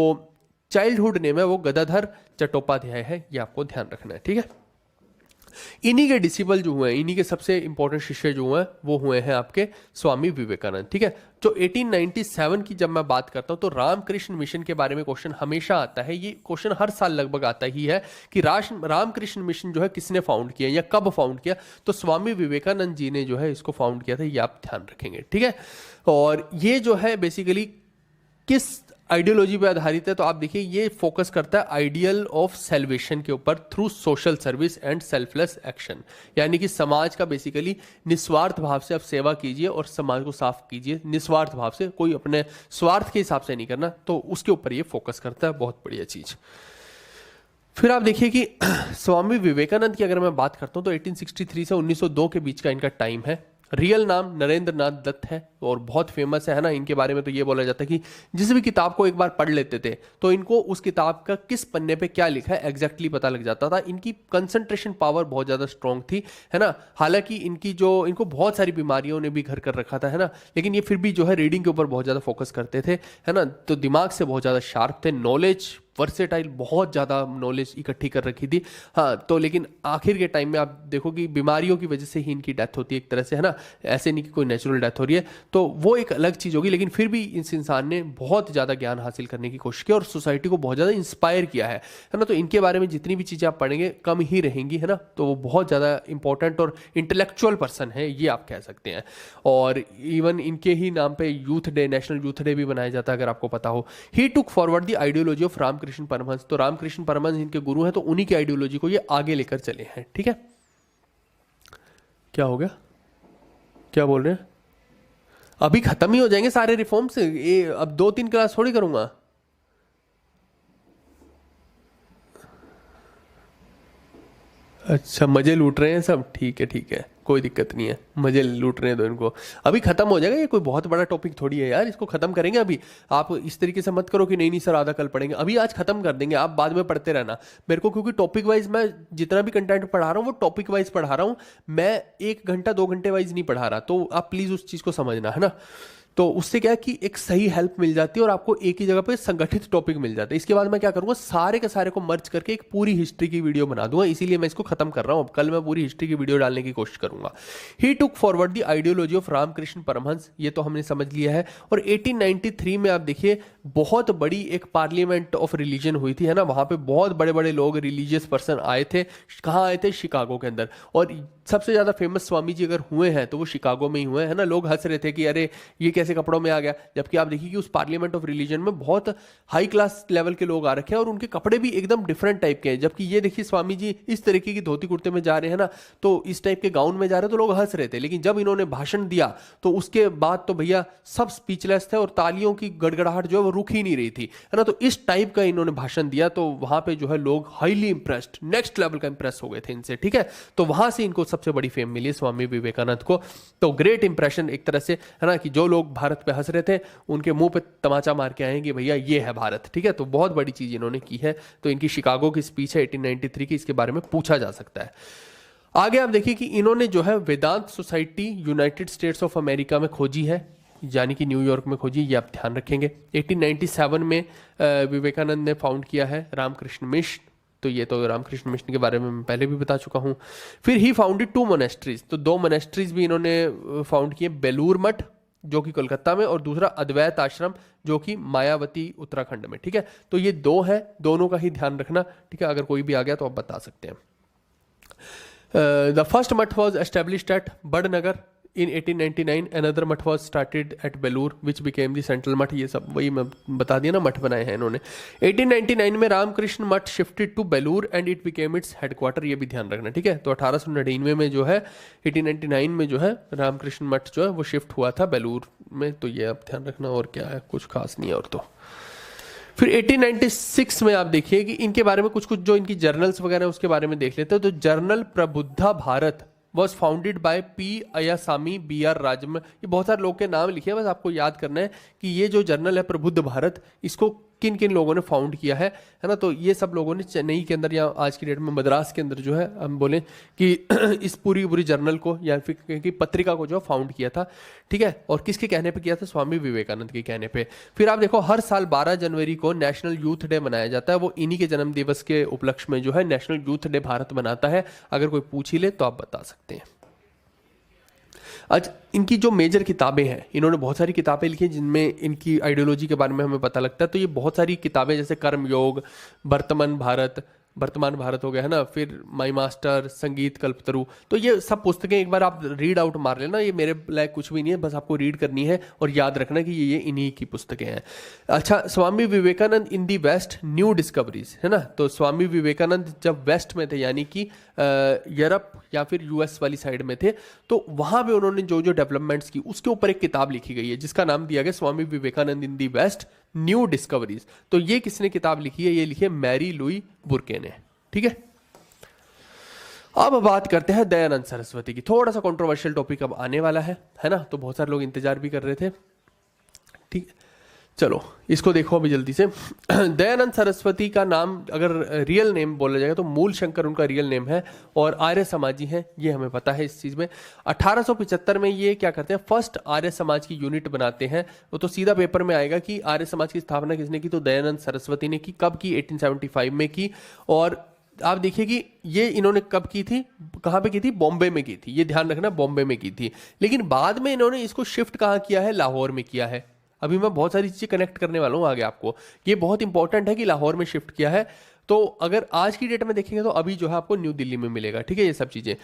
चाइल्डहुड नेम है वो गदाधर चट्टोपाध्याय है, ये आपको ध्यान रखना है, ठीक है। इन्हीं के डिसिबल जो हुए हैं, इन्हीं के सबसे इंपॉर्टेंट शिष्य जो हुए हैं वो हुए हैं आपके स्वामी विवेकानंद, ठीक है। जो 1897 की जब मैं बात करता हूं तो रामकृष्ण मिशन के बारे में क्वेश्चन हमेशा आता है, ये क्वेश्चन हर साल लगभग आता ही है कि रामकृष्ण मिशन जो है किसने फाउंड किया या कब फाउंड किया, तो स्वामी विवेकानंद जी ने जो है इसको फाउंड किया था, ये आप ध्यान रखेंगे, ठीक है। और ये जो है बेसिकली किस आइडियोलॉजी पे आधारित है, तो आप देखिए ये फोकस करता है आइडियल ऑफ सेल्वेशन के ऊपर through social service and selfless action, यानी कि समाज का बेसिकली निस्वार्थ भाव से आप सेवा कीजिए और समाज को साफ कीजिए, निस्वार्थ भाव से, कोई अपने स्वार्थ के हिसाब से नहीं करना, तो उसके ऊपर ये फोकस करता है, बहुत बढ़िया चीज। फिर आप देखिए कि स्वामी विवेकानंद की अगर मैं बात करता हूं तो 1863 से 1902 के बीच का इनका टाइम है। रियल नाम नरेंद्र नाथ दत्त है और बहुत फेमस है ना इनके बारे में, तो ये बोला जाता है कि जिस भी किताब को एक बार पढ़ लेते थे तो इनको उस किताब का किस पन्ने पे क्या लिखा है एग्जैक्टली पता लग जाता था। इनकी कंसंट्रेशन पावर बहुत ज़्यादा स्ट्रांग थी, है ना। हालांकि इनको बहुत सारी बीमारियों ने भी घर कर रखा था, है ना, लेकिन ये फिर भी जो है रीडिंग के ऊपर बहुत ज़्यादा फोकस करते थे, है ना। तो दिमाग से बहुत ज़्यादा शार्प थे, नॉलेज वर्सेटाइल, बहुत ज़्यादा नॉलेज इकट्ठी कर रखी थी, हाँ। तो लेकिन आखिर के टाइम में आप देखो कि बीमारियों की वजह से ही इनकी डेथ होती है एक तरह से, है ना, ऐसे नहीं कि कोई नेचुरल डेथ हो रही है, तो वो एक अलग चीज़ होगी। लेकिन फिर भी इस इंसान ने बहुत ज़्यादा ज्ञान हासिल करने की कोशिश की और सोसाइटी को बहुत ज़्यादा इंस्पायर किया है ना। तो इनके बारे में जितनी भी चीज़ें आप पढ़ेंगे कम ही रहेंगी, है ना। तो वो बहुत ज़्यादा इंपॉर्टेंट और इंटेलेक्चुअल पर्सन है, ये आप कह सकते हैं। और इवन इनके ही नाम पे youth day, national youth day भी मनाया जाता है, अगर आपको पता हो। He took forward the ideology of Ramakrishna Paramhansa, तो रामकृष्ण परमहंस इनके गुरु हैं, तो उन्हीं की आइडियोलॉजी को ये आगे लेकर चले हैं, ठीक है। क्या हो गया, क्या बोल रहे हैं, अभी खत्म ही हो जाएंगे सारे रिफॉर्म्स, ये अब 2-3 क्लास थोड़ी करूंगा। अच्छा मजे लूट रहे हैं सब, ठीक है ठीक है, कोई दिक्कत नहीं है, मजे लूट रहे हैं तो इनको अभी खत्म हो जाएगा। ये कोई बहुत बड़ा टॉपिक थोड़ी है यार, इसको खत्म करेंगे अभी। आप इस तरीके से मत करो कि नहीं नहीं सर आधा कल पढ़ेंगे, अभी आज खत्म कर देंगे, आप बाद में पढ़ते रहना मेरे को, क्योंकि टॉपिक वाइज मैं जितना भी कंटेंट पढ़ा रहा हूँ वो टॉपिक वाइज पढ़ा रहा हूँ, मैं 1 घंटा 2 घंटे वाइज नहीं पढ़ा रहा, तो आप प्लीज उस चीज को समझना, है ना। तो उससे क्या है कि एक सही हेल्प मिल जाती है और आपको एक ही जगह पे संगठित टॉपिक मिल जाता है। इसके बाद मैं क्या करूंगा, सारे के सारे को मर्ज करके एक पूरी हिस्ट्री की वीडियो बना दूंगा, इसीलिए मैं इसको खत्म कर रहा हूं। अब कल मैं पूरी हिस्ट्री की वीडियो डालने की कोशिश करूंगा। He took forward the ideology of Ramakrishna Paramhansa, ये तो हमने समझ लिया है। और 1893 में आप देखिए बहुत बड़ी एक पार्लियामेंट ऑफ रिलीजन हुई थी, है ना, वहां पे बहुत बड़े बड़े लोग, रिलीजियस पर्सन आए थे। कहाँ आए थे? शिकागो के अंदर। और सबसे ज्यादा फेमस स्वामी जी अगर हुए हैं तो वो शिकागो में ही हुए, है ना। लोग हंस रहे थे कि अरे ये कैसे कपड़ों में आ गया, जबकि आप देखिए कि उस पार्लियामेंट ऑफ रिलीजन में बहुत हाई क्लास लेवल के लोग आ रखे हैं और उनके कपड़े भी एकदम डिफरेंट टाइप के हैं। जबकि ये देखिए स्वामी जी इस तरीके की धोती कुर्ते में जा रहे हैं ना, तो इस टाइप के गाउन में जा रहे हैं, तो लोग हंस रहे थे। लेकिन जब इन्होंने भाषण दिया तो उसके बाद तो भैया सब स्पीचलेस थे और तालियों की गड़गड़ाहट जो है वो रुक ही नहीं रही थी, है ना। तो इस टाइप का इन्होंने भाषण दिया तो वहां पे जो है लोग हाईली इंप्रेस्ड, नेक्स्ट लेवल का इंप्रेस हो गए थे इनसे, ठीक है। तो वहां से इनको सबसे बड़ी फेम मिली स्वामी विवेकानंद को। तो ग्रेट इंप्रेशन एक तरह से, है ना, कि जो लोग भारत पे हंस रहे थे उनके मुंह पे तमाचा मार के आएंगे भैया ये है भारत, ठीक है। तो बहुत बड़ी चीज इन्होंने की है। तो इनकी शिकागो की स्पीच है 1893 की, इसके बारे में पूछा जा सकता है। आगे आप देखिए कि इन्होंने जो है Vedanta society United States of America में खोजी है, यानी कि न्यूयॉर्क में खोजी, ये आप ध्यान रखेंगे। 1897 में विवेकानंद ने फाउंड किया है रामकृष्ण मिशन, तो ये तो रामकृष्ण मिशन के बारे में मैं पहले भी बता चुका हूं। फिर ही फाउंडेड 2 मोनेस्ट्रीज, तो 2 मोनेस्ट्रीज भी इन्होंने फाउंड किए, बेलूर मठ जो कि कोलकाता में, और दूसरा अद्वैत आश्रम जो कि मायावती उत्तराखंड में, ठीक है। तो ये 2 हैं, दोनों का ही ध्यान रखना, ठीक है। अगर कोई भी आ गया तो आप बता सकते हैं। The first math was established at Baranagar in 1899, another math was started at Belur which became the central मठ। ये सब वही मैं बता दिया ना, मठ बनाए हैं इन्होंने। 1899 में Ramakrishna Math shifted to Belur and it became its headquarter, ये भी ध्यान रखना, ठीक है। तो 1899 में जो है, 1899 में जो है रामकृष्ण मठ जो है वो शिफ्ट हुआ था बेलूर में, तो ये आप ध्यान रखना। और क्या है, कुछ खास नहीं है और तो। फिर 1896 में आप देखिए कि इनके बारे में कुछ कुछ जो इनकी जर्नल्स वगैरह उसके बारे में देख लेते हैं। तो journal Prabuddha Bharat was founded by P Aiyasami B R Rajam, ये बहुत सारे लोग के नाम लिखे हैं, बस आपको याद करना है कि ये जो जर्नल है प्रबुद्ध भारत, इसको किन किन लोगों ने फाउंड किया है ना। तो ये सब लोगों ने चेन्नई के अंदर या आज की डेट में मद्रास के अंदर जो है हम बोले कि इस पूरी जर्नल को या फिर की पत्रिका को जो फाउंड किया था, ठीक है। और किसके कहने पे किया था? स्वामी विवेकानंद के कहने पे। फिर आप देखो हर साल 12 जनवरी को नेशनल यूथ डे मनाया जाता है, वो इन्हीं के जन्म दिवस के उपलक्ष्य में जो है नेशनल यूथ डे भारत मनाता है। अगर कोई पूछ ही ले तो आप बता सकते हैं। आज इनकी जो मेजर किताबें हैं, इन्होंने बहुत सारी किताबें लिखी हैं जिनमें इनकी आइडियोलॉजी के बारे में हमें पता लगता है। तो ये बहुत सारी किताबें जैसे कर्मयोग, वर्तमान भारत हो गया, है ना, फिर माई मास्टर, संगीत कल्पतरु, तो ये सब पुस्तकें एक बार आप रीड आउट मार लेना। ये मेरे लायक कुछ भी नहीं है, बस आपको रीड करनी है और याद रखना कि ये इन्हीं की पुस्तकें हैं। अच्छा, स्वामी विवेकानंद इन दी वेस्ट न्यू डिस्कवरीज, है ना। तो स्वामी विवेकानंद जब वेस्ट में थे, यानी कि यूरोप या फिर यूएस वाली साइड में थे, तो वहां पे उन्होंने जो जो डेवलपमेंट्स की उसके ऊपर एक किताब लिखी गई है जिसका नाम दिया गया स्वामी विवेकानंद इन दी वेस्ट न्यू डिस्कवरीज। तो ये किसने किताब लिखी है? ये लिखी है मैरी लुई बुर्के ने, ठीक है। अब बात करते हैं दयानंद सरस्वती की। थोड़ा सा कंट्रोवर्शियल टॉपिक अब आने वाला है ना, तो बहुत सारे लोग इंतजार भी कर रहे थे, ठीक है। चलो इसको देखो अभी जल्दी से। दयानंद सरस्वती का नाम अगर रियल नेम बोला जाएगा तो मूल शंकर उनका रियल नेम है और आर्य समाजी हैं, ये हमें पता है इस चीज में। 1875 में ये क्या करते हैं, फर्स्ट आर्य समाज की यूनिट बनाते हैं। वो तो सीधा पेपर में आएगा कि आर्य समाज की स्थापना किसने की, तो दयानंद सरस्वती ने की। कब की? 1875 में की। और आप देखिए कि ये इन्होंने कब की थी, कहां पे की थी? बॉम्बे में की थी, ये ध्यान रखना, बॉम्बे में की थी। लेकिन बाद में इन्होंने इसको शिफ्ट कहां किया है? लाहौर में किया है। अभी मैं बहुत सारी चीजें कनेक्ट करने वाला हूं आगे आपको, ये बहुत इंपॉर्टेंट है कि लाहौर में शिफ्ट किया है। तो अगर आज की डेट में देखेंगे तो अभी जो है आपको न्यू दिल्ली में मिलेगा, ठीक है, ये सब चीजें।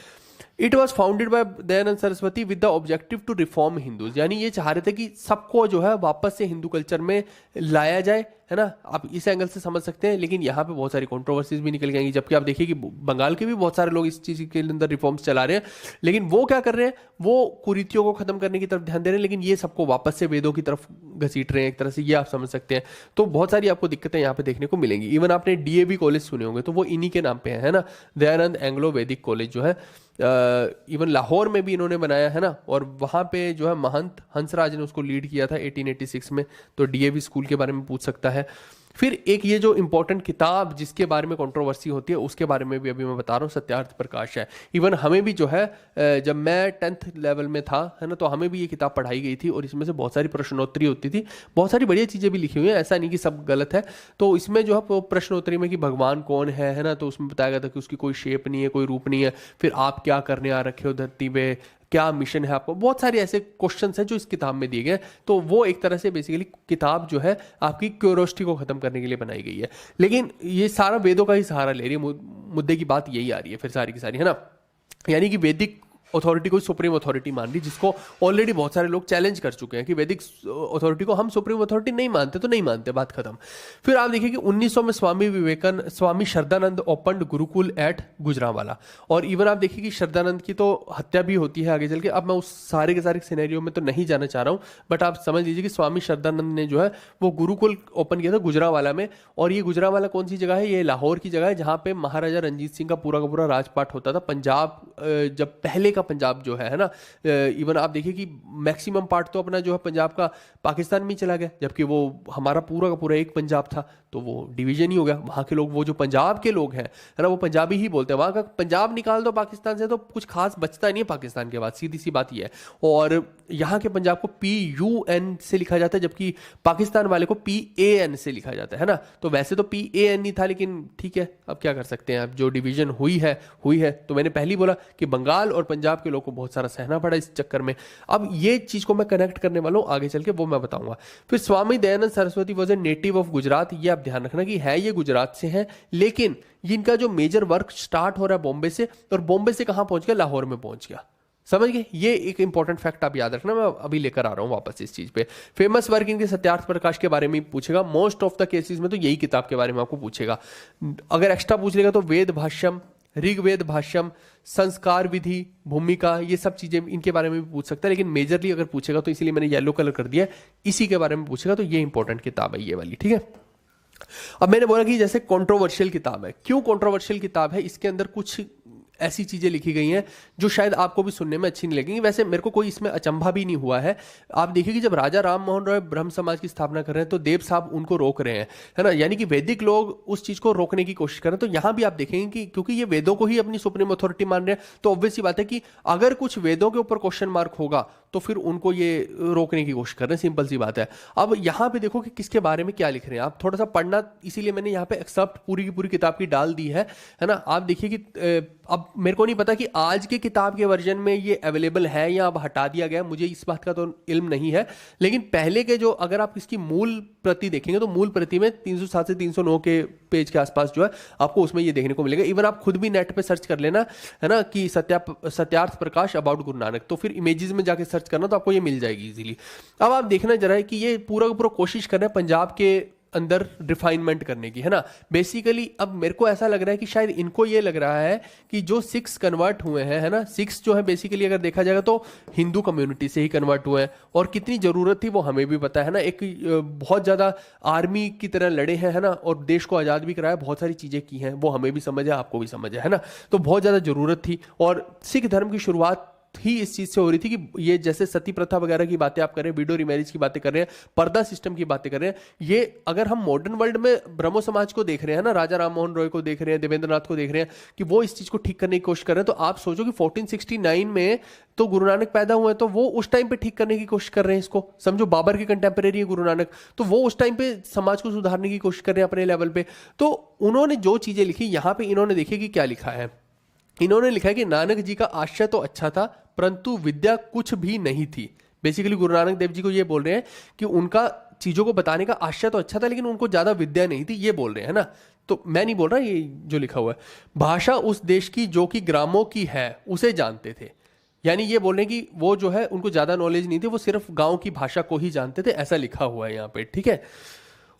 It was founded by Dayanand Saraswati with the objective to reform Hindus, यानी ये चाह रहे थे कि सबको जो है वापस से हिंदू कल्चर में लाया जाए, है ना। आप इस एंगल से समझ सकते हैं, लेकिन यहाँ पे बहुत सारी कंट्रोवर्सीज भी निकल गई। जबकि आप देखिए कि बंगाल के भी बहुत सारे लोग इस चीज के अंदर रिफॉर्म्स चला रहे हैं, लेकिन वो क्या कर रहे हैं, वो कुरीतियों को खत्म करने की तरफ ध्यान दे रहे हैं, लेकिन ये सबको वापस से वेदों की तरफ घसीट रहे हैं एक तरह से, ये आप समझ सकते हैं। तो बहुत सारी आपको दिक्कतें यहाँ पे देखने को मिलेंगी। इवन आपने डीएवी कॉलेज सुने होंगे, तो वो इन्हीं के नाम पे है ना, दयानंद एंग्लो वैदिक कॉलेज जो है। इवन लाहौर में भी इन्होंने बनाया है ना, और वहां पे जो है महंत हंसराज ने उसको लीड किया था 1886 में। तो डीएवी स्कूल के बारे में पूछ सकता है। फिर एक ये जो इंपॉर्टेंट किताब जिसके बारे में कंट्रोवर्सी होती है उसके बारे में भी अभी मैं बता रहा हूँ, सत्यार्थ प्रकाश है। इवन हमें भी जो है जब मैं 10th लेवल में था, है ना, तो हमें भी ये किताब पढ़ाई गई थी और इसमें से बहुत सारी प्रश्नोत्तरी होती थी, बहुत सारी बढ़िया चीज़ें भी लिखी हुई हैं, ऐसा नहीं कि सब गलत है। तो इसमें जो है वो प्रश्नोत्तरी में कि भगवान कौन है ना, तो उसमें बताया गया था कि उसकी कोई शेप नहीं है, कोई रूप नहीं है, फिर आप क्या करने आ रखे हो धरती पे, क्या मिशन है आपको, बहुत सारे ऐसे क्वेश्चंस हैं जो इस किताब में दिए गए। तो वो एक तरह से बेसिकली किताब जो है आपकी क्यूरियोसिटी को खत्म करने के लिए बनाई गई है, लेकिन ये सारा वेदों का ही सहारा ले रही है। मुद्दे की बात यही आ रही है फिर सारी की सारी, है ना, यानी कि वैदिक अथॉरिटी को सुप्रीम अथॉरिटी मान ली, जिसको ऑलरेडी बहुत सारे लोग चैलेंज कर चुके हैं कि वैदिक अथॉरिटी को हम सुप्रीम अथॉरिटी नहीं मानते तो नहीं मानते, बात खत्म। फिर आप देखिए कि 1900 में स्वामी श्रद्धानंद ओपन्ड गुरुकुल एट गुजरांवाला, और इवन आप देखिए कि श्रद्धानंद की तो हत्या भी होती है आगे चल के। अब मैं उस सारे के सारे सिनेरियो में तो नहीं जाना चाह रहा हूँ, बट आप समझ लीजिए कि स्वामी श्रद्धानंद ने जो है वो गुरुकुल ओपन किया था गुजरांवाला में। और ये गुजरांवाला कौन सी जगह है? ये लाहौर की जगह है, जहाँ पे महाराजा रंजीत सिंह का पूरा राजपाट होता था। पंजाब जब पहले पंजाब जो है ना, इवन आप देखिए कि मैक्सिमम पार्ट तो अपना जो है पंजाब का पाकिस्तान में ही चला गया, जबकि वो हमारा पूरा का पूरा एक पंजाब था, तो वो डिवीजन ही हो गया। वहाँ के लोग, वो जो पंजाब के लोग हैं, है ना, वो पंजाबी ही बोलते हैं। वहाँ का पंजाब निकाल दो पाकिस्तान से तो कुछ खास बचता नहीं है पाकिस्तान के बाद, सीधी सी बात ये है। और यहाँ के पंजाब को PUN से लिखा जाता है, जबकि पाकिस्तान वाले को PAN से लिखा जाता है ना। तो वैसे तो PAN नहीं था, लेकिन ठीक है, अब क्या कर सकते हैं, अब जो डिवीजन हुई है। तो मैंने पहले ही बोला कि बंगाल और पंजाब के लोग को बहुत सारा सहना पड़ा इस चक्कर में। अब ये चीज को मैं कनेक्ट करने वाला हूं आगे चल के, वो मैं बताऊंगा। फिर Swami Dayanand Saraswati was a native of Gujarat. ये आप ध्यान रखना कि है ये गुजरात से है, लेकिन इनका जो मेजर वर्क स्टार्ट हो रहा है बॉम्बे से, और बॉम्बे से कहां पहुंच गया? लाहौर में पहुंच गया। समझ गए? ये एक इंपॉर्टेंट फैक्ट आप याद रखना, मैं अभी लेकर आ रहा हूं वापस इस चीज पे। फेमस वर्क इनके सत्यार्थ प्रकाश के बारे में पूछेगा, मोस्ट ऑफ द केसेस में तो यही किताब के बारे में आपको पूछेगा। अगर एक्स्ट्रा पूछ लेगा तो वेद भाष्यम, ऋग्वेद भाष्यम, संस्कार विधि, भूमिका, ये सब चीजें इनके बारे में भी पूछ सकता है, लेकिन मेजरली अगर पूछेगा तो इसीलिए मैंने येलो कलर कर दिया, इसी के बारे में पूछेगा, तो ये इंपॉर्टेंट किताब है ये वाली, ठीक है। अब मैंने बोला कि जैसे कंट्रोवर्शियल किताब है, क्यों कंट्रोवर्शियल किताब है? इसके अंदर कुछ ऐसी चीजें लिखी गई हैं जो शायद आपको भी सुनने में अच्छी नहीं लगेंगी। वैसे मेरे को कोई इसमें अचंभा भी नहीं हुआ है। आप देखिए कि जब राजा राम मोहन रॉय ब्रह्म समाज की स्थापना कर रहे हैं तो देव साहब उनको रोक रहे हैं, है ना, यानी कि वैदिक लोग उस चीज को रोकने की कोशिश कर रहे हैं। तो यहां भी आप देखेंगे कि क्योंकि ये वेदों को ही अपनी सुप्रीम अथॉरिटी मान रहे हैं, तो ऑब्वियस सी बात है कि अगर कुछ वेदों के ऊपर क्वेश्चन मार्क होगा तो फिर उनको ये रोकने की कोशिश कर रहे हैं, सिंपल सी बात है। अब यहां पे देखो कि किसके बारे में क्या लिख रहे हैं, आप थोड़ा सा पढ़ना, इसीलिए मैंने यहाँ पे एक्सेप्ट पूरी की पूरी किताब की डाल दी है ना। आप देखिए कि अब मेरे को नहीं पता कि आज के किताब के वर्जन में ये अवेलेबल है या अब हटा दिया गया, मुझे इस बात का तो इल्म नहीं है, लेकिन पहले के जो, अगर आप इसकी मूल प्रति देखेंगे तो मूल प्रति में 307 से 309 के पेज के आसपास जो है आपको उसमें ये देखने को मिलेगा। इवन आप खुद भी नेट पे सर्च कर लेना, है ना, कि सत्यार्थ प्रकाश अबाउट गुरु नानक, तो फिर इमेजेस में जाके सर्च करना तो आपको ये मिल जाएगी इजीली। अब आप देखना जरा है कि ये पूरा का पूरा कोशिश कर रहे हैं पंजाब के अंदर रिफाइनमेंट करने की, है ना, बेसिकली। अब मेरे को ऐसा लग रहा है कि शायद इनको ये लग रहा है कि जो सिक्स कन्वर्ट हुए हैं, है ना, सिक्स जो है बेसिकली अगर देखा जाएगा तो हिंदू कम्युनिटी से ही कन्वर्ट हुए हैं, और कितनी जरूरत थी वो हमें भी पता है ना। एक बहुत ज्यादा आर्मी की तरह लड़े हैं, है ना, और देश को आजाद भी कराया, बहुत सारी चीजें की हैं, वो हमें भी समझ है, आपको भी समझ है ना। तो बहुत ज्यादा जरूरत थी, और सिख धर्म की शुरुआत ही इस चीज से हो रही थी कि ये जैसे सती प्रथा वगैरह की बातें आप कर रहे हैं, विडो रिमैरिज की बातें कर रहे हैं, पर्दा सिस्टम की बातें कर रहे हैं, ये अगर हम मॉडर्न वर्ल्ड में ब्रह्मो समाज को देख रहे हैं ना, राजा राम मोहन रॉय को देख रहे हैं, देवेंद्रनाथ को देख रहे हैं कि वो इस चीज को ठीक करने की कोशिश कर रहे हैं, तो आप सोचो कि 1469 में तो गुरु नानक पैदा हुए, तो वो उस टाइम पे ठीक करने की कोशिश कर रहे हैं इसको, समझो बाबर के कंटेम्परेरी है गुरु नानक, तो वो उस टाइम पे समाज को सुधारने की कोशिश कर रहे हैं अपने लेवल पे। तो उन्होंने जो चीजें लिखी, यहां पे इन्होंने देखिए कि क्या लिखा है। इन्होंने लिखा है कि नानक जी का आशय तो अच्छा था, परंतु विद्या कुछ भी नहीं थी। बेसिकली गुरु नानक देव जी को ये बोल रहे हैं कि उनका चीजों को बताने का आशय तो अच्छा था, लेकिन उनको ज्यादा विद्या नहीं थी, ये बोल रहे हैं ना। तो मैं नहीं बोल रहा, ये जो लिखा हुआ है, भाषा उस देश की जो कि ग्रामों की है उसे जानते थे, यानी ये बोल रहे हैं कि वो जो है उनको ज्यादा नॉलेज नहीं थी, वो सिर्फ गांव की भाषा को ही जानते थे, ऐसा लिखा हुआ है यहाँ पे, ठीक है।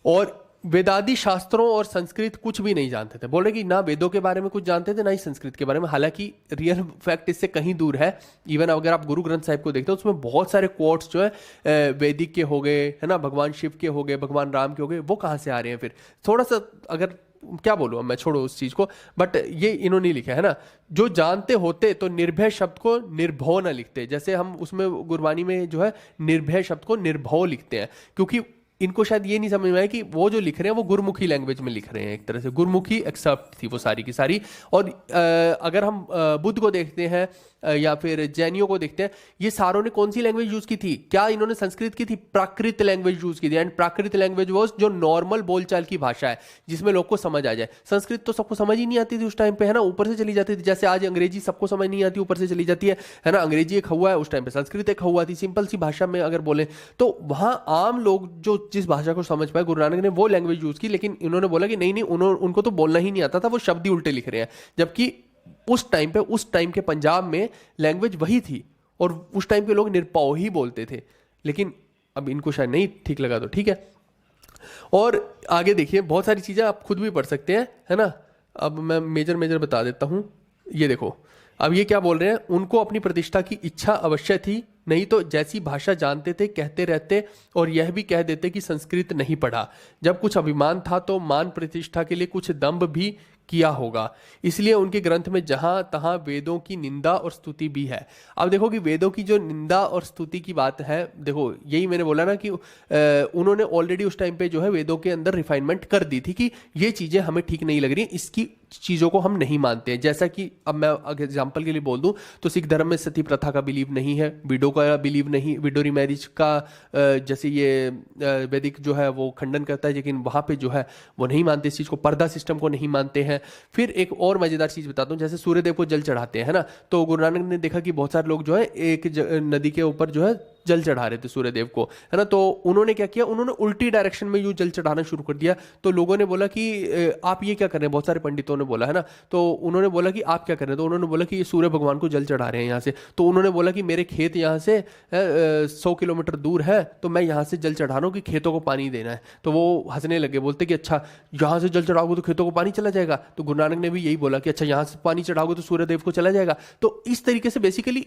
और वेदादि शास्त्रों और संस्कृत कुछ भी नहीं जानते थे, बोल रहे कि ना वेदों के बारे में कुछ जानते थे ना ही संस्कृत के बारे में, हालांकि रियल फैक्ट इससे कहीं दूर है। इवन अगर आप गुरु ग्रंथ साहिब को देखते हो उसमें बहुत सारे कोट्स जो है वैदिक के हो गए, है ना, भगवान शिव के हो गए, भगवान राम के हो गए, वो कहाँ से आ रहे हैं फिर? थोड़ा सा अगर क्या बोलूँ मैं, छोड़ो उस चीज को, बट ये इन्होंने लिखा है ना, जो जानते होते तो निर्भय शब्द को निर्भव ना लिखते, जैसे हम उसमें गुरबानी में जो है निर्भय शब्द को निर्भव लिखते हैं, क्योंकि इनको शायद ये नहीं समझ में आया कि वो जो लिख रहे हैं वो गुरमुखी लैंग्वेज में लिख रहे हैं, एक तरह से गुरमुखी एक्सेप्ट थी वो सारी की सारी। और अगर हम बुद्ध को देखते हैं या फिर जैनियों को देखते हैं, ये सारों ने कौन सी लैंग्वेज यूज की थी? क्या इन्होंने संस्कृत की थी? प्राकृत लैंग्वेज यूज की थी। एंड प्राकृत लैंग्वेज वो जो नॉर्मल बोलचाल की भाषा है, जिसमें लोग को समझ आ जाए। संस्कृत तो सबको समझ ही नहीं आती थी उस टाइम पे, है ना, ऊपर से चली जाती थी। जैसे आज अंग्रेजी सबको समझ नहीं आती, ऊपर से चली जाती है ना। अंग्रेजी एक हुआ है, उस टाइम पे संस्कृत एक हुआ थी। सिंपल सी भाषा में अगर बोले तो वहां आम लोग जो जिस भाषा को समझ पाए, गुरु नानक ने वो लैंग्वेज यूज की। लेकिन इन्होंने बोला कि नहीं नहीं, उनको तो बोलना ही नहीं आता था, वो शब्द ही उल्टे लिख रहे हैं। जबकि उस टाइम के पंजाब में लैंग्वेज वही थी और उस टाइम के लोग निरपाव ही बोलते थे। लेकिन अब इनको शायद नहीं ठीक लगा, तो ठीक है। और आगे देखिए, बहुत सारी चीजें आप खुद भी पढ़ सकते हैं, है ना। अब मैं मेजर बता देता हूं। ये देखो, अब ये क्या बोल रहे हैं, उनको अपनी प्रतिष्ठा की इच्छा अवश्य थी, नहीं तो जैसी भाषा जानते थे कहते रहते, और यह भी कह देते कि संस्कृत नहीं पढ़ा। जब कुछ अभिमान था तो मान प्रतिष्ठा के लिए कुछ दंभ भी किया होगा, इसलिए उनके ग्रंथ में जहां तहां वेदों की निंदा और स्तुति भी है। अब देखो कि वेदों की जो निंदा और स्तुति की बात है, देखो यही मैंने बोला ना कि उन्होंने ऑलरेडी उस टाइम पे जो है वेदों के अंदर रिफाइनमेंट कर दी थी कि ये चीजें हमें ठीक नहीं लग रही, इसकी चीजों को हम नहीं मानते हैं। जैसा कि अब मैं एग्जांपल के लिए बोल दूं तो सिख धर्म में सती प्रथा का बिलीव नहीं है, विडो का बिलीव नहीं, विडो रिमैरिज का जैसे ये वैदिक जो है वो खंडन करता है, लेकिन वहां पे जो है वो नहीं मानते इस चीज को, पर्दा सिस्टम को नहीं मानते हैं। फिर एक और मजेदार चीज बताता हूँ, जैसे सूर्यदेव को जल चढ़ाते हैं, है ना, तो गुरु नानक ने देखा कि बहुत सारे लोग जो है एक नदी के ऊपर जो है जल चढ़ा रहे थे सूर्यदेव को, है ना। तो उन्होंने क्या किया, उन्होंने उल्टी डायरेक्शन में यूं जल चढ़ाना शुरू कर दिया। तो लोगों ने बोला कि आप ये क्या कर रहे हैं, बहुत सारे पंडितों ने बोला, है ना। तो उन्होंने बोला कि आप क्या कर रहे हैं, तो उन्होंने बोला कि ये सूर्य भगवान को जल चढ़ा रहे हैं यहाँ से। तो उन्होंने बोला कि मेरे खेत यहाँ से 100 किलोमीटर दूर है, तो मैं यहाँ से जल चढ़ा रहा हूँ कि खेतों को पानी देना है। तो वो हंसने लगे, बोलते कि अच्छा यहाँ से जल चढ़ाओगे तो खेतों को पानी चला जाएगा। तो गुरु नानक ने भी यही बोला कि अच्छा यहाँ से पानी चढ़ाओगे तो सूर्यदेव को चला जाएगा। तो इस तरीके से बेसिकली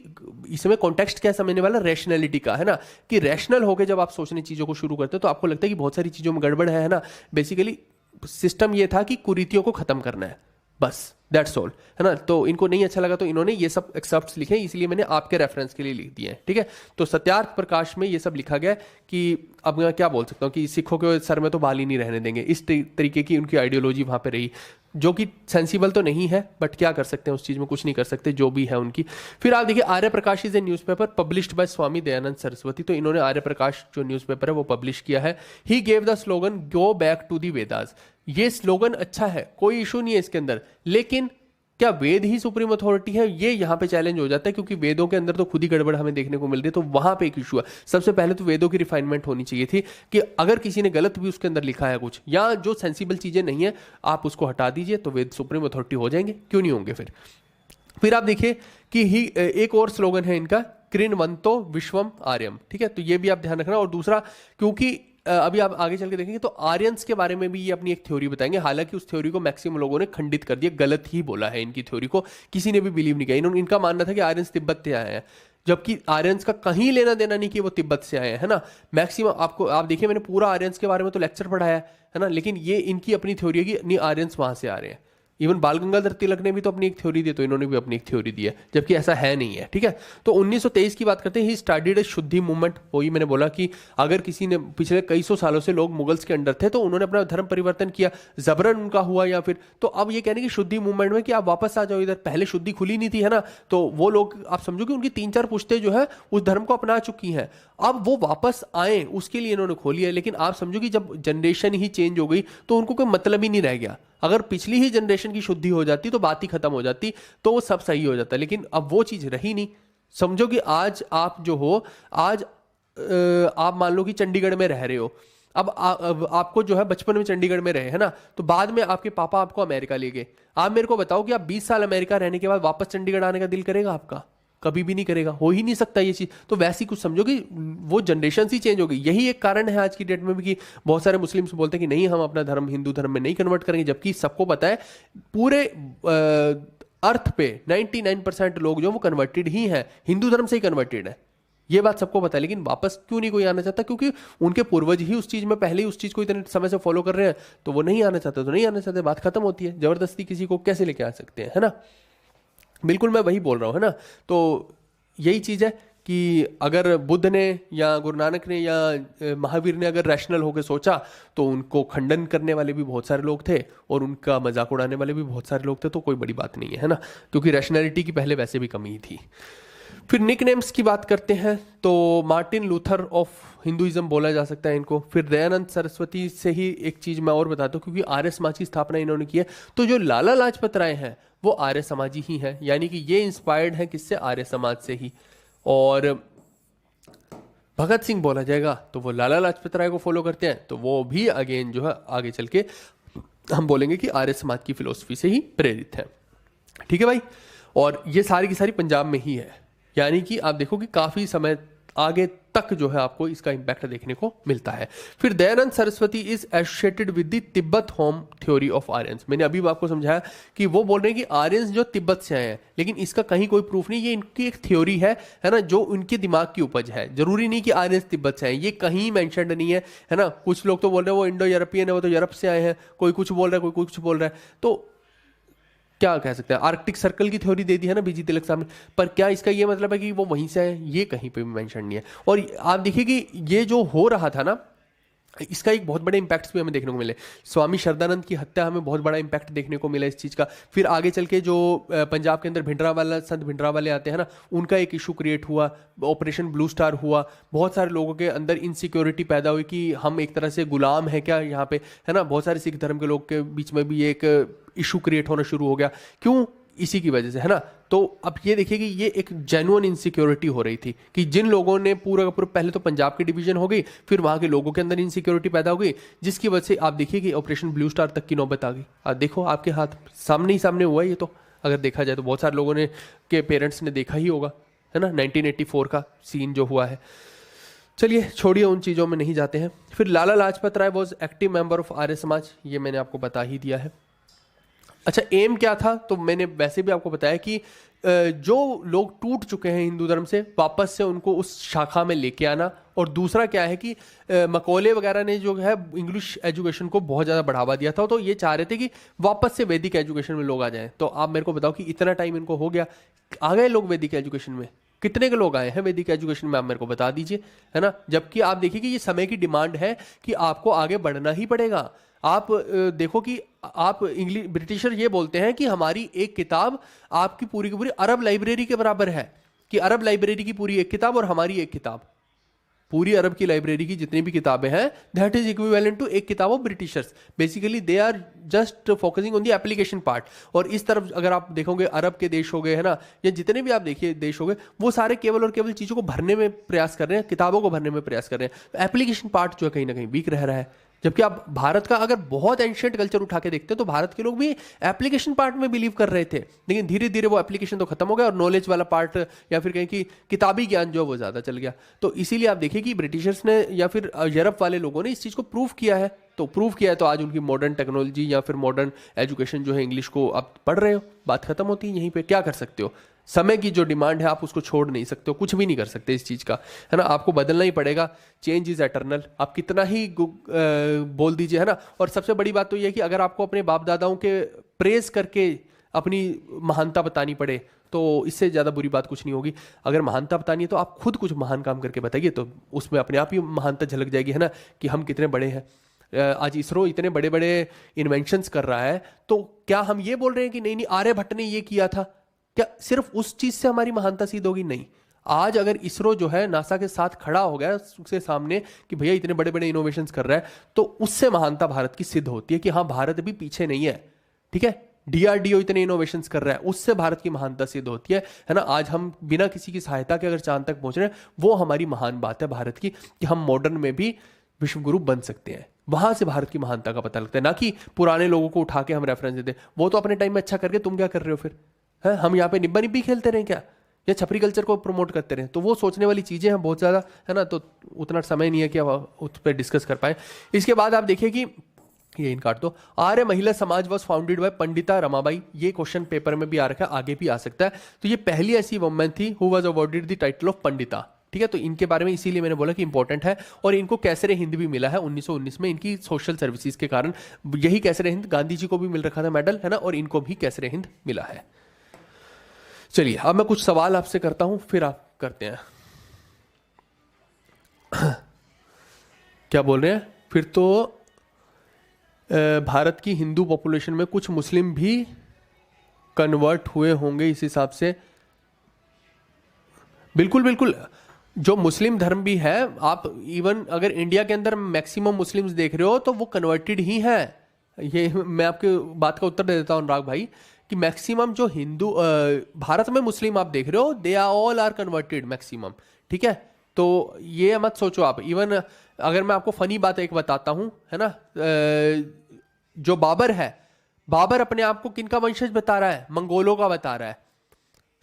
इसमें कॉन्टेक्स्ट क्या समझने वाला, रैशनैलिटी का, है ना, कि रैशनल होकर जब आप सोचने चीजों को शुरू करते हो तो आपको लगता है कि बहुत सारी चीजों में गड़बड़ है ना। बेसिकली सिस्टम ये था कि कुरीतियों को खत्म करना है, बस दैट्स ऑल, है ना। तो इनको नहीं अच्छा लगा तो इन्होंने ये सब एक्सेप्ट्स लिखे, इसलिए मैंने आपके रेफरेंस के लिए लिख दिए हैं, ठीक है। तो सत्यार्थ प्रकाश में ये सब लिखा गया कि अब मैं क्या बोल सकता हूँ कि सिखों के सर में तो बाल ही नहीं रहने देंगे, इस तरीके की उनकी आइडियोलॉजी वहां पे रही, जो कि सेंसिबल तो नहीं है, बट क्या कर सकते हैं, उस चीज में कुछ नहीं कर सकते, जो भी है उनकी। फिर आप देखिए, Arya Prakash is a newspaper published by Swami Dayanand Saraswati. तो इन्होंने आर्य प्रकाश जो न्यूज़पेपर है वो पब्लिश किया है। He gave the slogan go back to the Vedas. ये स्लोगन अच्छा है, कोई इशू नहीं है इसके अंदर, लेकिन क्या वेद ही सुप्रीम अथॉरिटी है, ये यहाँ पे चैलेंज हो जाता है, क्योंकि वेदों के अंदर तो खुद ही गड़बड़ हमें देखने को मिल रही है। तो वहां पे एक इशू है। सबसे पहले तो वेदों की रिफाइनमेंट होनी चाहिए थी कि अगर किसी ने गलत भी उसके अंदर लिखा है कुछ, या जो सेंसिबल चीजें नहीं है आप उसको हटा दीजिए, तो वेद सुप्रीम अथॉरिटी हो जाएंगे, क्यों नहीं होंगे। फिर आप देखिए कि ही एक और स्लोगन है इनका, कृण्वन्तो विश्वम आर्यम, ठीक है। तो ये भी आप ध्यान रखना। और दूसरा, क्योंकि अभी आप आगे चल के देखेंगे तो आर्यंस के बारे में भी ये अपनी एक थ्योरी बताएंगे। हालांकि उस थ्योरी को मैक्सिमम लोगों ने खंडित कर दिया, गलत ही बोला है, इनकी थ्योरी को किसी ने भी बिलीव नहीं किया। इनका मानना था कि आर्यंस तिब्बत से आए हैं, जबकि आर्यंस का कहीं लेना देना नहीं कि वो तिब्बत से आए हैं, है ना। मैक्सिमम आपको आप देखिए, मैंने पूरा आर्यंस के बारे में तो लेक्चर पढ़ाया है ना, लेकिन ये इनकी अपनी थ्योरी है कि नहीं, आर्यंस वहां से आ रहे हैं। इवन बाल गंगाधर तिलक ने भी तो अपनी एक थ्योरी दी, तो इन्होंने भी अपनी एक थ्योरी दी है, जबकि ऐसा है नहीं है, ठीक है। तो 1923 की बात करते हैं। ही स्टार्टेड ए शुद्धि मूवमेंट। वही मैंने बोला कि अगर किसी ने पिछले कई सौ सालों से लोग मुगल्स के अंडर थे, तो उन्होंने अपना धर्म परिवर्तन किया, जबरन उनका हुआ, या फिर तो अब ये कहने की शुद्धि मूवमेंट में कि आप वापस आ जाओ इधर, पहले शुद्धि खुली नहीं थी, है ना। तो वो लोग आप समझो कि उनकी 3-4 पुश्तें जो है उस धर्म को अपना चुकी हैं, अब वो वापस आए उसके लिए इन्होंने खोली है। लेकिन आप समझो कि जब जनरेशन ही चेंज हो गई तो उनको कोई मतलब ही नहीं रह गया। अगर पिछली ही जनरेशन की शुद्धि हो जाती तो बात ही खत्म हो जाती, तो वो सब सही हो जाता। लेकिन अब वो चीज रही नहीं। समझो कि आज आप जो हो, आज आप मान लो कि चंडीगढ़ में रह रहे हो। अब आपको जो है बचपन में चंडीगढ़ में रहे, है ना, तो बाद में आपके पापा आपको अमेरिका ले गए। आप मेरे को बताओ कि आप 20 साल अमेरिका रहने के बाद वापस चंडीगढ़ आने का दिल करेगा आपका? कभी भी नहीं करेगा, हो ही नहीं सकता ये चीज। तो वैसी कुछ समझो कि वो जनरेशन ही चेंज हो गई। यही एक कारण है आज की डेट में भी कि बहुत सारे मुस्लिम्स बोलते हैं कि नहीं, हम अपना धर्म हिंदू धर्म में नहीं कन्वर्ट करेंगे, जबकि सबको पता है पूरे अर्थ पे 99% लोग जो वो कन्वर्टेड ही हैं, हिंदू धर्म से ही कन्वर्टेड है, ये बात सबको पता है। लेकिन वापस क्यों नहीं कोई आना चाहता? क्योंकि उनके पूर्वज ही उस चीज में पहले ही उस चीज को इतने समय से फॉलो कर रहे हैं, तो वो नहीं आना चाहते, तो नहीं आना चाहते, बात खत्म होती है। जबरदस्ती किसी को कैसे लेके आ सकते हैं, है ना। बिल्कुल मैं वही बोल रहा हूं, है ना। तो यही चीज है कि अगर बुद्ध ने या गुरु नानक ने या महावीर ने अगर रैशनल होकर सोचा तो उनको खंडन करने वाले भी बहुत सारे लोग थे और उनका मजाक उड़ाने वाले भी बहुत सारे लोग थे, तो कोई बड़ी बात नहीं है ना, क्योंकि रैशनैलिटी की पहले वैसे भी कमी थी। फिर निकनेम्स की बात करते हैं तो मार्टिन लूथर ऑफ हिंदुइज्म बोला जा सकता है इनको। फिर दयानंद सरस्वती से ही एक चीज़ मैं और बताता हूँ, क्योंकि आर्य समाज की स्थापना इन्होंने की है, तो जो लाला लाजपत राय हैं वो आर्य समाजी ही हैं, यानी कि ये इंस्पायर्ड है किससे, आर्य समाज से ही। और भगत सिंह बोला जाएगा तो वो लाला लाजपत राय को फॉलो करते हैं, तो वो भी अगेन जो है आगे चल के हम बोलेंगे कि आर्य समाज की फिलोसफी से ही प्रेरित है। ठीक है भाई, और ये सारी की सारी पंजाब में ही है, यानी कि आप देखो कि काफ़ी समय आगे तक जो है आपको इसका इंपैक्ट देखने को मिलता है। फिर Dayanand Saraswati is associated with the Tibet home theory of Aryans. मैंने अभी आपको समझाया कि वो बोल रहे हैं कि आर्यंस जो तिब्बत से आए हैं, लेकिन इसका कहीं कोई प्रूफ नहीं, ये इनकी एक थ्योरी है ना, जो उनके दिमाग की उपज है। जरूरी नहीं कि आर्यंस तिब्बत से आए, ये कहीं मेंशन्ड नहीं है ना। कुछ लोग तो बोल रहे हैं वो इंडो यूरोपियन है, वो तो यूरोप से आए हैं, कोई कुछ बोल रहा है, कोई कुछ बोल रहा है, तो क्या कह सकते हैं, आर्कटिक सर्कल की थ्योरी दे दी है ना बीजी तिलक साहब ने, पर क्या इसका ये मतलब है कि वो वहीं से आए, ये कहीं पे भी मेंशन नहीं है। और आप देखिए कि ये जो हो रहा था ना, इसका एक बहुत बड़े इंपैक्ट्स भी हमें देखने को मिले। स्वामी शरदानंद की हत्या, हमें बहुत बड़ा इंपैक्ट देखने को मिला इस चीज़ का। फिर आगे चल के जो पंजाब के अंदर भिंडरावाला, संत भिंडरावाले आते हैं ना, उनका एक इशू क्रिएट हुआ, ऑपरेशन ब्लू स्टार हुआ, बहुत सारे लोगों के अंदर इनसिक्योरिटी पैदा हुई कि हम एक तरह से गुलाम है क्या यहाँ पे, है ना। बहुत सारे सिख धर्म के लोग के बीच में भी एक इशू क्रिएट होना शुरू हो गया, क्यों, इसी की वजह से, है ना। तो अब ये देखिए कि ये एक जेन्युइन इनसिक्योरिटी हो रही थी कि जिन लोगों ने पूरा का पूरा, पहले तो पंजाब की डिवीजन हो गई, फिर वहाँ के लोगों के अंदर इनसिक्योरिटी पैदा हो गई, जिसकी वजह से आप देखिए कि ऑपरेशन ब्लू स्टार तक की नौबत आ गई। आप देखो आपके हाथ सामने ही सामने हुआ ये, तो अगर देखा जाए तो बहुत सारे लोगों ने के पेरेंट्स ने देखा ही होगा, है ना, 1984 का सीन जो हुआ है। चलिए छोड़िए, उन चीज़ों में नहीं जाते हैं। फिर Lala Lajpat Rai was active member of Arya Samaj, ये मैंने आपको बता ही दिया है। अच्छा, एम क्या था, तो मैंने वैसे भी आपको बताया कि जो लोग टूट चुके हैं हिंदू धर्म से, वापस से उनको उस शाखा में लेके आना। और दूसरा क्या है कि मकौले वगैरह ने जो है इंग्लिश एजुकेशन को बहुत ज़्यादा बढ़ावा दिया था, तो ये चाह रहे थे कि वापस से वैदिक एजुकेशन में लोग आ जाएं। तो आप मेरे को बताओ कि इतना टाइम इनको हो गया, आ गए लोग वैदिक एजुकेशन में, कितने के लोग आए हैं वैदिक एजुकेशन में, आप मेरे को बता दीजिए, है ना। जबकि आप देखिए कि ये समय की डिमांड है कि आपको आगे बढ़ना ही पड़ेगा। आप देखो कि आप इंग्लिश, ब्रिटिशर ये बोलते हैं कि हमारी एक किताब आपकी पूरी की पूरी अरब लाइब्रेरी के बराबर है, कि अरब लाइब्रेरी की पूरी एक किताब और हमारी एक किताब, पूरी अरब की लाइब्रेरी की जितनी भी किताबें हैं, दैट इज इक्विवेलेंट टू एक किताब of Britishers. Basically they are just focusing on the application part. और इस तरफ अगर आप देखोगे, अरब के देश हो गए, है ना, या जितने भी आप देखिए देश हो गए, वो सारे केवल और केवल चीज़ों को भरने में प्रयास कर रहे हैं, किताबों को भरने में प्रयास कर रहे हैं। तो एप्लीकेशन पार्ट जो है कहीं ना कहीं वीक रह रहा है। जबकि आप भारत का अगर बहुत एंशिएंट कल्चर उठा के देखते हैं तो भारत के लोग भी एप्लीकेशन पार्ट में बिलीव कर रहे थे, लेकिन धीरे धीरे वो एप्लीकेशन तो खत्म हो गया और नॉलेज वाला पार्ट या फिर कहें कि किताबी ज्ञान जो है वो ज़्यादा चल गया। तो इसीलिए आप देखिए कि ब्रिटिशर्स ने या फिर यूरोप वाले लोगों ने इस चीज़ को प्रूव किया है। तो प्रूव किया है तो आज उनकी मॉडर्न टेक्नोलॉजी या फिर मॉडर्न एजुकेशन जो है, इंग्लिश को आप पढ़ रहे हो, बात खत्म होती है यहीं पे। क्या कर सकते हो, समय की जो डिमांड है आप उसको छोड़ नहीं सकते हो, कुछ भी नहीं कर सकते इस चीज़ का, है ना। आपको बदलना ही पड़ेगा, चेंज इज एटर्नल, आप कितना ही बोल दीजिए, है ना। और सबसे बड़ी बात तो ये है कि अगर आपको अपने बाप दादाओं के प्रेज करके अपनी महानता बतानी पड़े तो इससे ज़्यादा बुरी बात कुछ नहीं होगी। अगर महानता बतानी है तो आप खुद कुछ महान काम करके बताइए, तो उसमें अपने आप ही महानता झलक जाएगी, है ना, कि हम कितने बड़े हैं। आज इसरो इतने बड़े बड़े इन्वेंशंस कर रहा है, तो क्या हम ये बोल रहे हैं कि नहीं नहीं आर्यभट्ट ने ये किया था, क्या सिर्फ उस चीज से हमारी महानता सिद्ध होगी? नहीं। आज अगर इसरो जो है नासा के साथ खड़ा हो गया उसके सामने कि भैया इतने बड़े बड़े इनोवेशंस कर रहा है, तो उससे महानता भारत की सिद्ध होती है कि हाँ भारत भी पीछे नहीं है। ठीक है, डीआरडीओ इतने इनोवेशंस कर रहा है, उससे भारत की महानता सिद्ध होती है ना। आज हम बिना किसी की सहायता के अगर चांद तक पहुंच रहे हैं, वो हमारी महान बात है भारत की, कि हम मॉडर्न में भी विश्वगुरु बन सकते हैं। वहां से भारत की महानता का पता लगता है, ना कि पुराने लोगों को उठा के हम रेफरेंस देते, वो तो अपने टाइम में अच्छा करके तुम क्या कर रहे हो फिर, है हम यहाँ पे निब्बा निब्बी खेलते रहे क्या, या छपरी कल्चर को प्रमोट करते रहे? तो वो सोचने वाली चीज़ें हैं बहुत ज़्यादा, है ना। तो उतना समय नहीं है कि उस पर डिस्कस कर पाए। इसके बाद आप देखिए कि ये इन काट दो, आर्य महिला समाज was founded bye Pandita Ramabai. ये क्वेश्चन पेपर में भी आ रखा है, आगे भी आ सकता है। तो ये पहली ऐसी वुमेन थी who was awarded the title of Pandita. ठीक है, तो इनके बारे में इसीलिए मैंने बोला कि इंपॉर्टेंट है। और इनको कैसरे हिंद भी मिला है 1919 में, इनकी सोशल सर्विसेज के कारण। यही कैसरे हिंद गांधी जी को भी मिल रखा था मेडल, है ना, और इनको भी कैसरे हिंद मिला है। चलिए अब मैं कुछ सवाल आपसे करता हूं, फिर आप करते हैं। क्या बोल रहे हैं फिर तो भारत की हिंदू पॉपुलेशन में कुछ मुस्लिम भी कन्वर्ट हुए होंगे इस हिसाब से। बिल्कुल बिल्कुल, जो मुस्लिम धर्म भी है, आप इवन अगर इंडिया के अंदर मैक्सिमम मुस्लिम्स देख रहे हो तो वो कन्वर्टेड ही हैं। ये मैं आपके बात का उत्तर दे देता हूँ अनुराग भाई कि मैक्सिमम जो हिंदू भारत में मुस्लिम आप देख रहे हो they are all are converted maximum, ठीक है। तो ये मत सोचो आप। इवन अगर मैं आपको फनी बात एक बताता हूँ, है ना, जो बाबर है, बाबर अपने आप को किनका वंशज बता रहा है? मंगोलों का बता रहा है।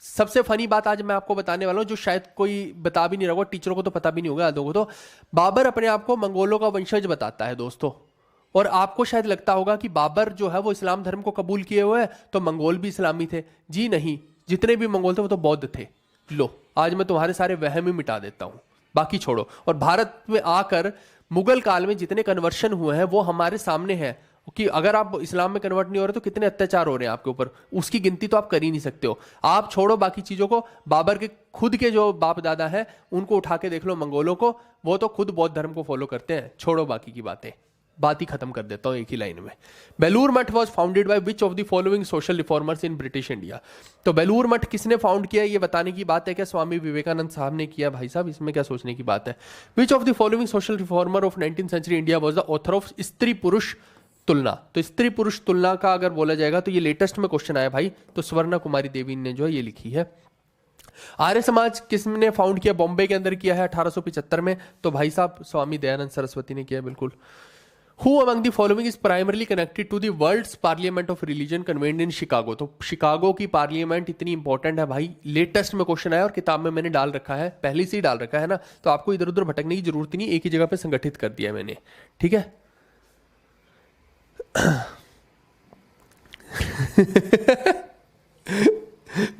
सबसे फनी बात आज मैं आपको बताने वाला हूं जो शायद कोई बता भी नहीं रहा होगा, टीचरों को तो पता भी नहीं होगा, आधों को तो। बाबर अपने आप को मंगोलों का वंशज बताता है दोस्तों। और आपको शायद लगता होगा कि बाबर जो है वो इस्लाम धर्म को कबूल किए हुए है तो मंगोल भी इस्लामी थे। जी नहीं, जितने भी मंगोल थे वो तो बौद्ध थे। लो, आज मैं तुम्हारे सारे वहम ही मिटा देता हूं, बाकी छोड़ो। और भारत में आकर मुगल काल में जितने कन्वर्शन हुए हैं वो हमारे सामने है कि अगर आप इस्लाम में कन्वर्ट नहीं हो रहे तो कितने अत्याचार हो रहे हैं आपके ऊपर, उसकी गिनती तो आप कर ही नहीं सकते हो। आप छोड़ो बाकी चीजों को, बाबर के खुद के जो बाप दादा हैं उनको उठा के देख लो, मंगोलों को, वो तो खुद बौद्ध धर्म को फॉलो करते हैं। छोड़ो बाकी की बातें, बात ही खत्म कर देता हूं एक ही लाइन में। Belur Math was founded by which of the following social reformers in British India. तो बेलूर मठ किसने फाउंड किया ये बताने की बात है क्या? स्वामी विवेकानंद साहब ने किया। भाई साहब इसमें क्या सोचने की बात है? Which of the following social reformer of 19th century India was the author of Stri Purush तुलना। तो स्त्री पुरुष तुलना का अगर बोला जाएगा तो ये लेटेस्ट में क्वेश्चन आया भाई, तो स्वर्णा कुमारी देवी ने जो है ये लिखी है। आर्य समाज किसने फाउंड किया? बॉम्बे के अंदर किया है 1875 में। तो भाई साहब स्वामी दयानंद सरस्वती ने किया, बिल्कुल। Who among the following is primarily connected to the World's Parliament of Religion convened in Chicago? तो शिकागो की पार्लियामेंट इतनी इंपॉर्टेंट है भाई, लेटेस्ट में क्वेश्चन आया और किताब में मैंने डाल रखा है, पहले से ही डाल रखा है ना, तो आपको इधर उधर भटकने की जरूरत नहीं, एक ही जगह पे संगठित कर दिया मैंने, ठीक है।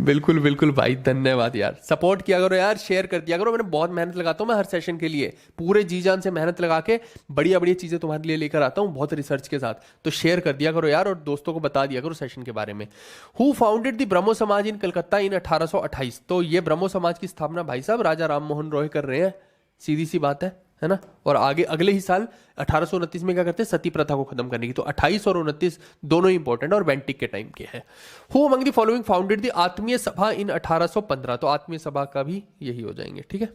बिल्कुल बिल्कुल भाई, धन्यवाद यार, सपोर्ट किया करो यार, शेयर कर दिया करो। मैंने बहुत मेहनत लगाता हूँ मैं हर सेशन के लिए, पूरे जी जान से मेहनत लगा के बढ़िया बढ़िया चीजें तुम्हारे लिए लेकर आता हूँ बहुत रिसर्च के साथ। तो शेयर कर दिया करो यार और दोस्तों को बता दिया करो सेशन के बारे में। हु फाउंडेड द ब्रह्मो समाज इन कलकत्ता इन 1828? तो ये ब्रह्मो समाज की स्थापना भाई साहब राजा राम मोहन रॉय कर रहे हैं, सीधी सी बात है ना। और आगे अगले ही साल 1829 में क्या करते हैं? सती प्रथा को खत्म करने की। तो 28 और 29 दोनों ही इंपॉर्टेंट और बेंटिक के टाइम के हैं। Who among the following founded the आत्मीय सभा इन 1815? तो आत्मीय सभा का भी यही हो जाएंगे, ठीक है।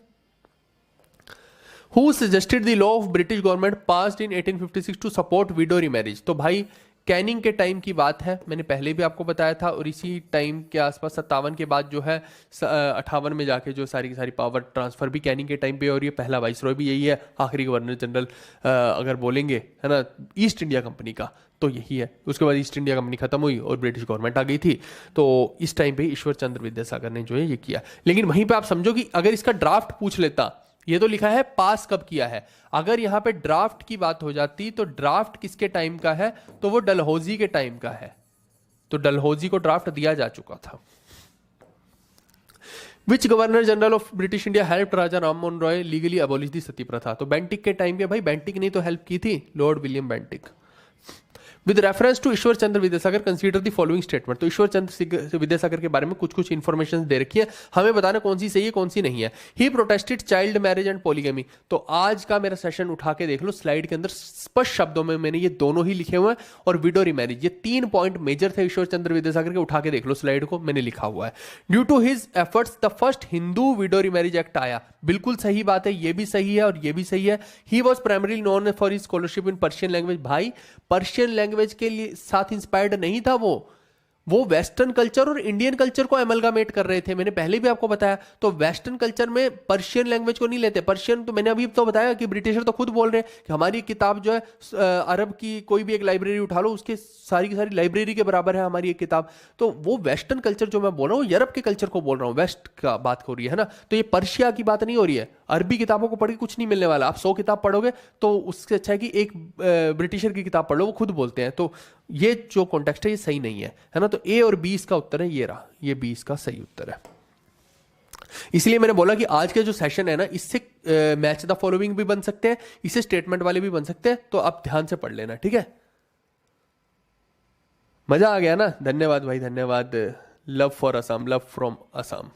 Who suggested the law of British government passed in 1856 to support widow remarriage? तो भाई कैनिंग के टाइम की बात है, मैंने पहले भी आपको बताया था। और इसी टाइम के आसपास 57 के बाद जो है 58 में जाके जो सारी की सारी पावर ट्रांसफर भी कैनिंग के टाइम पे, और ये पहला वाइसरॉय भी यही है, आखिरी गवर्नर जनरल अगर बोलेंगे, है ना, ईस्ट इंडिया कंपनी का तो यही है। उसके बाद ईस्ट इंडिया कंपनी खत्म हुई और ब्रिटिश गवर्नमेंट आ गई थी। तो इस टाइम पे ईश्वर चंद्र विद्यासागर ने जो है ये किया। लेकिन वहीं पे आप समझो कि अगर इसका ड्राफ्ट पूछ लेता, ये तो लिखा है पास कब किया है, अगर यहां पे ड्राफ्ट की बात हो जाती तो ड्राफ्ट किसके टाइम का है? तो वो डलहौजी के टाइम का है। तो डलहौजी को ड्राफ्ट दिया जा चुका था। Which governor general of British India help Raja Ram Mohan Roy legally abolish the sati प्रथा? तो बेंटिक के टाइम पे भाई, बेंटिक ने तो हेल्प की थी, Lord William Bentinck. With reference to Ishwar Chandra Vidyasagar consider the following statement? तो ईश्वर चंद्र विद्यासागर के बारे में कुछ कुछ इंफॉर्मेशन दे रखी है, हमें बताना कौन सी सही है कौन सी नहीं है। He protested child marriage and polygamy? तो आज का मेरा सेशन उठा के देख लो, स्लाइड के अंदर स्पष्ट शब्दों में मैंने ये दोनों ही लिखे हुए हैं। और विडो रीमैरिज, ये 3 पॉइंट मेजर थे ईश्वर चंद्र विद्यासागर के, उठा के देख लो स्लाइड को, मैंने लिखा हुआ है। Due to his efforts the first Hindu widow remarriage act आया। बिल्कुल सही बात है, ये भी सही है और ये भी सही है। He was primary known for his scholarship in Persian language? भाई पर्शियन लैंग्वेज के लिए साथ इंस्पायर्ड नहीं था वो वेस्टर्न कल्चर और इंडियन कल्चर को एमलगामेट कर रहे थे, मैंने पहले भी आपको बताया। तो वेस्टर्न कल्चर में पर्शियन लैंग्वेज को नहीं लेते। पर्शियन तो मैंने अभी तो बताया कि ब्रिटिशर तो खुद बोल रहे हैं कि हमारी किताब जो है अरब की कोई भी एक लाइब्रेरी उठा लो, उसके सारी की सारी लाइब्रेरी के बराबर है हमारी एक किताब। तो वो वेस्टर्न कल्चर जो मैं बोल रहा हूँ, यूरोप के कल्चर को बोल रहा हूँ, वेस्ट का बात हो रही है ना। तो ये पर्शिया की बात नहीं हो रही है। अरबी किताबों को पढ़ के कुछ नहीं मिलने वाला। आप 100 किताब पढ़ोगे तो उससे अच्छा है कि एक ब्रिटिशर की किताब पढ़ लो, वो खुद बोलते हैं। तो ये जो कॉन्टेक्स्ट है ये सही नहीं है ना। तो ए और बी इसका उत्तर है, ये रहा, ये बी इसका सही उत्तर है। इसलिए मैंने बोला कि आज का जो सेशन है ना, इससे मैच द फॉलोइंग भी बन सकते हैं, इससे स्टेटमेंट वाले भी बन सकते हैं। तो आप ध्यान से पढ़ लेना, ठीक है। मजा आ गया ना? धन्यवाद भाई, धन्यवाद। Love for Assam, love from Assam.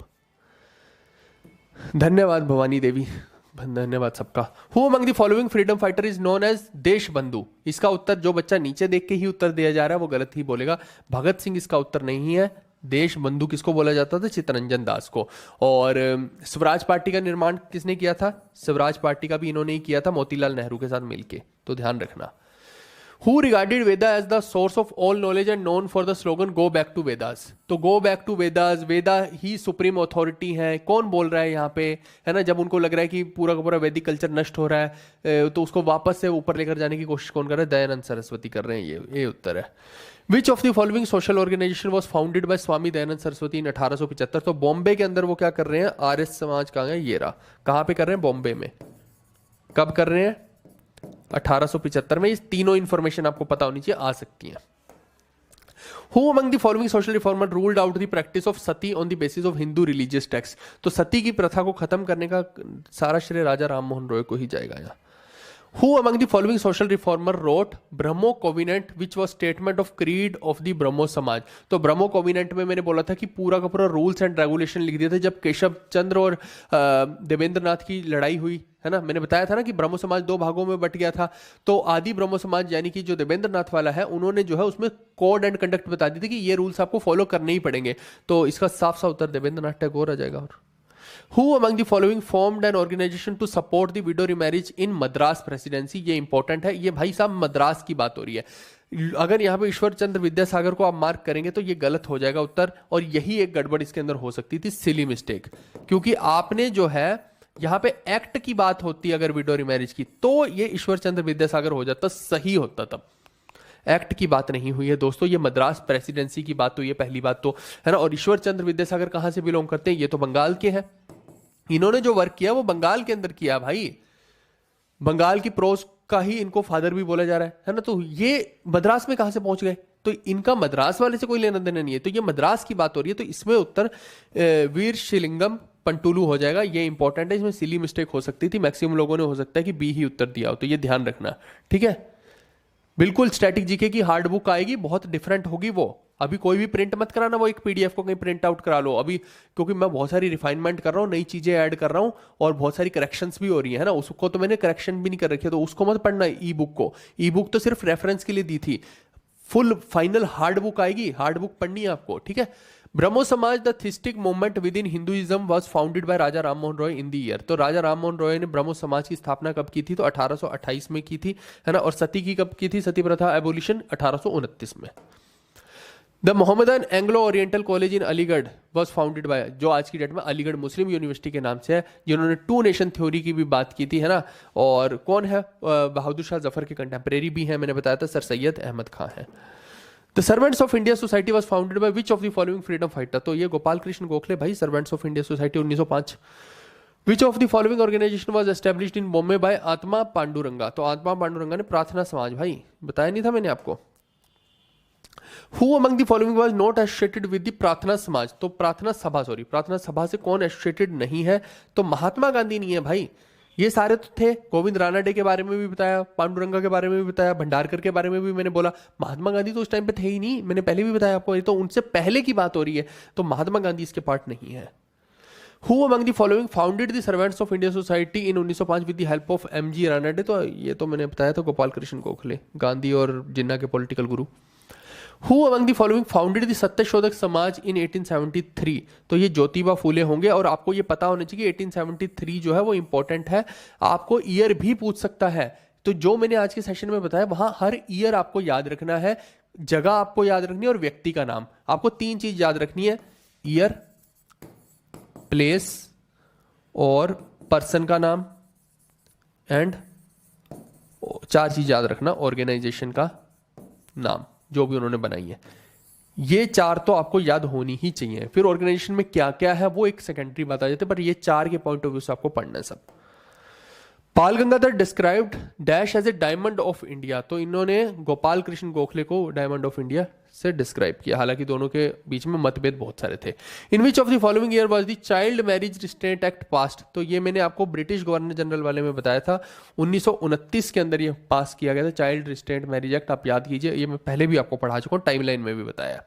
धन्यवाद भवानी देवी, धन्यवाद सबका। Who among the following freedom fighter is known as Desh Bandhu? इसका उत्तर जो बच्चा नीचे देख के ही उत्तर दिया जा रहा है वो गलत ही बोलेगा। भगत सिंह इसका उत्तर नहीं है। देश बंधु किसको बोला जाता था? चित्तरंजन दास को। और स्वराज पार्टी का निर्माण किसने किया था? स्वराज पार्टी का भी इन्होंने ही किया था, मोतीलाल नेहरू के साथ मिलके, तो ध्यान रखना। Who regarded Veda as the source of all knowledge and known for the slogan "Go back to Vedas"? तो go back to Vedas, Veda he supreme authority है। कौन बोल रहा है यहाँ पे, है ना? जब उनको लग रहा है कि पूरा का पूरा वैदिक कल्चर नष्ट हो रहा है तो उसको वापस से ऊपर लेकर जाने की कोशिश कौन कर रहा है? दयानंद सरस्वती कर रहे हैं। ये उत्तर है। Which of the following social organisation was founded by Swami Dayanand Saraswati in 1875? तो बॉम्बे के अंदर वो क्या कर रहे हैं? आर्य समाज कहाँ है? ये रहा। कहाँ पे कर रहे हैं? बॉम्बे में। कब कर रहे हैं? 1875 में। ये तीनों इंफॉर्मेशन आपको पता होनी चाहिए, आ सकती हैं। Who among the following social reformer ruled out the practice of sati on the basis of Hindu religious texts? तो सती की प्रथा को खत्म करने का सारा श्रेय राजा राम मोहन रॉय को ही जाएगा यहाँ। Who among the following social reformer wrote Brahmo Covenant which was statement of creed of the Brahmo समाज? तो ब्रह्मो कोविनेंट में मैंने बोला था कि पूरा का पूरा रूल्स एंड रेगुलेशन लिख दिए थे जब केशव चंद्र और देवेंद्र नाथ की लड़ाई हुई, है ना? मैंने बताया था ना कि ब्रह्मो समाज दो भागों में बट गया था। तो आदि ब्रह्मो समाज यानी कि जो देवेंद्र नाथ वाला है, उन्होंने जो है उसमें कोड एंड कंडक्ट बता दी थी कि ये रूल्स आपको फॉलो करने ही पड़ेंगे। तो इसका साफ साफ उत्तर देवेंद्र नाथ टैगोर आ जाएगा। और Who among the following formed an organization to support the widow remarriage in Madras presidency? ये इंपॉर्टेंट है। ये भाई साहब मद्रास की बात हो रही है। अगर यहाँ पे ईश्वर चंद्र विद्यासागर को आप मार्क करेंगे तो ये गलत हो जाएगा उत्तर, और यही एक गड़बड़ इसके अंदर हो सकती थी, सिली मिस्टेक। क्योंकि आपने जो है यहाँ पे एक्ट की बात होती अगर विडो रिमैरिज की, तो ये ईश्वर चंद्र विद्यासागर हो जाता, सही होता। तब एक्ट की बात नहीं हुई है दोस्तों, ये मद्रास प्रेसिडेंसी की बात हुई है, पहली बात तो, है ना? और ईश्वर चंद्र विद्यासागर कहां से बिलोंग करते हैं? ये तो बंगाल के हैं। इन्होंने जो वर्क किया वो बंगाल के अंदर किया भाई। बंगाल की प्रोज का ही इनको फादर भी बोला जा रहा है ना? तो ये मद्रास में कहां से पहुंच गए? तो इनका मद्रास वाले से कोई लेना देना नहीं है। तो ये मद्रास की बात हो रही है, तो इसमें उत्तर वीर शिलिंगम पंटुलू हो जाएगा। ये इंपॉर्टेंट है, इसमें सिली मिस्टेक हो सकती थी। मैक्सिमम लोगों ने हो सकता है कि बी ही उत्तर दिया हो, तो ये ध्यान रखना, ठीक है? बिल्कुल स्टैटिक जीके की हार्ड बुक आएगी, बहुत डिफरेंट होगी वो। अभी कोई भी प्रिंट मत कराना, वो एक पीडीएफ को कहीं प्रिंट आउट करा लो अभी, क्योंकि मैं बहुत सारी रिफाइनमेंट कर रहा हूँ, नई चीजें ऐड कर रहा हूँ और बहुत सारी करेक्शंस भी हो रही है ना। उसको तो मैंने करेक्शन भी नहीं कर रखी है, तो उसको मत पढ़ना ई बुक को। ई बुक तो सिर्फ रेफरेंस के लिए दी थी। फुल फाइनल हार्ड बुक आएगी, हार्ड बुक पढ़नी है आपको, ठीक है? Brahmo Samaj the theistic movement within Hinduism was founded by Raja Ram Mohan Roy in the year. तो राजा राम मोहन रॉय ने ब्रह्मो समाज की स्थापना कब की थी? तो 1828 में की थी, है ना? और सती की कब की थी? सती प्रथा एबोलिशन 1829 में। The Mohammedan Anglo oriental college in Aligarh was founded bye, जो आज की डेट में अलीगढ़ मुस्लिम यूनिवर्सिटी के नाम से है, जिन्होंने टू नेशन थ्योरी की भी बात की थी, है ना? और कौन है? बहादुर शाह जफर के कंटेम्प्रेरी भी है, मैंने बताया था, सर सैयद अहमद खां है। The Servants of India Society was founded by which of the following freedom fighter? तो ये गोपाल कृष्ण गोखले भाई, Servants of India Society 1905। Which of the following organization was established in Bombay by Atma Panduranga? तो आत्मा पांडुरंगा ने प्रार्थना समाज, भाई बताया नहीं था मैंने आपको। Who among the following was not associated with the प्रार्थना समाज? तो प्रार्थना सभा, सॉरी, प्रार्थना सभा से कौन एसोसिएटेड नहीं है? तो महात्मा गांधी नहीं है भाई। ये सारे तो थे। गोविंद रानाडे के बारे में भी बताया, पांडुरंगा के बारे में भी बताया, भंडारकर के बारे में भी मैंने बोला। महात्मा गांधी तो उस टाइम पे थे ही नहीं, मैंने पहले भी बताया आपको। ये तो उनसे पहले की बात हो रही है, तो महात्मा गांधी इसके पार्ट नहीं है। Who among the following founded the Servants of India Society in 1905 with the help of M.G. Ranade? तो ये तो मैंने बताया था, गोपाल कृष्ण गोखले, गांधी और जिन्ना के political Guru. Who among the following founded the Satyashodhak Samaj in 1873? तो ये ज्योतिबा फूले होंगे, और आपको ये पता होना चाहिए कि 1873 जो है वो इंपॉर्टेंट है, आपको ईयर भी पूछ सकता है। तो जो मैंने आज के सेशन में बताया वहां हर ईयर आपको याद रखना है, जगह आपको याद रखनी है और व्यक्ति का नाम। आपको तीन चीज याद रखनी है, ईयर, प्लेस और पर्सन का नाम, एंड चार चीज याद रखना, ऑर्गेनाइजेशन का नाम जो भी उन्होंने बनाई है। ये चार तो आपको याद होनी ही चाहिए। फिर ऑर्गेनाइजेशन में क्या क्या है वो एक सेकेंडरी बात आ जाती है, पर ये चार के पॉइंट ऑफ व्यू से आपको पढ़ना है सब। Bal Gangadhar described dash as a diamond of India. तो इन्होंने गोपाल कृष्ण गोखले को डायमंड ऑफ इंडिया से डिस्क्राइब किया, हालांकि दोनों के बीच में मतभेद बहुत सारे थे। In which of the following year was the child marriage restraint act passed? तो ये मैंने आपको ब्रिटिश गवर्नर जनरल वाले में बताया था, 1929 के अंदर ये पास किया गया था, चाइल्ड रिस्ट्रेंट मैरिज एक्ट। आप याद कीजिए, ये मैं पहले भी आपको पढ़ा चुका हूँ, टाइमलाइन में भी बताया।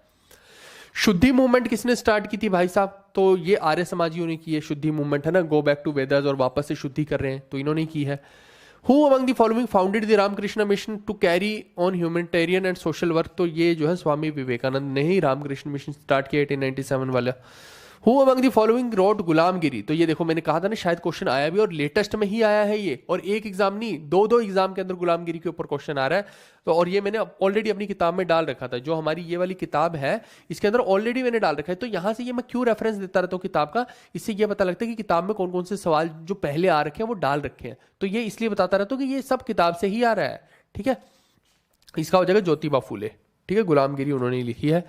शुद्धि मूवमेंट किसने स्टार्ट की थी भाई साहब? तो ये आर्य समाजियों ने की है शुद्धि मूवमेंट, है ना, गो बैक टू वेदास और वापस से शुद्धि कर रहे हैं, तो इन्होंने की है। Who among the following founded the Ramakrishna Mission to carry on humanitarian and social work? तो ये जो है स्वामी विवेकानंद ने ही रामकृष्ण मिशन स्टार्ट किया 1897 वाला। Who among the following road गुलामगिरी? तो ये देखो मैंने कहा था ना शायद क्वेश्चन आया भी और लेटेस्ट में ही आया है ये, और एक एग्जाम नहीं, दो एग्जाम के अंदर गुलामगिरी के ऊपर क्वेश्चन आ रहा है। तो और ये मैंने ऑलरेडी अपनी किताब में डाल रखा था, जो हमारी ये वाली किताब है इसके अंदर ऑलरेडी मैंने डाल रखा है। तो यहां से ये मैं क्यों रेफरेंस देता रहता हूँ किताब का, इससे ये पता लगता है कि किताब में कौन कौन से सवाल जो पहले आ रखे हैं वो डाल रखे हैं। तो ये इसलिए बताता रहता हूँ कि ये सब किताब से ही आ रहा है, ठीक है। इसका हो जाएगा ज्योतिबा फूले, ठीक है, गुलामगिरी उन्होंने लिखी है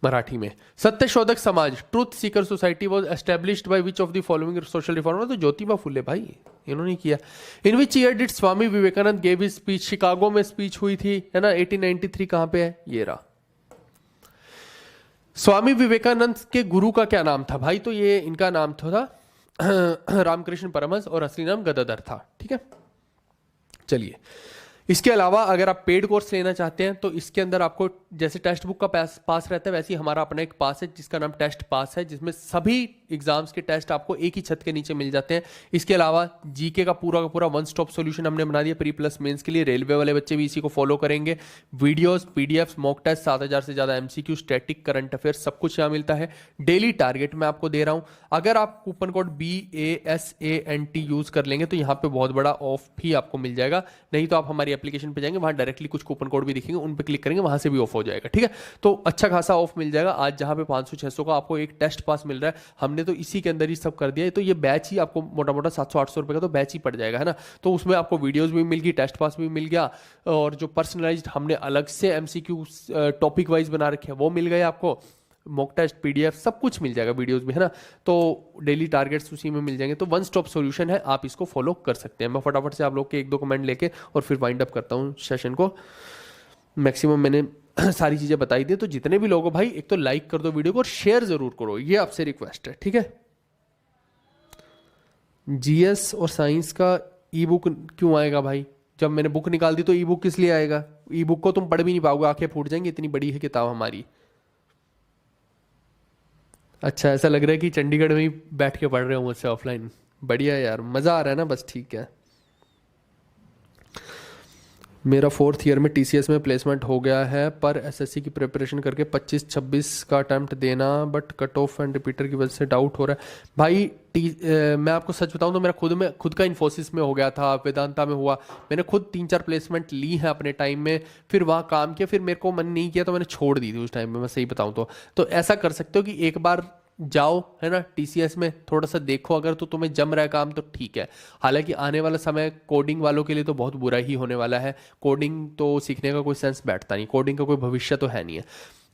मराठी में। Satyashodhak Samaj, truth seeker society was established by which of the following social reformer? तो ज्योतिबा फुले भाई इन्होंने किया। In which year did Swami Vivekananda gave his speech? Chicago में स्पीच हुई थी, है ना। 1893 कहां पे है? ये रहा। स्वामी विवेकानंद के गुरु का क्या नाम था भाई? तो ये इनका नाम था रामकृष्ण परमहंस और असली नाम गदाधर था, ठीक है। चलिए, इसके अलावा अगर आप पेड कोर्स लेना चाहते हैं तो इसके अंदर आपको जैसे टेक्स्ट बुक का पास रहता है वैसे ही हमारा अपना एक पास है जिसका नाम टेस्ट पास है, जिसमें सभी एग्जाम्स के टेस्ट आपको एक ही छत के नीचे मिल जाते हैं। इसके अलावा जीके का पूरा वन स्टॉप सॉल्यूशन हमने बना दिया प्री प्लस मेंस के लिए। रेलवे वाले बच्चे भी इसी को फॉलो करेंगे। वीडियोस, पीडीएफ्स, मॉक टेस्ट, 7000 से ज्यादा एमसीक्यू, स्टैटिक, करंट अफेयर, सब कुछ यहाँ मिलता है। डेली टारगेट मैं आपको दे रहा हूँ। अगर आप कूपन कोड BASANT यूज कर लेंगे तो यहाँ पे बहुत बड़ा ऑफ भी आपको मिल जाएगा। नहीं तो आप हमारी एप्लीकेशन पे जाएंगे, वहां डायरेक्टली कुछ कूपन कोड भी दिखेंगे, उन पे क्लिक करेंगे, वहां से भी ऑफ हो जाएगा, ठीक है। तो अच्छा खासा ऑफ मिल जाएगा। आज जहां पे 500-600 का आपको एक टेस्ट पास मिल रहा है, हमने तो इसी के अंदर ही सब कर दिया है। तो ये बैच ही आपको मोटा मोटा 700-800 रुपए का तो बैच ही पड़ जाएगा, है ना। तो उसमें आपको वीडियोस भी मिल गई, टेस्ट पास भी मिल गया, और जो पर्सनलाइज्ड हमने अलग से MCQ टॉपिक वाइज बना रखे हैं वो मिल गए आपको। मॉक टेस्ट, PDF सब कुछ मिल जाएगा, वीडियोस भी, है ना। तो डेली टारगेट्स उसी में मिल जाएंगे। तो वन स्टॉप सॉल्यूशन है, आप इसको फॉलो कर सकते हैं। मैं फटाफट से आप लोग के 1-2 कमेंट लेके और फिर वाइंड अप करता हूँ सेशन को। मैक्सिमम मैंने सारी चीजें बताई दी। तो जितने भी लोग हो भाई, एक तो लाइक कर दो वीडियो को और शेयर जरूर करो, ये आपसे रिक्वेस्ट है, ठीक है। GS और साइंस का ई बुक क्यों आएगा भाई? जब मैंने बुक निकाल दी तो ई बुक किस लिए आएगा? ई बुक को तुम पढ़ भी नहीं पाओगे, आंखें फूट जाएंगी, इतनी बड़ी है किताब हमारी। अच्छा, ऐसा लग रहा है कि चंडीगढ़ में ही बैठ के पढ़ रहे हो मुझसे ऑफलाइन। बढ़िया यार, मजा आ रहा है ना, बस ठीक है। मेरा 4th ईयर में TCS में प्लेसमेंट हो गया है, पर SSC की प्रिपरेशन करके 25-26 का अटैम्प्ट देना, but cut off and repeater की वजह से डाउट हो रहा है भाई। मैं आपको सच बताऊं तो मेरा खुद का इन्फोसिस में हो गया था, वेदांता में हुआ। मैंने खुद 3-4 प्लेसमेंट ली है अपने टाइम में, फिर वहाँ काम किया, फिर मेरे को मन नहीं किया तो मैंने छोड़ दी थी उस टाइम में, मैं सही बताऊं तो ऐसा कर सकते हो कि एक बार जाओ, है ना, TCS में थोड़ा सा देखो, अगर तो तुम्हें जम रहा है काम तो ठीक है। हालांकि आने वाला समय कोडिंग वालों के लिए तो बहुत बुरा ही होने वाला है। कोडिंग तो सीखने का कोई सेंस बैठता नहीं, कोडिंग का कोई भविष्य तो है नहीं है।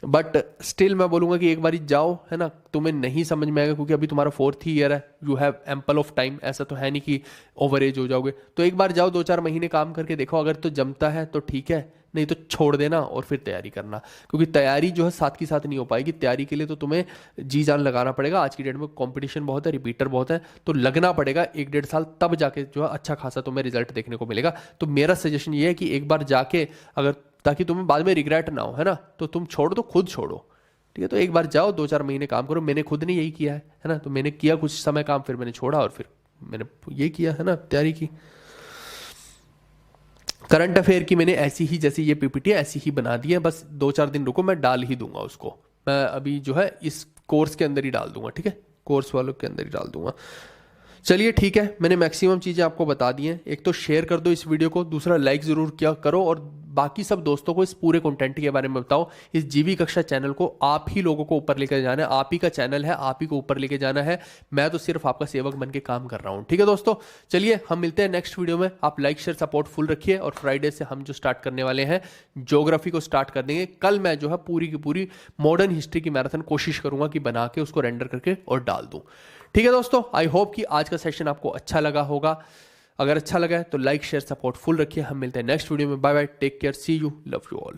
बट स्टिल मैं बोलूंगा कि एक बार जाओ, है ना, तुम्हें नहीं समझ में आएगा क्योंकि अभी तुम्हारा 4th ईयर है, you have ample of time. ऐसा तो है नहीं कि ओवर एज हो जाओगे। तो एक बार जाओ, 2-4 महीने काम करके देखो, अगर तो जमता है तो ठीक है, नहीं तो छोड़ देना और फिर तैयारी करना। क्योंकि तैयारी जो है साथ की साथ नहीं हो पाएगी। तैयारी के लिए तो तुम्हें जी जान लगाना पड़ेगा। आज की डेट में कंपटीशन बहुत है, रिपीटर बहुत है, तो लगना पड़ेगा 1-1.5 साल, तब जाके जो है अच्छा खासा तुम्हें रिजल्ट देखने को मिलेगा। तो मेरा सजेशन ये है कि एक बार जाके, अगर ताकि तुम्हें बाद में रिग्रेट ना हो, है ना, तो तुम छोड़ो तो खुद छोड़ो, ठीक है। तो एक बार जाओ, 2-4 महीने काम करो। मैंने खुद ने यही किया है ना। तो मैंने किया कुछ समय काम, फिर मैंने छोड़ा और फिर मैंने ये किया, है ना, तैयारी की। करंट अफेयर की मैंने ऐसी ही, जैसी ये PPT है ऐसी ही बना दी है। बस 2-4 दिन रुको, मैं डाल ही दूंगा उसको। मैं अभी जो है इस कोर्स के अंदर ही डाल दूंगा, ठीक है, कोर्स वालों के अंदर ही डाल दूंगा। चलिए ठीक है, मैंने मैक्सिमम चीज़ें आपको बता दी हैं। एक तो शेयर कर दो इस वीडियो को, दूसरा लाइक ज़रूर क्या करो, और बाकी सब दोस्तों को इस पूरे कंटेंट के बारे में बताओ। इस जीवी कक्षा चैनल को आप ही लोगों को ऊपर लेकर जाना है, आप ही का चैनल है, आप ही को ऊपर लेके जाना है। मैं तो सिर्फ आपका सेवक बन के काम कर रहा हूँ, ठीक है दोस्तों। चलिए हम मिलते हैं नेक्स्ट वीडियो में। आप लाइक शेयर सपोर्ट फुल रखिए, और फ्राइडे से हम जो स्टार्ट करने वाले हैं, ज्योग्राफी को स्टार्ट कर देंगे। कल मैं जो है पूरी की पूरी मॉडर्न हिस्ट्री की मैराथन कोशिश करूंगा कि बना के उसको रेंडर करके और डाल दूं, ठीक है दोस्तों। आई होप कि आज का सेशन आपको अच्छा लगा होगा। अगर अच्छा लगा है तो लाइक शेयर सपोर्ट फुल रखिए। हम मिलते हैं नेक्स्ट वीडियो में। Bye bye, take care, see you, love you all.